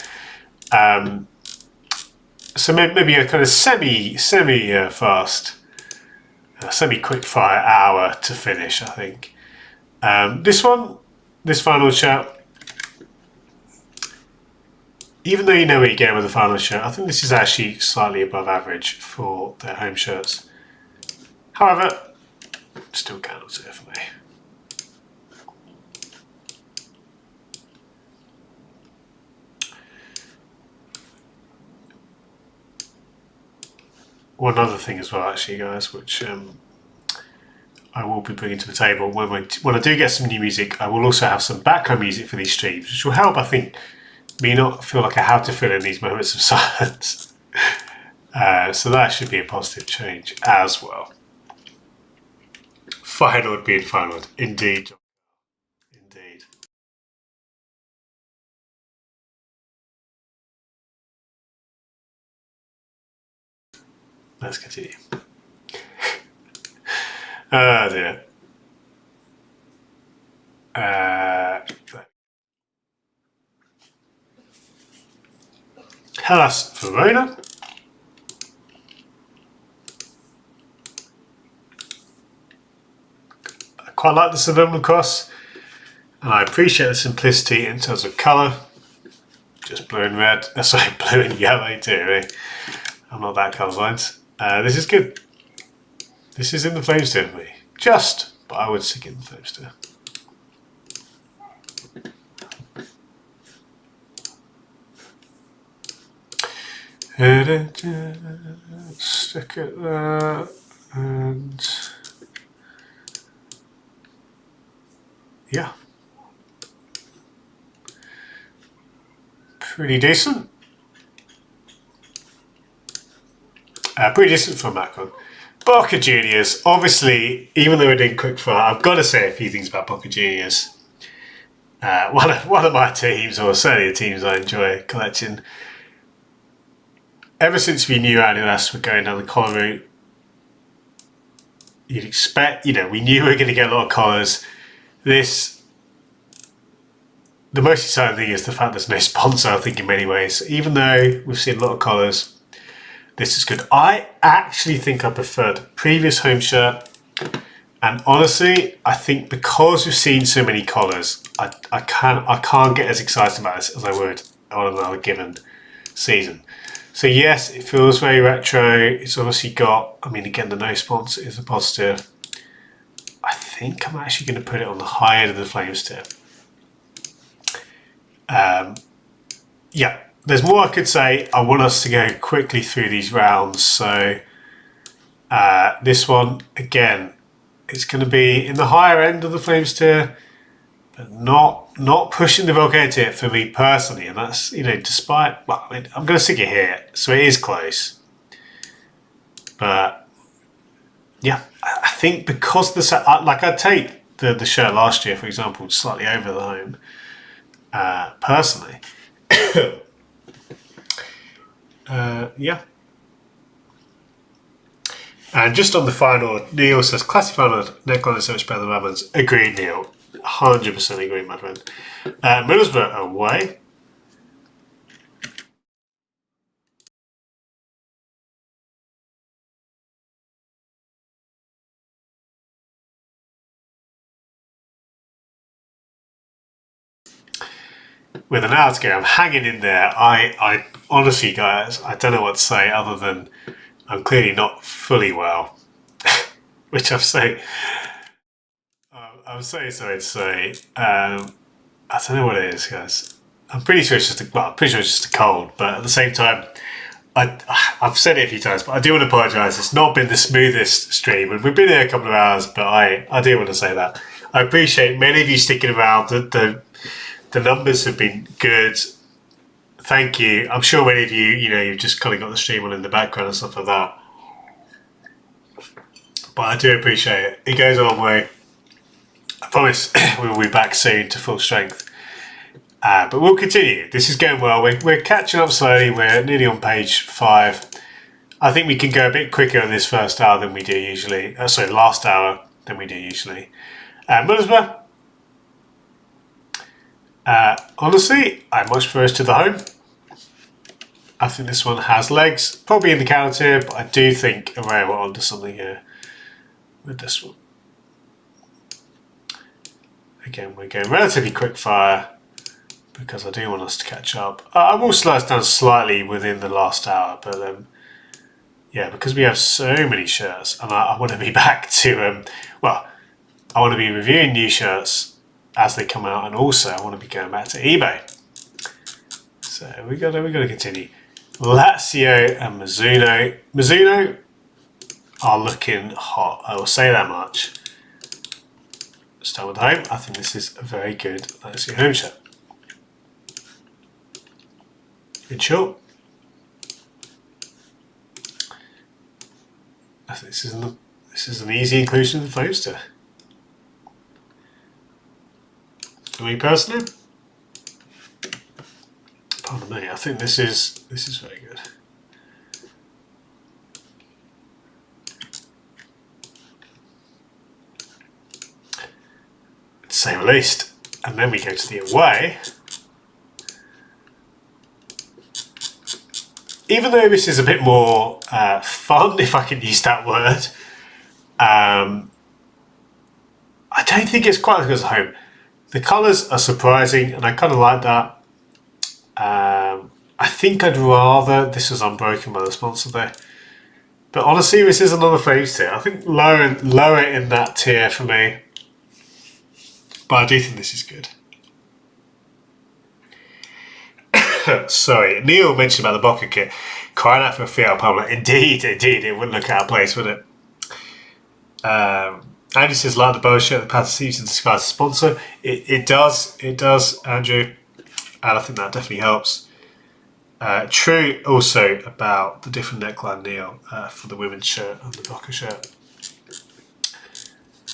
So maybe a kind of semi fast. Semi-quick fire hour to finish, I think. This final shirt, even though you know what you get with the final shirt, I think this is actually slightly above average for their home shirts. However, still counts here for me. One other thing as well, actually, guys, which I will be bringing to the table when I do get some new music. I will also have some background music for these streams, which will help, I think, me not feel like I have to fill in these moments of silence. So that should be a positive change as well. Final being final, indeed. Indeed. Let's continue. Oh dear. Hellas Verona. I quite like the subliminal cross, and I appreciate the simplicity in terms of colour. just blue and red. Sorry, blue and yellow too. Really. I'm not that colourblind. This is good. This is in the flame still for me. Just, but I would stick it in the flame still. Stick it there, and yeah, pretty decent. Pretty decent for Macron. Barca Juniors, obviously, even though we're doing quickfire, I've got to say a few things about Barca Juniors. One of my teams, or certainly the teams I enjoy collecting. Ever since we knew Adidas were going down the collar route, you'd expect, we knew we were going to get a lot of collars. The most exciting thing is the fact there's no sponsor, I think, in many ways. Even though we've seen a lot of collars, this is good. I actually think I prefer the previous home shirt. And honestly, I think because we've seen so many collars, I can't get as excited about this as I would on another given season. So yes, it feels very retro. It's obviously got, again, the no sponsor is a positive. I think I'm actually going to put it on the high end of the flames tip. Yeah, there's more I could say. I want us to go quickly through these rounds. So this one, again, it's going to be in the higher end of the flames tier, but not pushing the volcano tier for me personally. And that's, despite, well, I'm going to stick it here. So it is close. But yeah, I think because I'd take the shirt last year, for example, slightly over the home, personally. Yeah. And just on the final, Neil says, classic final, neckline is so much better than Ramon's. Agreed, Neil. 100% agree, my friend. Middlesbrough away. With an hour to go, I'm hanging in there. I honestly, guys, I don't know what to say other than I'm clearly not fully well, which I'm so sorry to say. I don't know what it is, guys. I'm pretty sure it's just a cold, but at the same time, I've said it a few times, but I do want to apologise. It's not been the smoothest stream, and we've been here a couple of hours, but I do want to say that. I appreciate many of you sticking around. The numbers have been good. Thank you. I'm sure many of you, you've just kind of got the stream on in the background and stuff like that. But I do appreciate it. It goes a long way. I promise we will be back soon to full strength. But we'll continue. This is going well. We're catching up slowly. We're nearly on page 5. I think we can go a bit quicker in this first hour than we do usually. Last hour than we do usually. Middlesbrough. Honestly, I much prefer to the home. I think this one has legs, probably in the counter tier, but I do think we're onto something here with this one. Again, we're going relatively quick fire because I do want us to catch up. I will slow us down slightly within the last hour, but yeah, because we have so many shirts, and I want to be back to I want to be reviewing new shirts as they come out, and also I want to be going back to eBay. So we got to continue. Lazio and Mizuno. Mizuno are looking hot. I will say that much. Start with home. I think this is a very good Lazio home shirt. In short, I think this is an easy inclusion in the poster. For me personally, pardon me, I think this is very good. To say the least. And then we go to the away. Even though this is a bit more fun, if I can use that word, I don't think it's quite as good as home. The colours are surprising, and I kind of like that. think I'd rather this was unbroken by the sponsor though. But honestly, this is another Frames tier. I think lower in that tier for me. But I do think this is good. Sorry, Neil mentioned about the Boca kit. Crying out for a Fiat Puma. Indeed, it wouldn't look out of place, would it? Andy says, like the bow shirt, the pattern seems to disguise the sponsor. It does, Andrew. And I think that definitely helps. True also about the different neckline, Neil, for the women's shirt and the Boca shirt.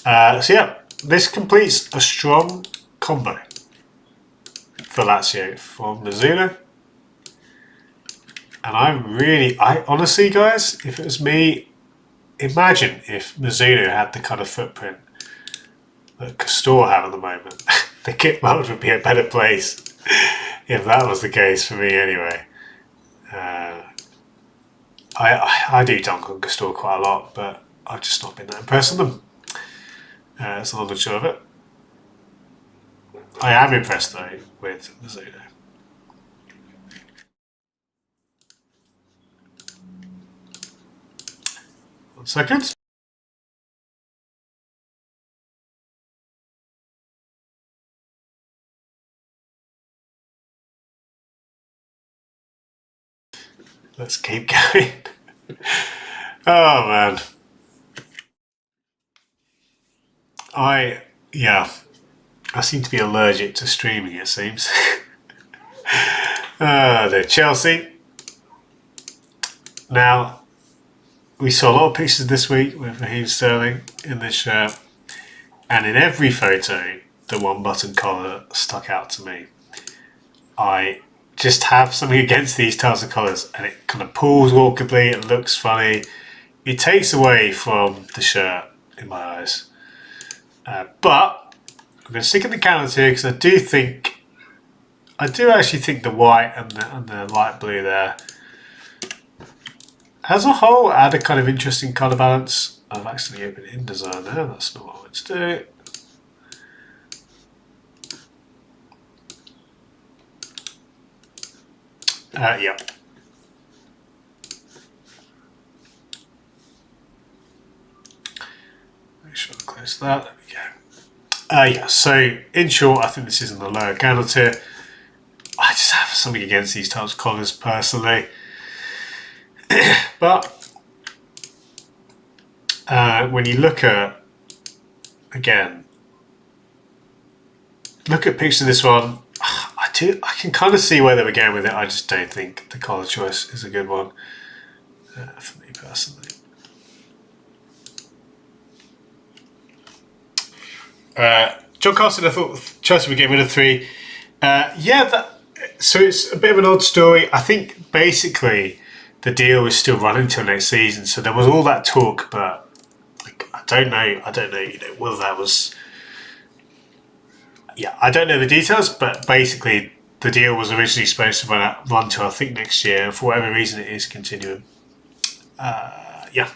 So yeah, this completes a strong combo for Lazio from Mizuno. And I honestly, guys, if it was me, imagine if Mizuno had the kind of footprint that Castore have at the moment. The kit mold would be a better place if that was the case for me anyway. I do dunk on Castore quite a lot, but I've just not been that impressed with them. That's another show of it. I am impressed though with Mizuno. One second. Let's keep going. Oh man. I seem to be allergic to streaming, it seems. The Chelsea. Now, we saw a lot of pictures this week with Raheem Sterling in this shirt, and in every photo, the one button collar stuck out to me. I just have something against these types of collars, and it kind of pulls awkwardly, it looks funny. It takes away from the shirt in my eyes. But I'm going to stick in the cannons here because I do actually think the white and the light blue there, as a whole, add a kind of interesting colour balance. I've actually opened InDesign there, that's not what I want to do. Yeah. Make sure I close that. There we go. Yeah, so in short, I think this is in the lower candle tier. I just have something against these types of collars personally. But when you look at, again, look at pictures of this one, I can kind of see where they were going with it. I just don't think the collar choice is a good one for me personally. John Carson, I thought Chelsea were getting rid of 3. So it's a bit of an odd story. I think basically the deal is still running till next season. So there was all that talk, but like, I don't know, whether that was. Yeah, I don't know the details, but basically the deal was originally supposed to run till I think next year, and for whatever reason it is continuing. Yeah,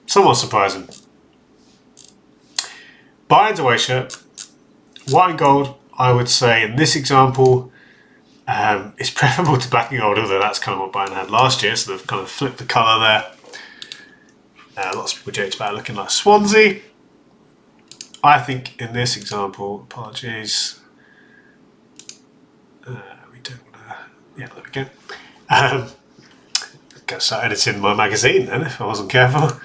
somewhat surprising. Bayern's away shirt, white and gold, I would say in this example, is preferable to black and gold, although that's kind of what Bayern had last year, so they've kind of flipped the colour there. Lots of people joked about looking like Swansea. I think in this example, apologies, we don't want to, yeah, there we go. Gotta start editing my magazine then if I wasn't careful.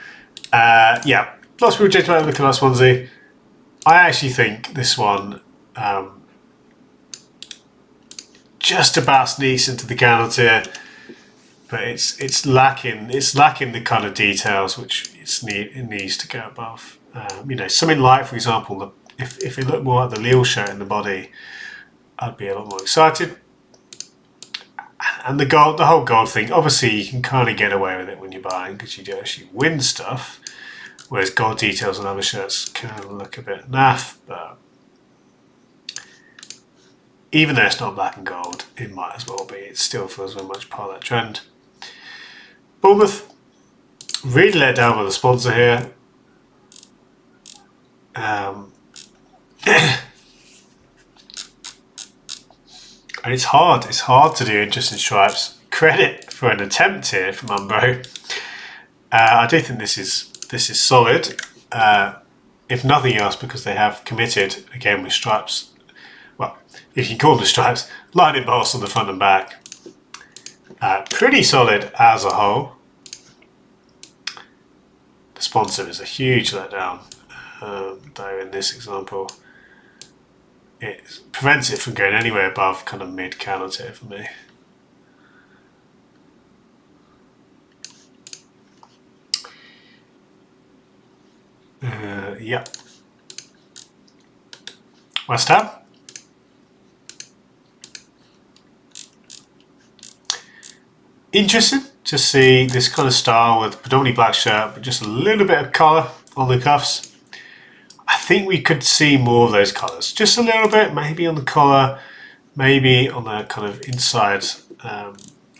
Yeah, lots of people joked about looking like Swansea. I actually think this one just about sneaks into the candle tier, but it's lacking the kind of details which it needs to go above. Something like, for example, if it looked more like the Lille shirt in the body, I'd be a lot more excited. And the whole gold thing, obviously you can kind of get away with it when you're buying because you do actually win stuff. Whereas gold details on other shirts can look a bit naff, but even though it's not black and gold, it might as well be. It still feels very much part of that trend. Bournemouth, really let down by the sponsor here. And it's hard to do interesting stripes credit for an attempt here from Umbro. I do think this is solid, if nothing else, because they have committed again with stripes. Well, if you call them stripes, lightning bolts on the front and back. Pretty solid as a whole. The sponsor is a huge letdown, though in this example it prevents it from going anywhere above kind of mid counter tier for me. Yep. West Ham. Interesting to see this kind of style with predominantly black shirt, but just a little bit of colour on the cuffs. I think we could see more of those colours, just a little bit, maybe on the collar, maybe on the kind of inside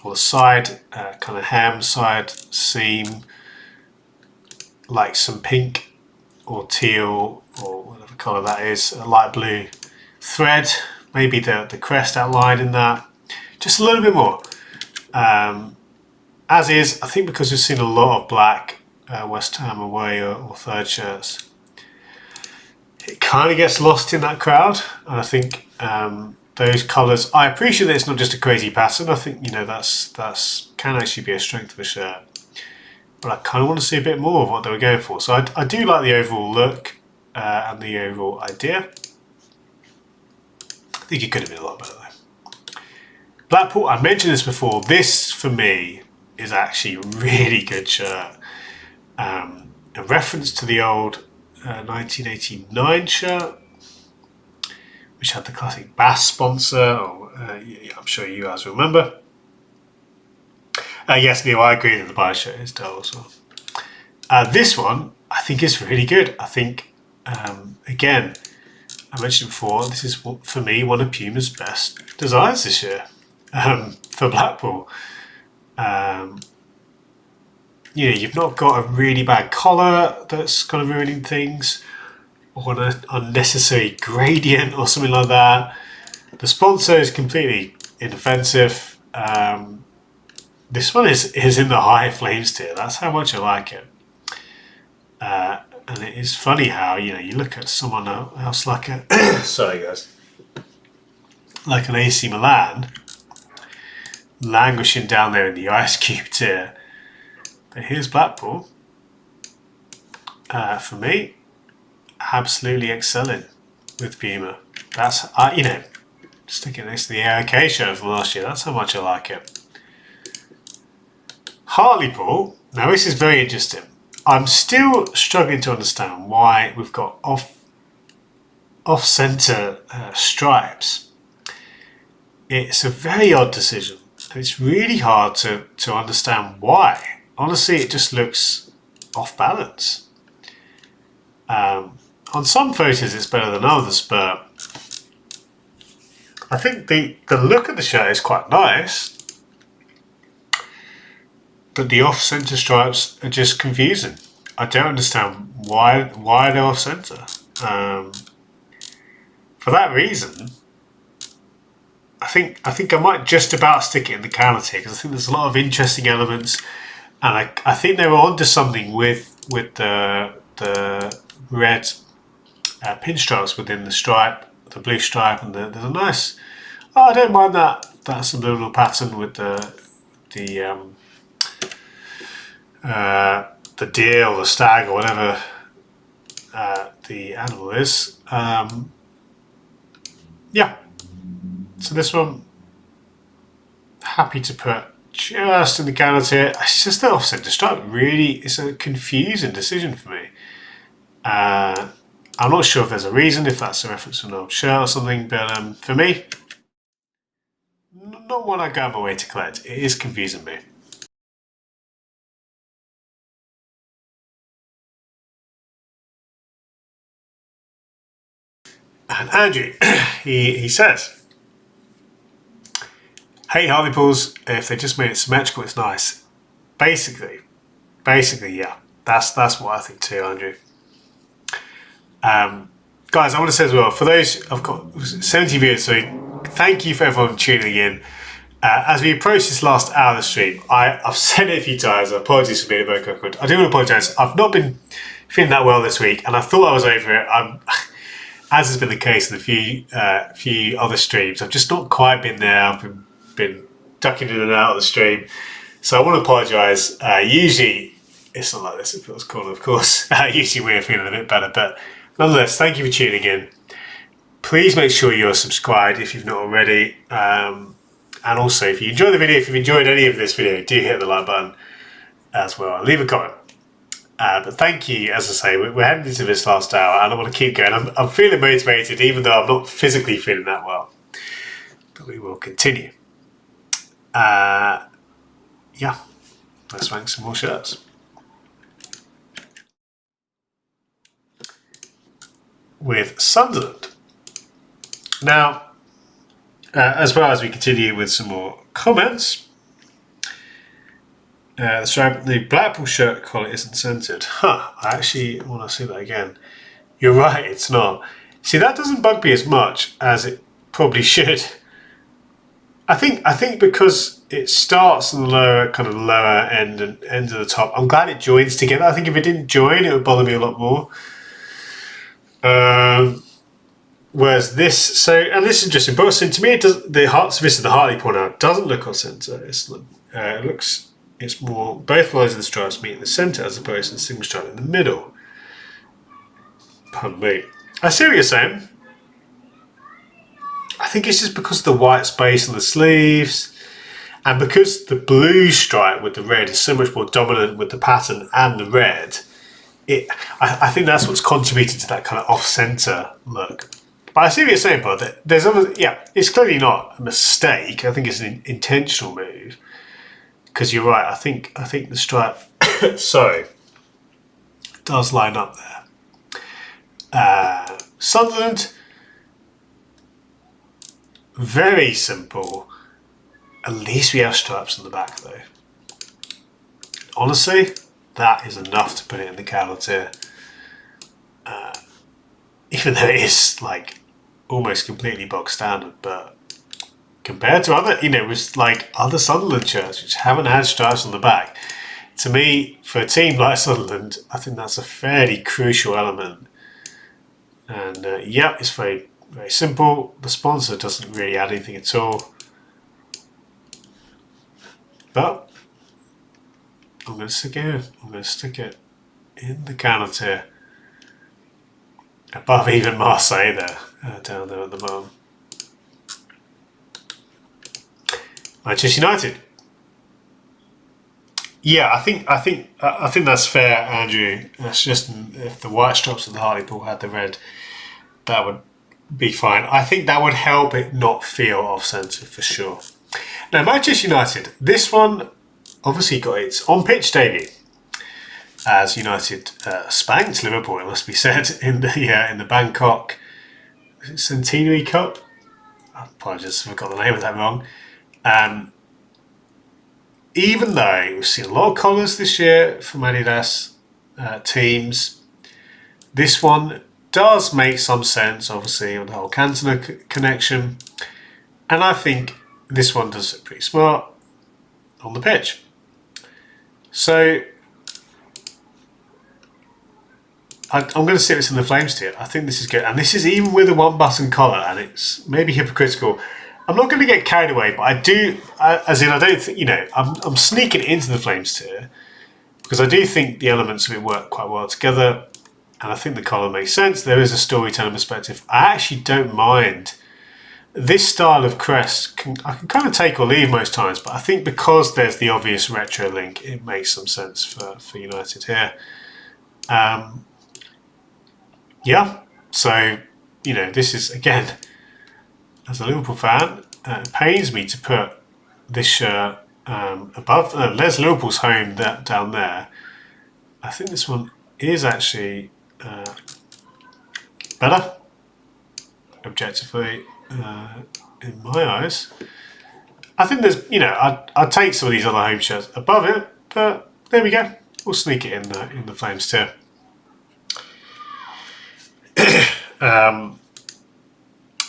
or the side, kind of ham side seam, like some pink or teal or whatever colour that is, a light blue thread, maybe the crest outlined in that, just a little bit more. As is, I think because we've seen a lot of black West Ham away or third shirts, it kind of gets lost in that crowd. And I think those colours, I appreciate that it's not just a crazy pattern. I think, you know, that's can actually be a strength of a shirt. But I kind of want to see a bit more of what they were going for. So I do like the overall look and the overall idea. I think it could have been a lot better though. Blackpool, I mentioned this before, this for me is actually a really good shirt. A reference to the old 1989 shirt, which had the classic Bass sponsor, or I'm sure you guys remember. Yes, Neil, I agree that the Bass shirt is dull as well. This one, I think is really good. I think, again, I mentioned before, this is, for me, one of Puma's best designs this year for Blackpool. You know, you've not got a really bad collar that's kind of ruining things, or an unnecessary gradient or something like that. The sponsor is completely inoffensive. This one is in the high flames tier. That's how much I like it. And it is funny how, you know, you look at someone else like a sorry guys, like an AC Milan, languishing down there in the ice cube tier. But here's Blackpool, for me, absolutely excelling with Puma. That's, you know, sticking next to the AOK show from last year, that's how much I like it. Hartlepool, now this is very interesting. I'm still struggling to understand why we've got off-centre stripes. It's a very odd decision, and it's really hard to understand why. Honestly, it just looks off balance. On some photos it's better than others, but I think the look of the shirt is quite nice, but the off-centre stripes are just confusing. I don't understand why they're off-centre. For that reason, I think I might just about stick it in the counter tier, because I think there's a lot of interesting elements. And I think they were onto something with the red pinstripes within the stripe, the blue stripe, and there's a nice. Oh, I don't mind that subliminal pattern with the deer or the stag or whatever the animal is. Yeah. So this one, happy to put just in the counter tier. It's just the off-centre stripe. Really, it's a confusing decision for me. I'm not sure if there's a reason, if that's a reference to an old shirt or something, but for me, not one I go my way to collect. It is confusing me. And Andrew, he says, hey, Hartlepool's, if they just made it symmetrical, it's nice. Basically, yeah. That's what I think too, Andrew. Guys, I want to say as well, for those, I've got 70 viewers, so thank you for everyone tuning in. As we approach this last hour of the stream, I've said it a few times. Apologies for being a bit awkward. I do want to apologise. I've not been feeling that well this week, and I thought I was over it. As has been the case in the few other streams, I've just not quite been there. I've been ducking in and out of the stream, so I want to apologise. Usually, it's not like this. It feels cool, of course. Usually, we're feeling a bit better, but nonetheless, thank you for tuning in. Please make sure you're subscribed if you've not already. And also, if you enjoy the video, if you've enjoyed any of this video, do hit the like button as well. And leave a comment. But thank you, as I say, we're heading into this last hour and I want to keep going. I'm feeling motivated, even though I'm not physically feeling that well. But we will continue. Yeah, let's rank some more shirts. With Sunderland. Now, as well as we continue with some more comments, the Blackpool shirt collar isn't centred. I actually want to see that again. You're right, it's not. See, that doesn't bug me as much as it probably should. I think because it starts on the lower end and ends at the top. I'm glad it joins together. I think if it didn't join, it would bother me a lot more. Whereas this, and this is just interesting to me. It does the Hartley point out doesn't look off centre. It's more both lines of the stripes meet in the centre as opposed to the single stripe in the middle. Pardon me. I see what you're saying. I think it's just because of the white space on the sleeves, and because the blue stripe with the red is so much more dominant with the pattern and the red. I think that's what's contributed to that kind of off-centre look. But I see what you're saying, Bud. It's clearly not a mistake. I think it's an intentional move. Because you're right. I think the stripe, does line up there. Sunderland, very simple. At least we have stripes on the back, though. Honestly, that is enough to put it in the cattle tier. Even though it is like almost completely bog standard, but compared to other, with like other Sunderland shirts which haven't had stripes on the back, to me, for a team like Sunderland, I think that's a fairly crucial element. And it's very, very simple. The sponsor doesn't really add anything at all. But I'm going to stick it in. I'm going to stick it in the counter tier. Above even Marseille there, down there at the bottom. Manchester United. Yeah, I think that's fair, Andrew. That's just if the white stripes of the Hartlepool had the red, that would be fine. I think that would help it not feel off centre for sure. Now, Manchester United. This one obviously got its on-pitch debut as United spanked Liverpool, it must be said, in the Bangkok Centenary Cup. I apologise if I got the name of that wrong. Even though we've seen a lot of colours this year from Adidas teams, this one does make some sense, obviously, on the whole Cantona connection. And I think this one does look pretty smart on the pitch. So I'm going to sit this in the Flames tier. I think this is good. And this is even with a one-button collar, and it's maybe hypocritical. I'm not going to get carried away, but I don't think, I'm sneaking it into the Flames tier because I do think the elements of it work quite well together, and I think the collar makes sense. There is a storytelling perspective. I actually don't mind this style of crest. I can kind of take or leave most times, but I think because there's the obvious retro link, it makes some sense for United here. So, this is, again, as a Liverpool fan, it pains me to put this shirt above. There's Liverpool's home down there. I think this one is actually better, objectively, in my eyes. I think there's, I'd take some of these other home shirts above it, but there we go. We'll sneak it in the Flames tier.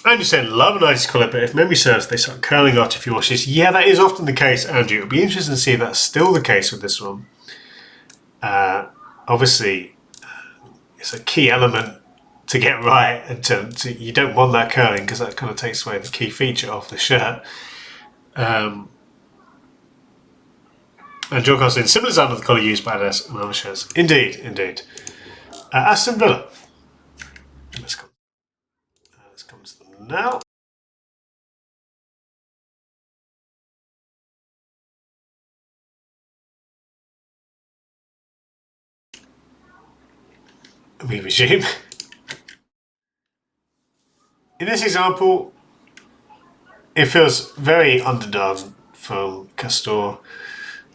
Andrew said, love a 90s colour, but if memory serves, they start curling after a few washes. Yeah, that is often the case, Andrew. It'll be interesting to see if that's still the case with this one. Obviously, it's a key element to get right, and you don't want that curling because that kind of takes away the key feature of the shirt. And John Costin, similar design of the colour used by Adidas and other shirts. Indeed, indeed. Aston Villa. Let's come to them now. We resume. In this example, it feels very underdone from Castor.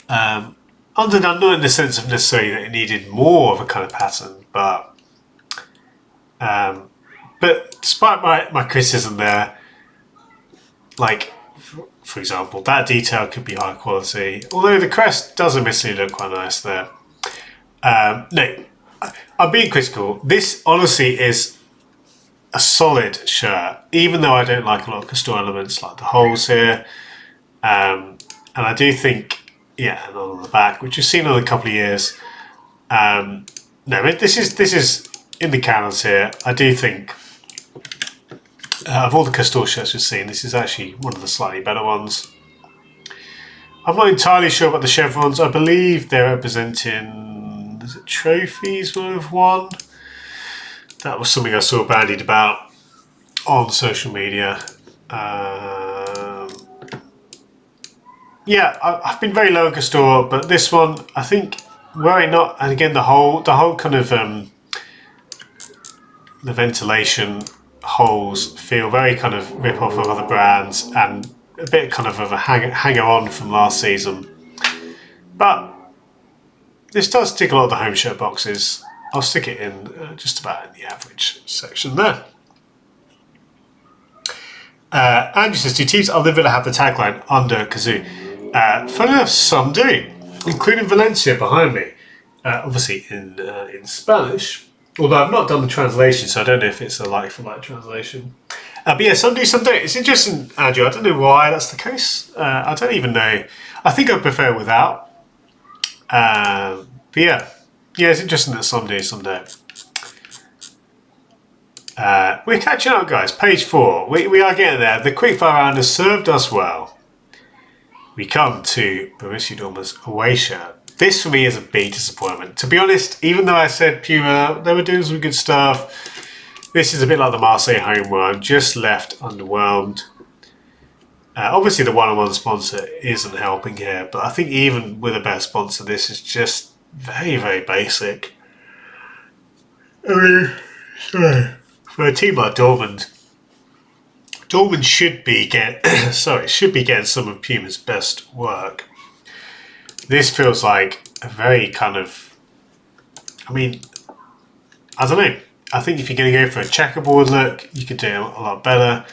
Underdone not in the sense of necessarily that it needed more of a kind of pattern, but despite my criticism there, like for example, that detail could be high quality, although the crest does admittedly look quite nice there. No, I'm being critical. This honestly is a solid shirt, even though I don't like a lot of Castor elements like the holes here. And I do think, yeah, and on the back, which we've seen in a couple of years. No, this is in the canons here. I do think of all the Castor shirts we've seen, this is actually one of the slightly better ones. I'm not entirely sure about the chevrons. I believe they're representing, is it trophies we've won? That was something I saw bandied about on social media. Yeah, I've been very low on Castor, but this one, I think, were it not, and again, the whole kind of the ventilation holes feel very kind of rip off of other brands and a bit kind of a hanger on from last season. But this does tick a lot of the home shirt boxes. I'll stick it in just about in the average section there. Andrew says, do teams other than Villa have the tagline under Kazoo? Funny enough, some do, including Valencia behind me. Obviously in Spanish, although I've not done the translation, so I don't know if it's a like-for-like translation. But yeah, some do, some don't. It's interesting, Andrew. I don't know why that's the case. I don't even know. I think I prefer without. But yeah, it's interesting that some do, some don't. We're catching up, guys. Page 4. We are getting there. The quickfire round has served us well. We come to Borussia Dortmund's away shirt. This for me is a big disappointment. To be honest, even though I said Puma, they were doing some good stuff, this is a bit like the Marseille home where I'm just left underwhelmed. Obviously the one-on-one sponsor isn't helping here, but I think even with a better sponsor, this is just very, very basic. I mean, sorry. For a team like Dortmund should be getting some of Puma's best work. This feels like a very kind of, I mean, I don't know. I think if you're going to go for a checkerboard look, you could do it a lot better.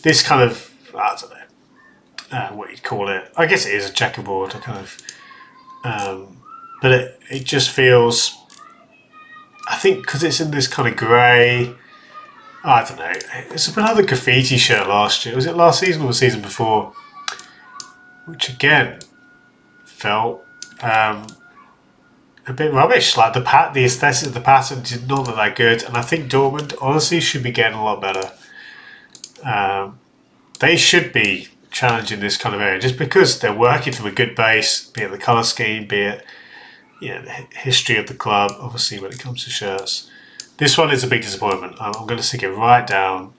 This kind of, I don't know what you'd call it. I guess it is a checkerboard, a kind of, but it just feels, I think because it's in this kind of grey, I don't know. It's a bit like the graffiti shirt last year. Was it last season or the season before? Which again felt a bit rubbish. Like the aesthetic of the pattern did not look that good, and I think Dortmund honestly should be getting a lot better. They should be challenging this kind of area just because they're working from a good base, be it the colour scheme, be it the history of the club. Obviously, when it comes to shirts. This one is a big disappointment. I'm going to stick it right down,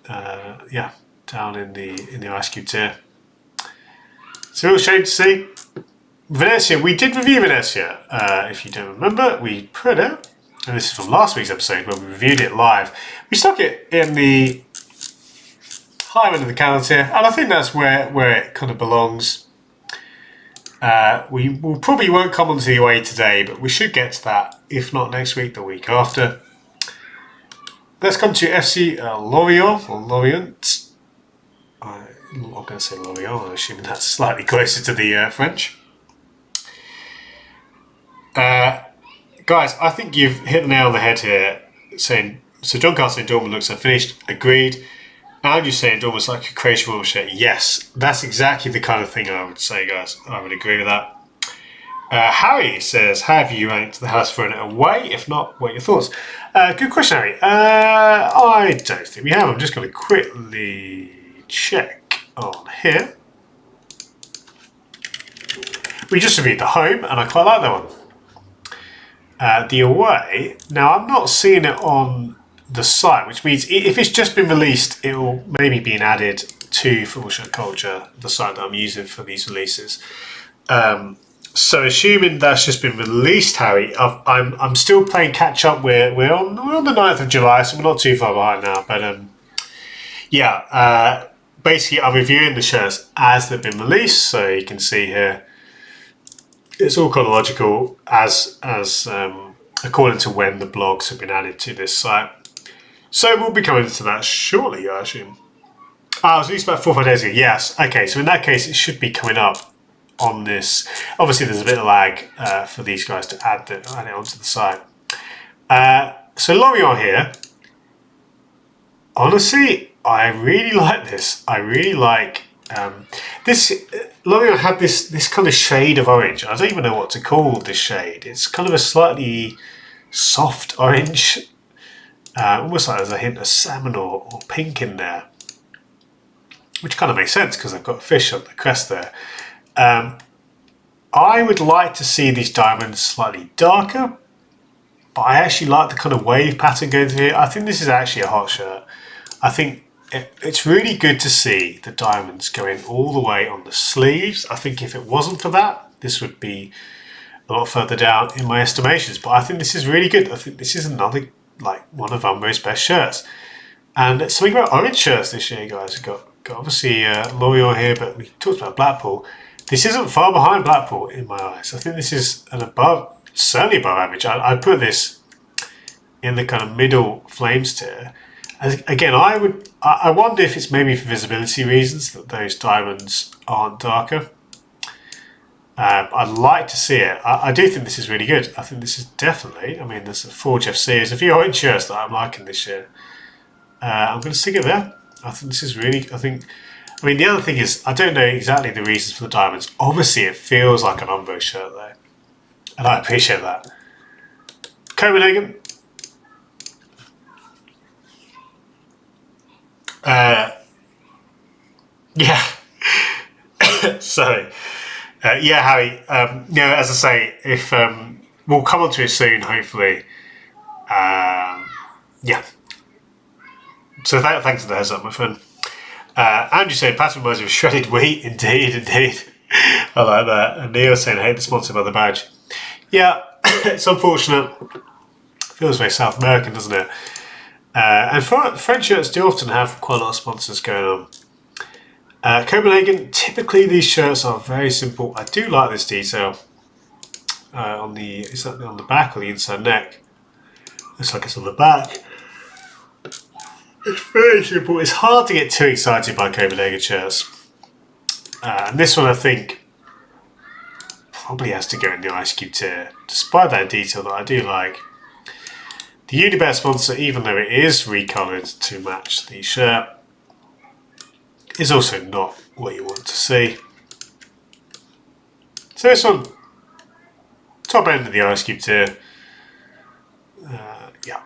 down in the ice cube tier. It's a real shame to see. Venezia, we did review Venezia. If you don't remember, we put it, and this is from last week's episode when we reviewed it live. We stuck it in the higher end of the calendar tier, and I think that's where it kind of belongs. We probably won't come onto the away today, but we should get to that, if not next week, the week after. Let's come to FC Lorient, or Lorient. I'm going to say Lorient, I'm assuming that's slightly closer to the French. Guys, I think you've hit the nail on the head here, saying, so John Carson Dortmund looks unfinished, agreed. And you're saying almost like a Croatian warm shirt. Yes, that's exactly the kind of thing I would say, guys. I would agree with that. Harry says, have you ranked the house for an away? If not, what are your thoughts? Good question, Harry. I don't think we have. I'm just going to quickly check on here. We just reviewed the home, and I quite like that one. The away, now I'm not seeing it on the site, which means if it's just been released, it will maybe be added to Football Shirt Culture, the site that I'm using for these releases. So assuming that's just been released, Harry, I'm still playing catch up. We're on the 9th of July, so we're not too far behind now. But basically I'm reviewing the shirts as they've been released, so you can see here it's all chronological as according to when the blogs have been added to this site. So we'll be coming to that shortly, I assume. It was released about 4 or 5 days ago. Yes. Okay. So in that case, it should be coming up on this. Obviously, there's a bit of lag for these guys to add it onto the site. So Lorient here. Honestly, I really like this. I really like this. Lorient had this kind of shade of orange. I don't even know what to call this shade. It's kind of a slightly soft orange. Almost like there's a hint of salmon or pink in there, which kind of makes sense because they've got fish on the crest there. I would like to see these diamonds slightly darker, but I actually like the kind of wave pattern going through here. I think this is actually a hot shirt. I think it's really good to see the diamonds going all the way on the sleeves. I think if it wasn't for that, this would be a lot further down in my estimations, but I think this is really good. I think this is another, like, one of Umbro's best shirts. And something about orange shirts this year, guys. We've got obviously Lorient here, but we talked about Blackpool. This isn't far behind Blackpool in my eyes. I think this is certainly above average. I put this in the kind of middle flames tier. Again, I wonder if it's maybe for visibility reasons that those diamonds aren't darker. I'd like to see it. I do think this is really good. I think this is definitely, I mean, there's a Forge FC. There's a few orange shirts that I'm liking this year. I'm going to stick it there. I think this is really, I mean, the other thing is, I don't know exactly the reasons for the diamonds. Obviously, it feels like an Umbro shirt, though. And I appreciate that. Copenhagen. Yeah. Sorry. Yeah, Harry. As I say, if we'll come on to it soon, hopefully. Yeah. So thanks for the heads up, my friend. Andrew said, pattern reminds me of shredded wheat. Indeed. I like that. And Neil saying, I hate the sponsor by the badge. Yeah, it's unfortunate. Feels very South American, doesn't it? And French shirts do often have quite a lot of sponsors going on. Copenhagen, typically these shirts are very simple. I do like this detail is that on the back or the inside neck? Looks like it's on the back. It's very simple. It's hard to get too excited by Copenhagen shirts. And this one, I think, probably has to go in the Ice Cube tier, despite that detail that I do like. The Unibet sponsor, even though it is recoloured to match the shirt, is also not what you want to see. So this one, top end of the Ice Cube tier. Yeah.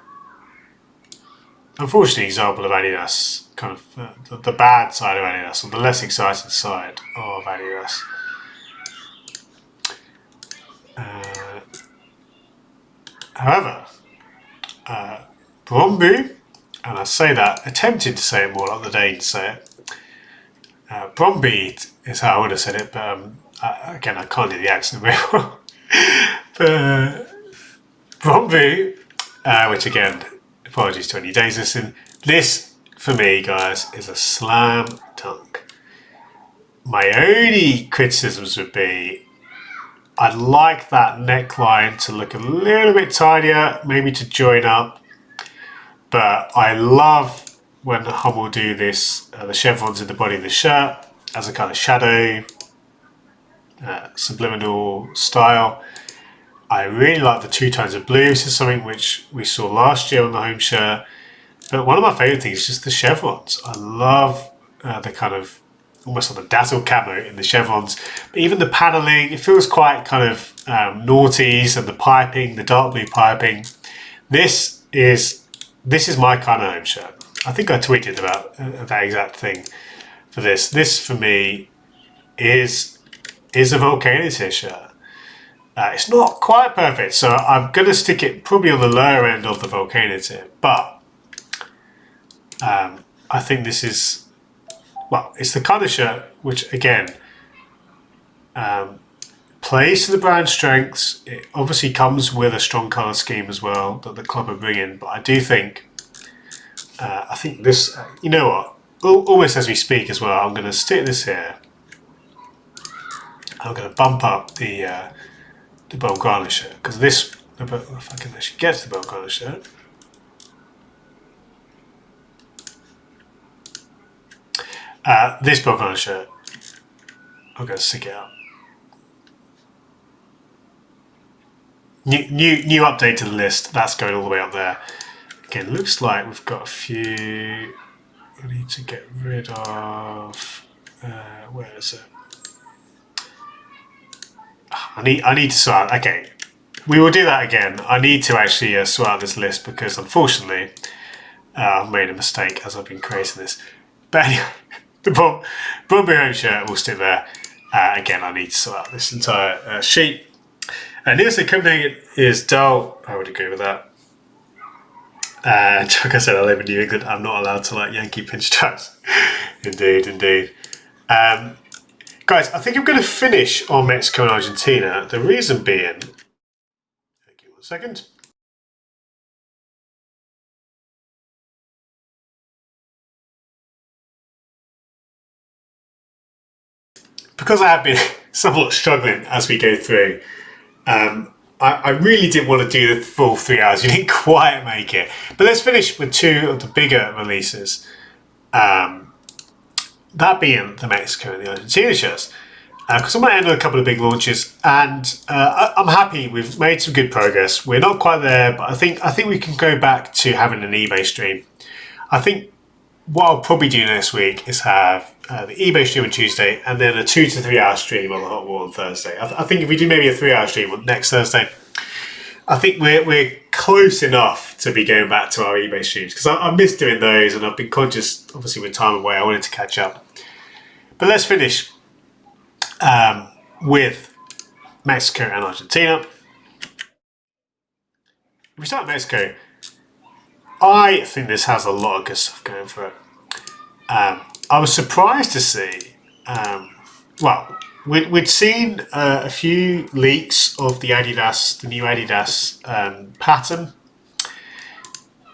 Unfortunately, example of Adidas, kind of the bad side of Adidas, or the less exciting side of Adidas. However, Bromby, and I say that, attempted to say it more like the Danes say it. Bromby is how I would have said it, but again, I can't do the accent very well. Bromby, which again, apologies to any Danes listening. This, for me, guys, is a slam dunk. My only criticisms would be, I'd like that neckline to look a little bit tidier, maybe to join up. But I love when Hummel do this, the chevrons in the body of the shirt as a kind of shadow, subliminal style. I really like the two tones of blue. This is something which we saw last year on the home shirt. But one of my favourite things is just the chevrons. I love the kind of almost on the dazzle camo in the chevrons. But even the panelling, it feels quite kind of noughties, and the piping, the dark blue piping. This is my kind of home shirt. I think I tweeted about that exact thing for this. This for me is a Volcanic shirt. It's not quite perfect, so I'm going to stick it probably on the lower end of the Volcanic, but I think this is, well, it's the kind of shirt which, again, plays to the brand's strengths. It obviously comes with a strong colour scheme as well that the club are bringing, but I do think, I think this, you know what, almost as we speak as well, I'm going to stick this here. I'm going to bump up the Belgrano shirt, because this, if I can actually get to the Belgrano shirt, this Belgrano shirt, I'm going to stick it up. New update to the list, that's going all the way up there. Again, looks like we've got a few I need to get rid of. Where is it? I need to sort out. Okay, we will do that again. I need to actually sort out this list, because unfortunately I've made a mistake as I've been creating this. But anyway, the Bromby home shirt will stick there. Again, I need to sort out this entire sheet. And here's the company is dull. I would agree with that. Like I said, I live in New England. I'm not allowed to like Yankee pinstripes. Indeed. Guys, I think I'm going to finish on Mexico and Argentina. The reason being, give me 1 second. Because I have been somewhat struggling as we go through, I really didn't want to do the full 3 hours. You didn't quite make it. But let's finish with 2 of the bigger releases. That being the Mexico and the Argentina shirts. Because I'm going to end on a couple of big launches, and I'm happy we've made some good progress. We're not quite there, but I think we can go back to having an eBay stream. I think what I'll probably do next week is have the eBay stream on Tuesday, and then a 2 to 3 hour stream on the Hot Wall on Thursday. I think if we do maybe a 3 hour stream on next Thursday, I think we're close enough to be going back to our eBay streams, because I miss doing those, and I've been conscious, obviously with time away, I wanted to catch up. But let's finish with Mexico and Argentina. If we start with Mexico, I think this has a lot of good stuff going for it. I was surprised to see, well, we'd seen a few leaks of the new Adidas pattern.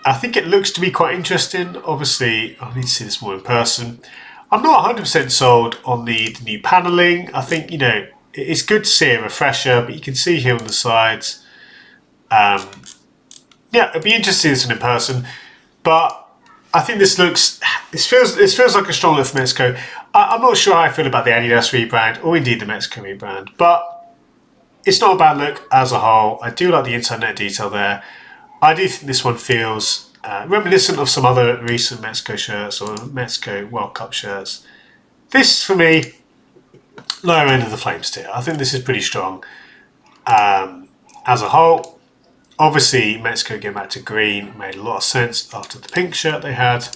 I think it looks to be quite interesting. Obviously, I need to see this more in person. I'm not 100% sold on the new panelling. I think, you know, it's good to see a refresher, but you can see here on the sides. Yeah, it'd be interesting to see this in person. But I think this feels like a strong look for Mexico. I'm not sure how I feel about the Adidas rebrand, or indeed the Mexico rebrand, but it's not a bad look as a whole. I do like the inside net detail there. I do think this one feels reminiscent of some other recent Mexico shirts or Mexico World Cup shirts. This, for me, lower end of the Flames tier. I think this is pretty strong as a whole. Obviously, Mexico getting back to green made a lot of sense after the pink shirt they had.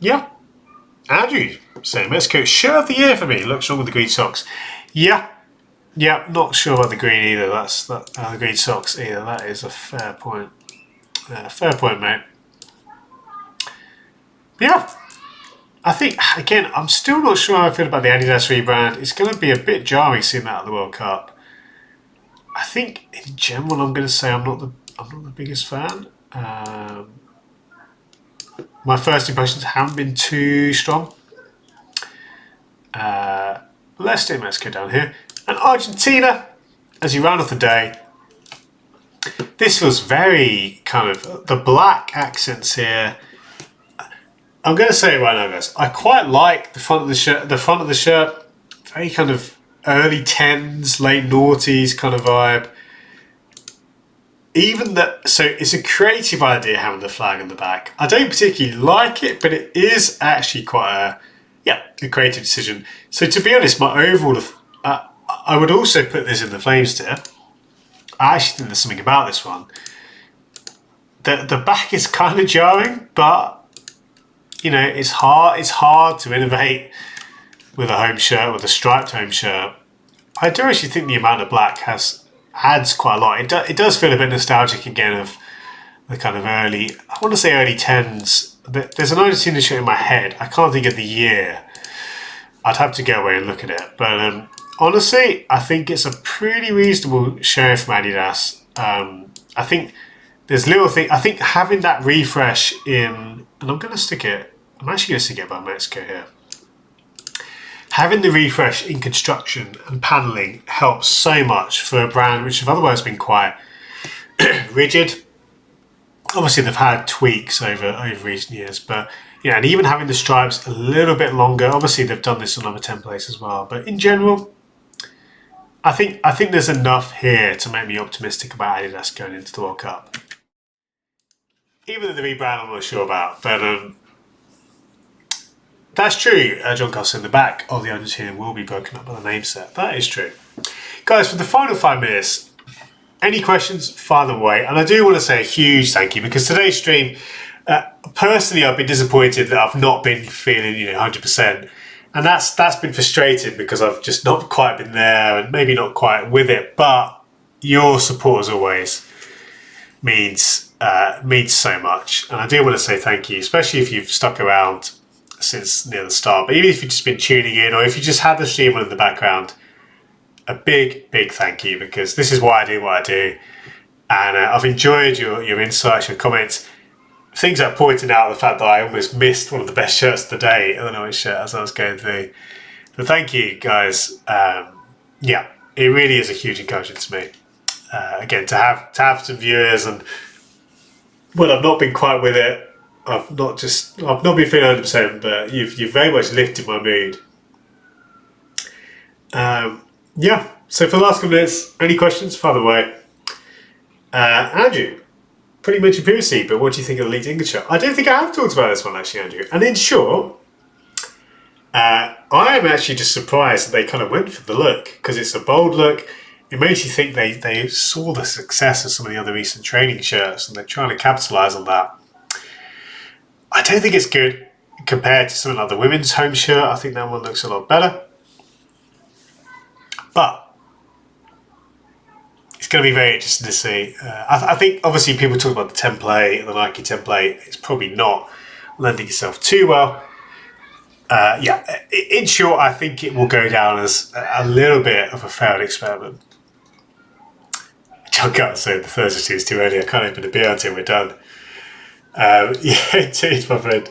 Yeah. Andrew saying Mexico shirt of the year for me. Looks strong with the green socks. Yeah, not sure about the green either. The green socks either. That is a fair point. Fair point, mate. But yeah, I think, again, I'm still not sure how I feel about the Adidas rebrand. It's going to be a bit jarring seeing that at the World Cup. I think, in general, I'm going to say I'm not the biggest fan. My first impressions haven't been too strong. Let's do Mexico down here. And Argentina, as you round off the day, this was very kind of the black accents here. I'm going to say it right now, guys. I quite like the front of the shirt. The front of the shirt, very kind of early 10s, late noughties kind of vibe. even that, so it's a creative idea having the flag in the back. I don't particularly like it, but it is actually quite a creative decision. So to be honest, my overall, I would also put this in the flames tier. I actually think there's something about this one. The back is kind of jarring, but you know, it's hard to innovate with a home shirt, with a striped home shirt. I do actually think the amount of black adds quite a lot. It does feel a bit nostalgic again of the kind of early, I want to say early 10s. There's an Argentina shirt in my head. I can't think of the year. I'd have to go away and look at it. But honestly, I think it's a pretty reasonable shirt from Adidas. I think there's little things. I think having that refresh in, and I'm actually going to stick it by Mexico here. Having the refresh in construction and paneling helps so much for a brand which have otherwise been quite rigid. Obviously, they've had tweaks over recent years, but yeah, and even having the stripes a little bit longer. Obviously, they've done this on other templates as well, but in general, I think there's enough here to make me optimistic about Adidas going into the World Cup. Even the rebrand, I'm not sure about, but that's true. John Costa in the back of the Argentina will be broken up by the name set. That is true. Guys, for the final 5 minutes, any questions, fire them away. And I do want to say a huge thank you, because today's stream, personally, I've been disappointed that I've not been feeling 100%. And that's been frustrating because I've just not quite been there and maybe not quite with it. But your support, as always, means so much. And I do want to say thank you, especially if you've stuck around since near the start, but even if you've just been tuning in or if you just had the stream on in the background, a big thank you, because this is why I do what I do, and I've enjoyed your insights, your comments, things like pointing out the fact that I almost missed one of the best shirts of the day. I don't know which shirt as I was going through, but thank you guys. Yeah, it really is a huge encouragement to me, again, to have some viewers, and when I've not been quite with it, I've not been feeling 100%, but you've very much lifted my mood. Yeah, so for the last couple of minutes, any questions, fire them away. Andrew, pretty mentioned previously, but what do you think of the leaked England shirt? I don't think I have talked about this one actually, Andrew. And in short, I am actually just surprised that they kind of went for the look, because it's a bold look. It makes you think they saw the success of some of the other recent training shirts and they're trying to capitalise on that. I don't think it's good compared to something like the women's home shirt. I think that one looks a lot better. But it's going to be very interesting to see. I think obviously people talk about the template, the Nike template. It's probably not lending itself too well. Yeah, in short, I think it will go down as a little bit of a failed experiment. I can't say the Thursday is too early. I can't open a beer until we're done. Yeah, indeed, my friend.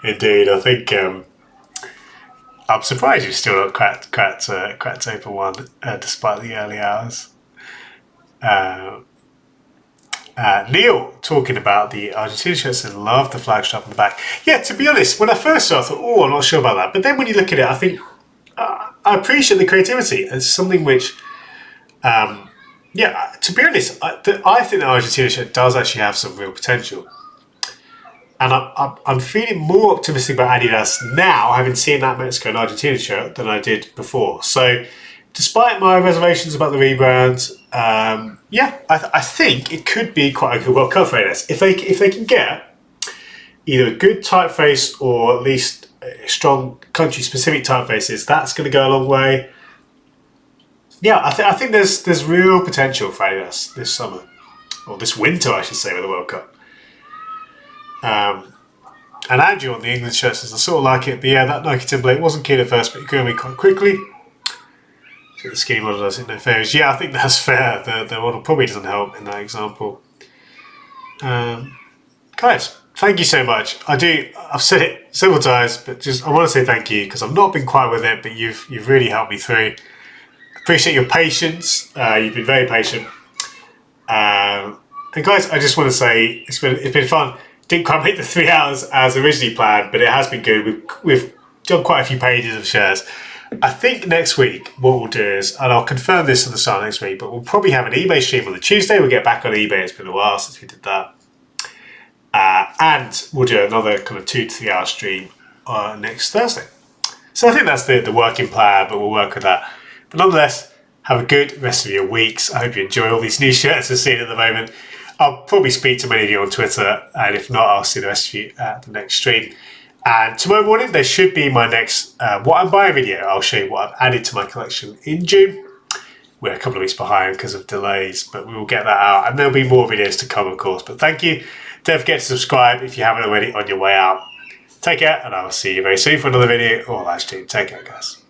Indeed, I think I'm surprised you've still not cracked open one despite the early hours. Neil talking about the Argentina shirts and love the flag strap on the back. Yeah, to be honest, when I first saw it, I thought, oh, I'm not sure about that. But then when you look at it, I think I appreciate the creativity. It's something which, yeah, to be honest, I think the Argentina shirt does actually have some real potential. And I'm feeling more optimistic about Adidas now, having seen that Mexico and Argentina shirt, than I did before. So, despite my reservations about the rebrand, yeah, I think it could be quite a good World Cup for Adidas. If they can get either a good typeface or at least strong country-specific typefaces, that's going to go a long way. Yeah, I think there's real potential for Adidas this summer, or this winter, I should say, with the World Cup. And Andrew on the England shirt says, I sort of like it, but yeah, that Nike template wasn't keen at first, but it grew on me quite quickly. So the skinny model does it no favours. Yeah, I think that's fair. The model probably doesn't help in that example. Guys, thank you so much. I've said it several times, but I want to say thank you, because I've not been quite with it, but you've really helped me through. Appreciate your patience. You've been very patient. And guys, I just want to say it's been fun. Didn't quite make the 3 hours as originally planned, but it has been good. We've done quite a few pages of shares. I think next week what we'll do is, and I'll confirm this on the start next week, but we'll probably have an eBay stream on the Tuesday. We'll get back on eBay. It's been a while since we did that. And we'll do another kind of 2 to 3 hour stream next Thursday. So I think that's the working plan, but we'll work with that. But nonetheless, have a good rest of your weeks. I hope you enjoy all these new shirts we're seeing at the moment. I'll probably speak to many of you on Twitter, and if not, I'll see the rest of you at the next stream. And tomorrow morning, there should be my next What I'm Buying video. I'll show you what I've added to my collection in June. We're a couple of weeks behind because of delays, but we will get that out. And there'll be more videos to come, of course. But thank you. Don't forget to subscribe if you haven't already on your way out. Take care, and I will see you very soon for another video or live stream. Take care, guys.